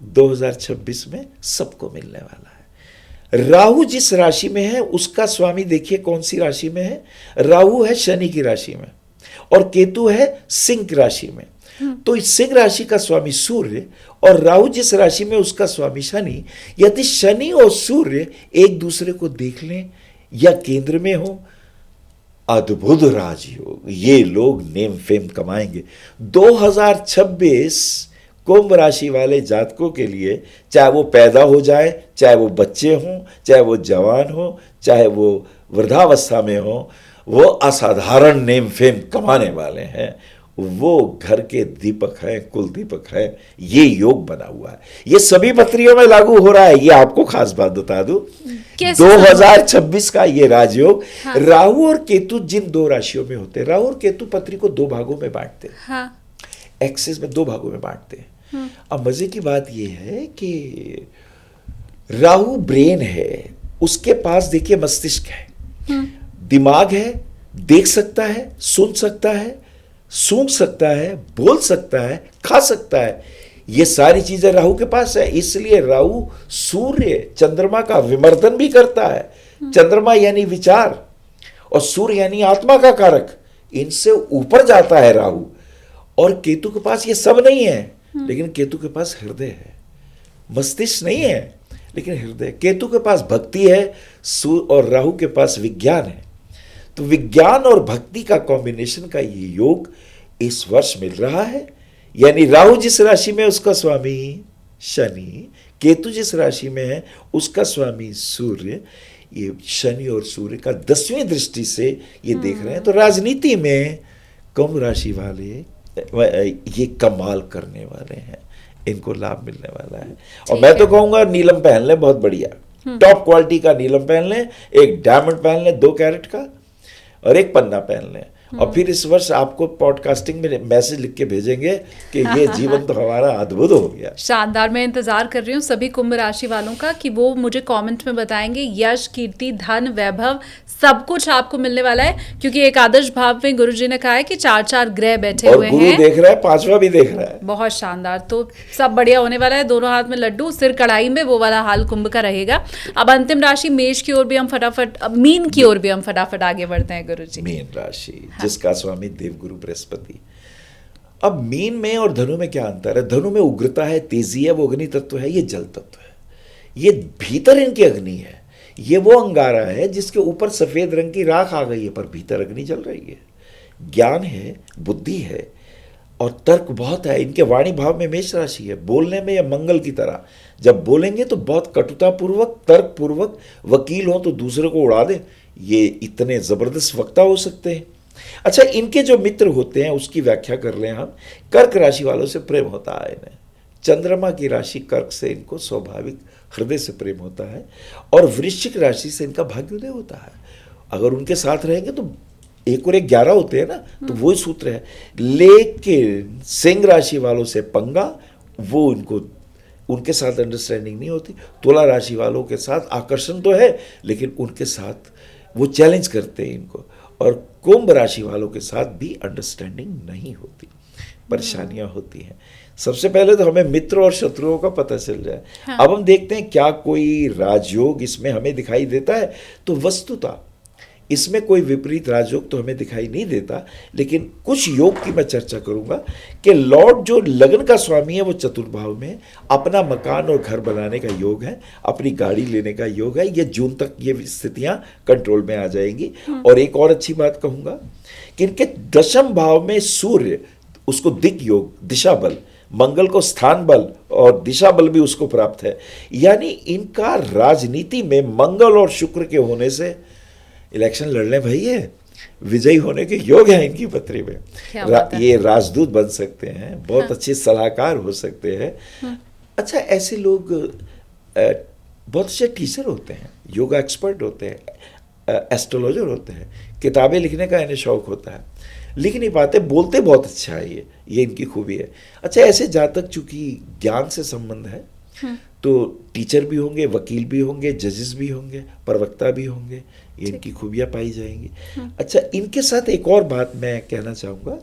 2026 में सबको मिलने वाला है। राहु जिस राशि में है उसका स्वामी देखिए कौन सी राशि में है। राहु है शनि की राशि में और केतु है सिंह की राशि में। तो इस सिंह राशि का स्वामी सूर्य और राहु जिस राशि में उसका स्वामी शनि, यदि शनि और सूर्य एक दूसरे को देख लें या केंद्र में हो, अद्भुत राजयोग, ये लोग नेम फेम कमाएंगे। 2026 कुंभ राशि वाले जातकों के लिए, चाहे वो पैदा हो जाए, चाहे वो बच्चे हों, चाहे वो जवान हो, चाहे वो वृद्धावस्था में हो, वो असाधारण नेम फेम कमाने वाले हैं। वो घर के दीपक हैं, कुल दीपक हैं। ये योग बना हुआ है, ये सभी पत्रियों में लागू हो रहा है। ये आपको खास बात बता दूं, 2026 का ये राजयोग। हाँ। राहु और केतु जिन 2 राशियों में होते हैं, राहु और केतु पत्री को 2 भागों में बांटते हैं। हाँ। एक्सिस में 2 भागों में बांटते हैं। अब मजे की बात ये है कि राहु ब्रेन है, उसके पास देखिए मस्तिष्क है, दिमाग है, देख सकता है, सुन सकता है, सूंघ सकता है, बोल सकता है, खा सकता है। ये सारी चीजें राहु के पास है। इसलिए राहु सूर्य चंद्रमा का विमर्दन भी करता है। चंद्रमा यानी विचार और सूर्य यानी आत्मा का कारक, इनसे ऊपर जाता है राहु। और केतु के पास ये सब नहीं है, लेकिन केतु के पास हृदय है। मस्तिष्क नहीं है लेकिन हृदय। केतु के पास भक्ति है और राहु के पास विज्ञान है। तो विज्ञान और भक्ति का कॉम्बिनेशन का ये योग इस वर्ष मिल रहा है। यानी राहु जिस राशि में उसका स्वामी शनि, केतु जिस राशि में है उसका स्वामी सूर्य, ये शनि और सूर्य का 10वीं दृष्टि से ये देख रहे हैं। तो राजनीति में कुंभ राशि वाले ये कमाल करने वाले हैं, इनको लाभ मिलने वाला है। और मैं तो कहूंगा नीलम पहन लें, बहुत बढ़िया टॉप क्वालिटी का नीलम पहन लें, एक डायमंड पहन लें 2 कैरेट का और एक पन्ना पहन लें। और फिर इस वर्ष आपको पॉडकास्टिंग में मैसेज लिख के भेजेंगे कि ये जीवन तो हमारा अद्भुत हो गया। शानदार। मैं इंतजार कर रही हूँ सभी कुंभ राशि वालों का कि वो मुझे कमेंट में बताएंगे यश, कीर्ति, धन, वैभव सब कुछ आपको मिलने वाला है। क्योंकि एकादश भाव में गुरुजी ने कहा है कि 4 ग्रह बैठे हुए हैं, गुरु देख रहा है, 5वां भी देख रहा है। बहुत शानदार। तो सब बढ़िया होने वाला है। दोनों हाथ में लड्डू, सिर कढ़ाई में, वो वाला हाल कुंभ का रहेगा। अब अंतिम राशि मेष की ओर भी हम फटाफट, मीन की ओर भी हम फटाफट आगे बढ़ते हैं गुरुजी। मीन राशि, जिसका स्वामी देवगुरु बृहस्पति। अब मीन में और धनु में क्या अंतर है? धनु में उग्रता है, तेजी है, वो अग्नि तत्व है, ये जल तत्व है। ये भीतर इनकी अग्नि है, ये वो अंगारा है जिसके ऊपर सफेद रंग की राख आ गई है पर भीतर अग्नि जल रही है। ज्ञान है, बुद्धि है और तर्क बहुत है। इनके वाणी भाव में मेष राशि है, बोलने में यह मंगल की तरह, जब बोलेंगे तो बहुत कटुतापूर्वक, तर्कपूर्वक, वकील हो तो दूसरे को उड़ा दे, ये इतने जबरदस्त वक्ता हो सकते हैं। अच्छा, इनके जो मित्र होते हैं उसकी व्याख्या कर लें हम। कर्क राशि वालों से प्रेम होता है इन्हें, चंद्रमा की राशि कर्क से इनको स्वाभाविक हृदय से प्रेम होता है, और वृश्चिक राशि से इनका भाग्योदय होता है। अगर उनके साथ रहेंगे तो 1 और 1 11 होते हैं ना, तो वही सूत्र है। लेकिन सिंह राशि वालों से पंगा, वो इनको, उनके साथ अंडरस्टैंडिंग नहीं होती। तुला राशि वालों के साथ आकर्षण तो है लेकिन उनके साथ वो चैलेंज करते हैं इनको, और कुंभ राशि वालों के साथ भी अंडरस्टैंडिंग नहीं होती, परेशानियां होती हैं। सबसे पहले तो हमें मित्र और शत्रुओं का पता चल जाए। हाँ। अब हम देखते हैं क्या कोई राजयोग इसमें हमें दिखाई देता है, तो वस्तुतः इसमें कोई विपरीत राजयोग तो हमें दिखाई नहीं देता, लेकिन कुछ योग की मैं चर्चा करूंगा कि लॉर्ड जो लगन का स्वामी है वो चतुर्भाव में, अपना मकान और घर बनाने का योग है, अपनी गाड़ी लेने का योग है। ये जून तक ये स्थितियां कंट्रोल में आ जाएंगी। और एक और अच्छी बात कहूंगा कि इनके दशम भाव में सूर्य, उसको दिक योग, दिशा बल, मंगल को स्थान बल और दिशा बल भी उसको प्राप्त है। यानी इनका राजनीति में मंगल और शुक्र के होने से इलेक्शन लड़ने भाई है, विजयी होने के योग है इनकी पत्री में। ये राजदूत बन सकते हैं, बहुत अच्छे सलाहकार हो सकते हैं। अच्छा, ऐसे लोग बहुत अच्छे टीचर होते हैं, योगा एक्सपर्ट होते हैं, एस्ट्रोलॉजर होते हैं, किताबें लिखने का इन्हें शौक होता है, लिख नहीं पाते, बोलते बहुत अच्छा है, ये इनकी खूबी है। अच्छा, ऐसे जातक चूंकि ज्ञान से संबंध है तो टीचर भी होंगे, वकील भी होंगे, जजेस भी होंगे, प्रवक्ता भी होंगे, ये इनकी खूबियाँ पाई जाएंगी। अच्छा, इनके साथ एक और बात मैं कहना चाहूँगा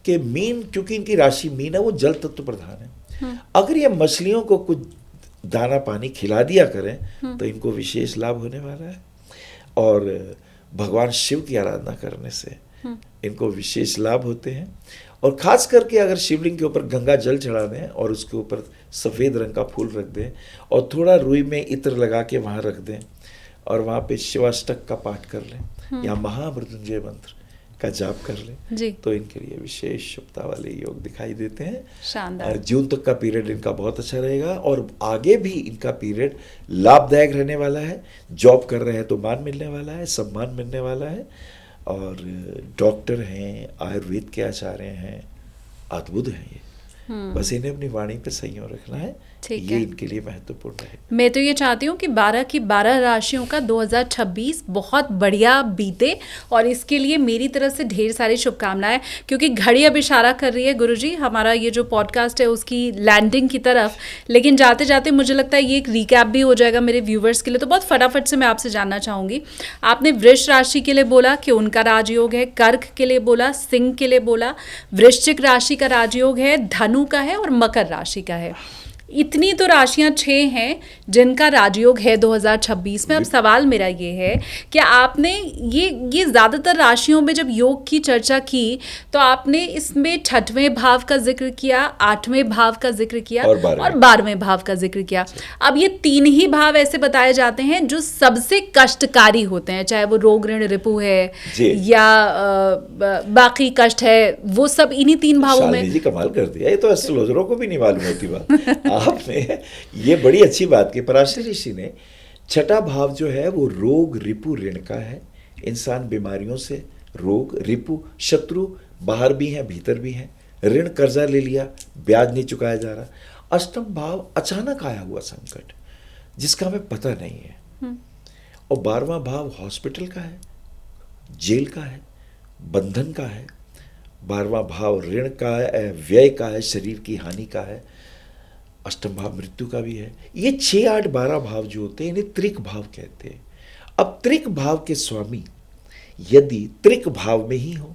कि मीन, क्योंकि इनकी राशि मीन है, वो जल तत्व प्रधान है। अगर ये मछलियों को कुछ दाना पानी खिला दिया करें तो इनको विशेष लाभ होने वाला है, और भगवान शिव की आराधना करने से इनको विशेष लाभ होते हैं। और खास करके अगर शिवलिंग के ऊपर गंगा जल चढ़ा दें और उसके ऊपर सफ़ेद रंग का फूल रख दें और थोड़ा रुई में इत्र लगा के वहाँ रख दें और वहाँ पे शिवाष्टक का पाठ कर लें या महामृत्युंजय मंत्र का जाप कर लें, तो इनके लिए विशेष शुभता वाले योग दिखाई देते हैं। शानदार। और जून तक का पीरियड इनका बहुत अच्छा रहेगा और आगे भी इनका पीरियड लाभदायक रहने वाला है। जॉब कर रहे हैं तो मान मिलने वाला है, सम्मान मिलने वाला है, और डॉक्टर हैं, आयुर्वेद के आचार्य हैं, अद्भुत हैं ये। बस इन्हें अपनी वाणी पे संयम रखना है, ये इनके लिए महत्वपूर्ण है। मैं तो ये चाहती हूँ कि 12 की 12 राशियों का 2026 बहुत बढ़िया बीते, और इसके लिए मेरी तरफ से ढेर सारी शुभकामनाएं, क्योंकि घड़ी अब इशारा कर रही है गुरुजी, हमारा ये जो पॉडकास्ट है उसकी लैंडिंग की तरफ। लेकिन जाते जाते मुझे लगता है ये एक रिकैप भी हो जाएगा मेरे व्यूवर्स के लिए, तो बहुत फटाफट से मैं आपसे जानना चाहूँगी। आपने वृष राशि के लिए बोला कि उनका राजयोग है, कर्क के लिए बोला, सिंह के लिए बोला, वृश्चिक राशि का राजयोग है, धनु का है और मकर राशि का है। इतनी तो राशियां 6 हैं जिनका राजयोग है 2026 में। अब सवाल मेरा ये है कि आपने ये ज़्यादातर राशियों में जब योग की चर्चा की तो आपने इसमें 6वें भाव का जिक्र किया, 8वें भाव का जिक्र किया और 12वें भाव का जिक्र किया। अब ये 3 ही भाव ऐसे बताए जाते हैं जो सबसे कष्टकारी होते हैं, चाहे वो रोग ऋण रिपु है या बाकी कष्ट है, वो सब इन्हीं 3 भावों में। जी कमाल कर दिया, ये तो एस्ट्रोलॉजरों को भी नहीं मालूम होती बात। आपने ये बड़ी अच्छी बात की। पराशर ऋषि ने 6ठा भाव जो है वो रोग रिपु ऋण का है। इंसान बीमारियों से, रोग रिपु शत्रु बाहर भी हैं भीतर भी हैं, ऋण कर्जा ले लिया, ब्याज नहीं चुकाया जा रहा। अष्टम भाव अचानक आया हुआ संकट जिसका हमें पता नहीं है। और 12वां भाव हॉस्पिटल का है, जेल का है, बंधन का है। 12वां भाव ऋण का है, व्यय का है, शरीर की हानि का है। अष्टम भाव मृत्यु का भी है। ये 6, 8, 12 भाव जो होते हैं इन्हें त्रिक भाव कहते हैं। अब त्रिक भाव के स्वामी यदि त्रिक भाव में ही हो,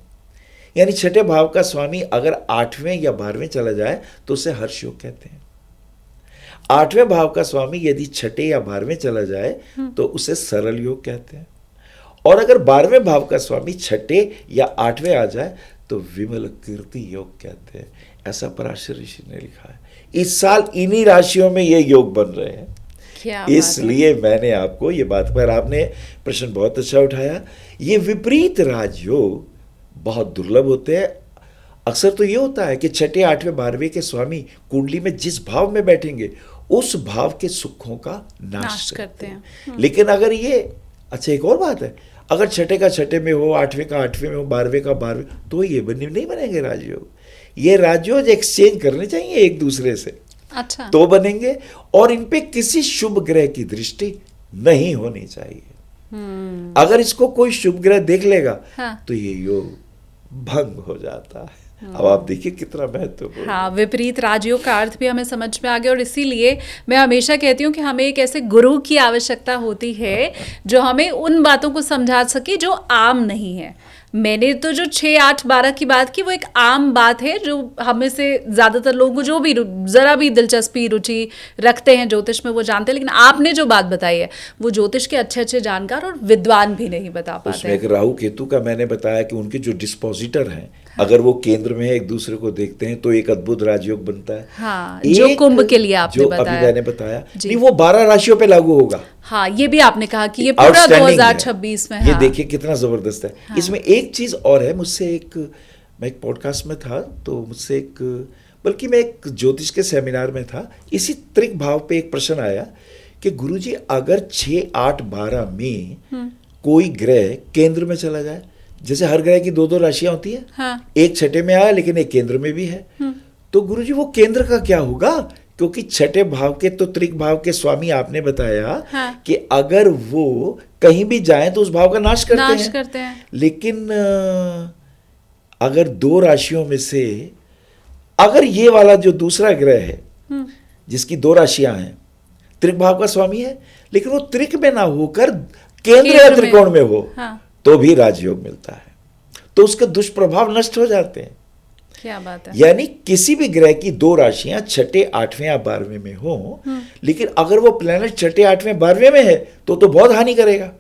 यानी 6ठे भाव का स्वामी अगर 8वें या 12वें चला जाए तो उसे हर्ष योग कहते हैं। 8वें भाव का स्वामी यदि 6ठे या 12वें चला जाए तो उसे सरल योग कहते हैं। और अगर 12वें भाव का स्वामी 6ठे या 8वें आ जाए तो विमल कीर्ति योग कहते हैं। ऐसा पराशर ऋषि ने लिखा है। इस साल इन्हीं राशियों में ये योग बन रहे हैं। क्या बात है। इसलिए मैंने आपको ये बात पर, आपने प्रश्न बहुत अच्छा उठाया। ये विपरीत राजयोग बहुत दुर्लभ होते हैं। अक्सर तो ये होता है कि छठे, आठवें, 12वें के स्वामी कुंडली में जिस भाव में बैठेंगे उस भाव के सुखों का नाश करते हैं। लेकिन अगर ये, अच्छा एक और बात है, अगर छठे का छठे में हो, आठवें का आठवें में हो, 12वें का 12वें, तो ये नहीं बनेंगे राजयोग। ये राजयोग एक्सचेंज करने चाहिए एक दूसरे से, अच्छा, तो बनेंगे। और इन पे किसी शुभ ग्रह की दृष्टि नहीं होनी चाहिए। अगर इसको कोई शुभ ग्रह देख लेगा, हाँ। तो ये योग भंग हो जाता है। अब आप देखिए कितना महत्वपूर्ण। हाँ, विपरीत राजयोग का अर्थ भी हमें समझ में आ गया। और इसीलिए मैं हमेशा कहती हूँ कि हमें एक ऐसे गुरु की आवश्यकता होती है जो हमें उन बातों को समझा सके जो आम नहीं है। मैंने तो जो 6, 8, 12 की बात की, वो एक आम बात है जो हमें से ज़्यादातर लोगों को जो भी ज़रा भी दिलचस्पी, रुचि रखते हैं ज्योतिष में, वो जानते हैं। लेकिन आपने जो बात बताई है वो ज्योतिष के अच्छे अच्छे जानकार और विद्वान भी नहीं बता पाते उसमें हैं। एक राहु केतु का मैंने बताया कि उनके जो डिस्पोजिटर हैं, अगर वो केंद्र में एक दूसरे को देखते हैं तो एक अद्भुत राजयोग बनता है। हाँ, जो कुंभ के लिए आपने बताया, अभी मैंने बताया, नहीं वो 12 राशियों पे लागू होगा। हाँ, ये भी आपने कहा कि ये पूरा 2026 में। ये हाँ। देखिए कितना जबरदस्त है। हाँ। इसमें एक चीज और है, मैं एक पॉडकास्ट में था, तो मुझसे बल्कि मैं एक ज्योतिष के सेमिनार में था, इसी त्रिक भाव पे एक प्रश्न आया कि गुरुजी अगर 6, 8, 12 में कोई ग्रह केंद्र में चला जाए, जैसे हर ग्रह की 2-2 राशियां होती है, हाँ। एक छठे में आया लेकिन एक केंद्र में भी है, तो गुरुजी वो केंद्र का क्या होगा? क्योंकि छठे भाव के तो त्रिक भाव के स्वामी आपने बताया, हाँ। कि अगर वो कहीं भी जाए तो उस भाव का नाश करते हैं। लेकिन अगर 2 राशियों में से अगर ये वाला जो दूसरा ग्रह है जिसकी 2 राशियां हैं, त्रिक भाव का स्वामी है, लेकिन वो त्रिक में ना होकर केंद्र या त्रिकोण में हो, हाँ। तो भी राजयोग मिलता है, तो उसके दुष्प्रभाव नष्ट हो जाते हैं। क्या बात है। यानी किसी भी ग्रह की 2 राशियां छठे, 8वें या 12वें में हो, लेकिन अगर वो प्लैनेट छठे, 8वें, 12वें में है तो बहुत हानि करेगा।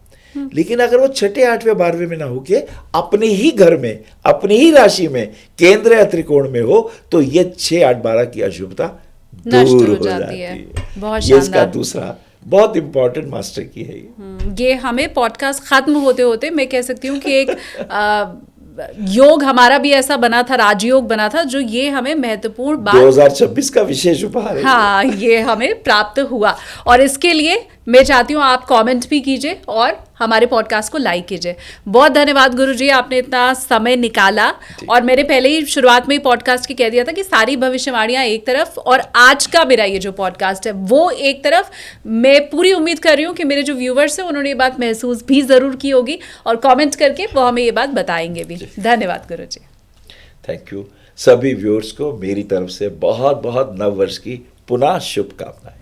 लेकिन अगर वो छठे, 8वें, 12वें में ना होके अपने ही घर में, अपनी ही राशि में केंद्र या त्रिकोण में हो, तो ये 6, 8, 12 की अशुभता दूर हो जाती है। बहुत ये इसका दूसरा बहुत इंपॉर्टेंट मास्टर की है ये हमें पॉडकास्ट खत्म होते होते मैं कह सकती हूँ कि एक योग हमारा भी ऐसा बना था, राजयोग बना था, जो ये हमें महत्वपूर्ण बात 2026 का विशेष उपहार है। हाँ, ये हमें प्राप्त हुआ। और इसके लिए मैं चाहती हूँ आप कमेंट भी कीजिए और हमारे पॉडकास्ट को लाइक कीजिए। बहुत धन्यवाद गुरुजी, आपने इतना समय निकाला। और मैंने पहले ही शुरुआत में ही पॉडकास्ट की कह दिया था कि सारी भविष्यवाणियां एक तरफ और आज का मेरा ये जो पॉडकास्ट है वो एक तरफ। मैं पूरी उम्मीद कर रही हूँ कि मेरे जो व्यूवर्स हैं उन्होंने ये बात महसूस भी ज़रूर की होगी और कॉमेंट करके वो हमें ये बात बताएंगे भी। धन्यवाद गुरुजी। Thank you. सभी व्यूअर्स को मेरी तरफ से बहुत बहुत नव वर्ष की पुनः शुभकामनाएं।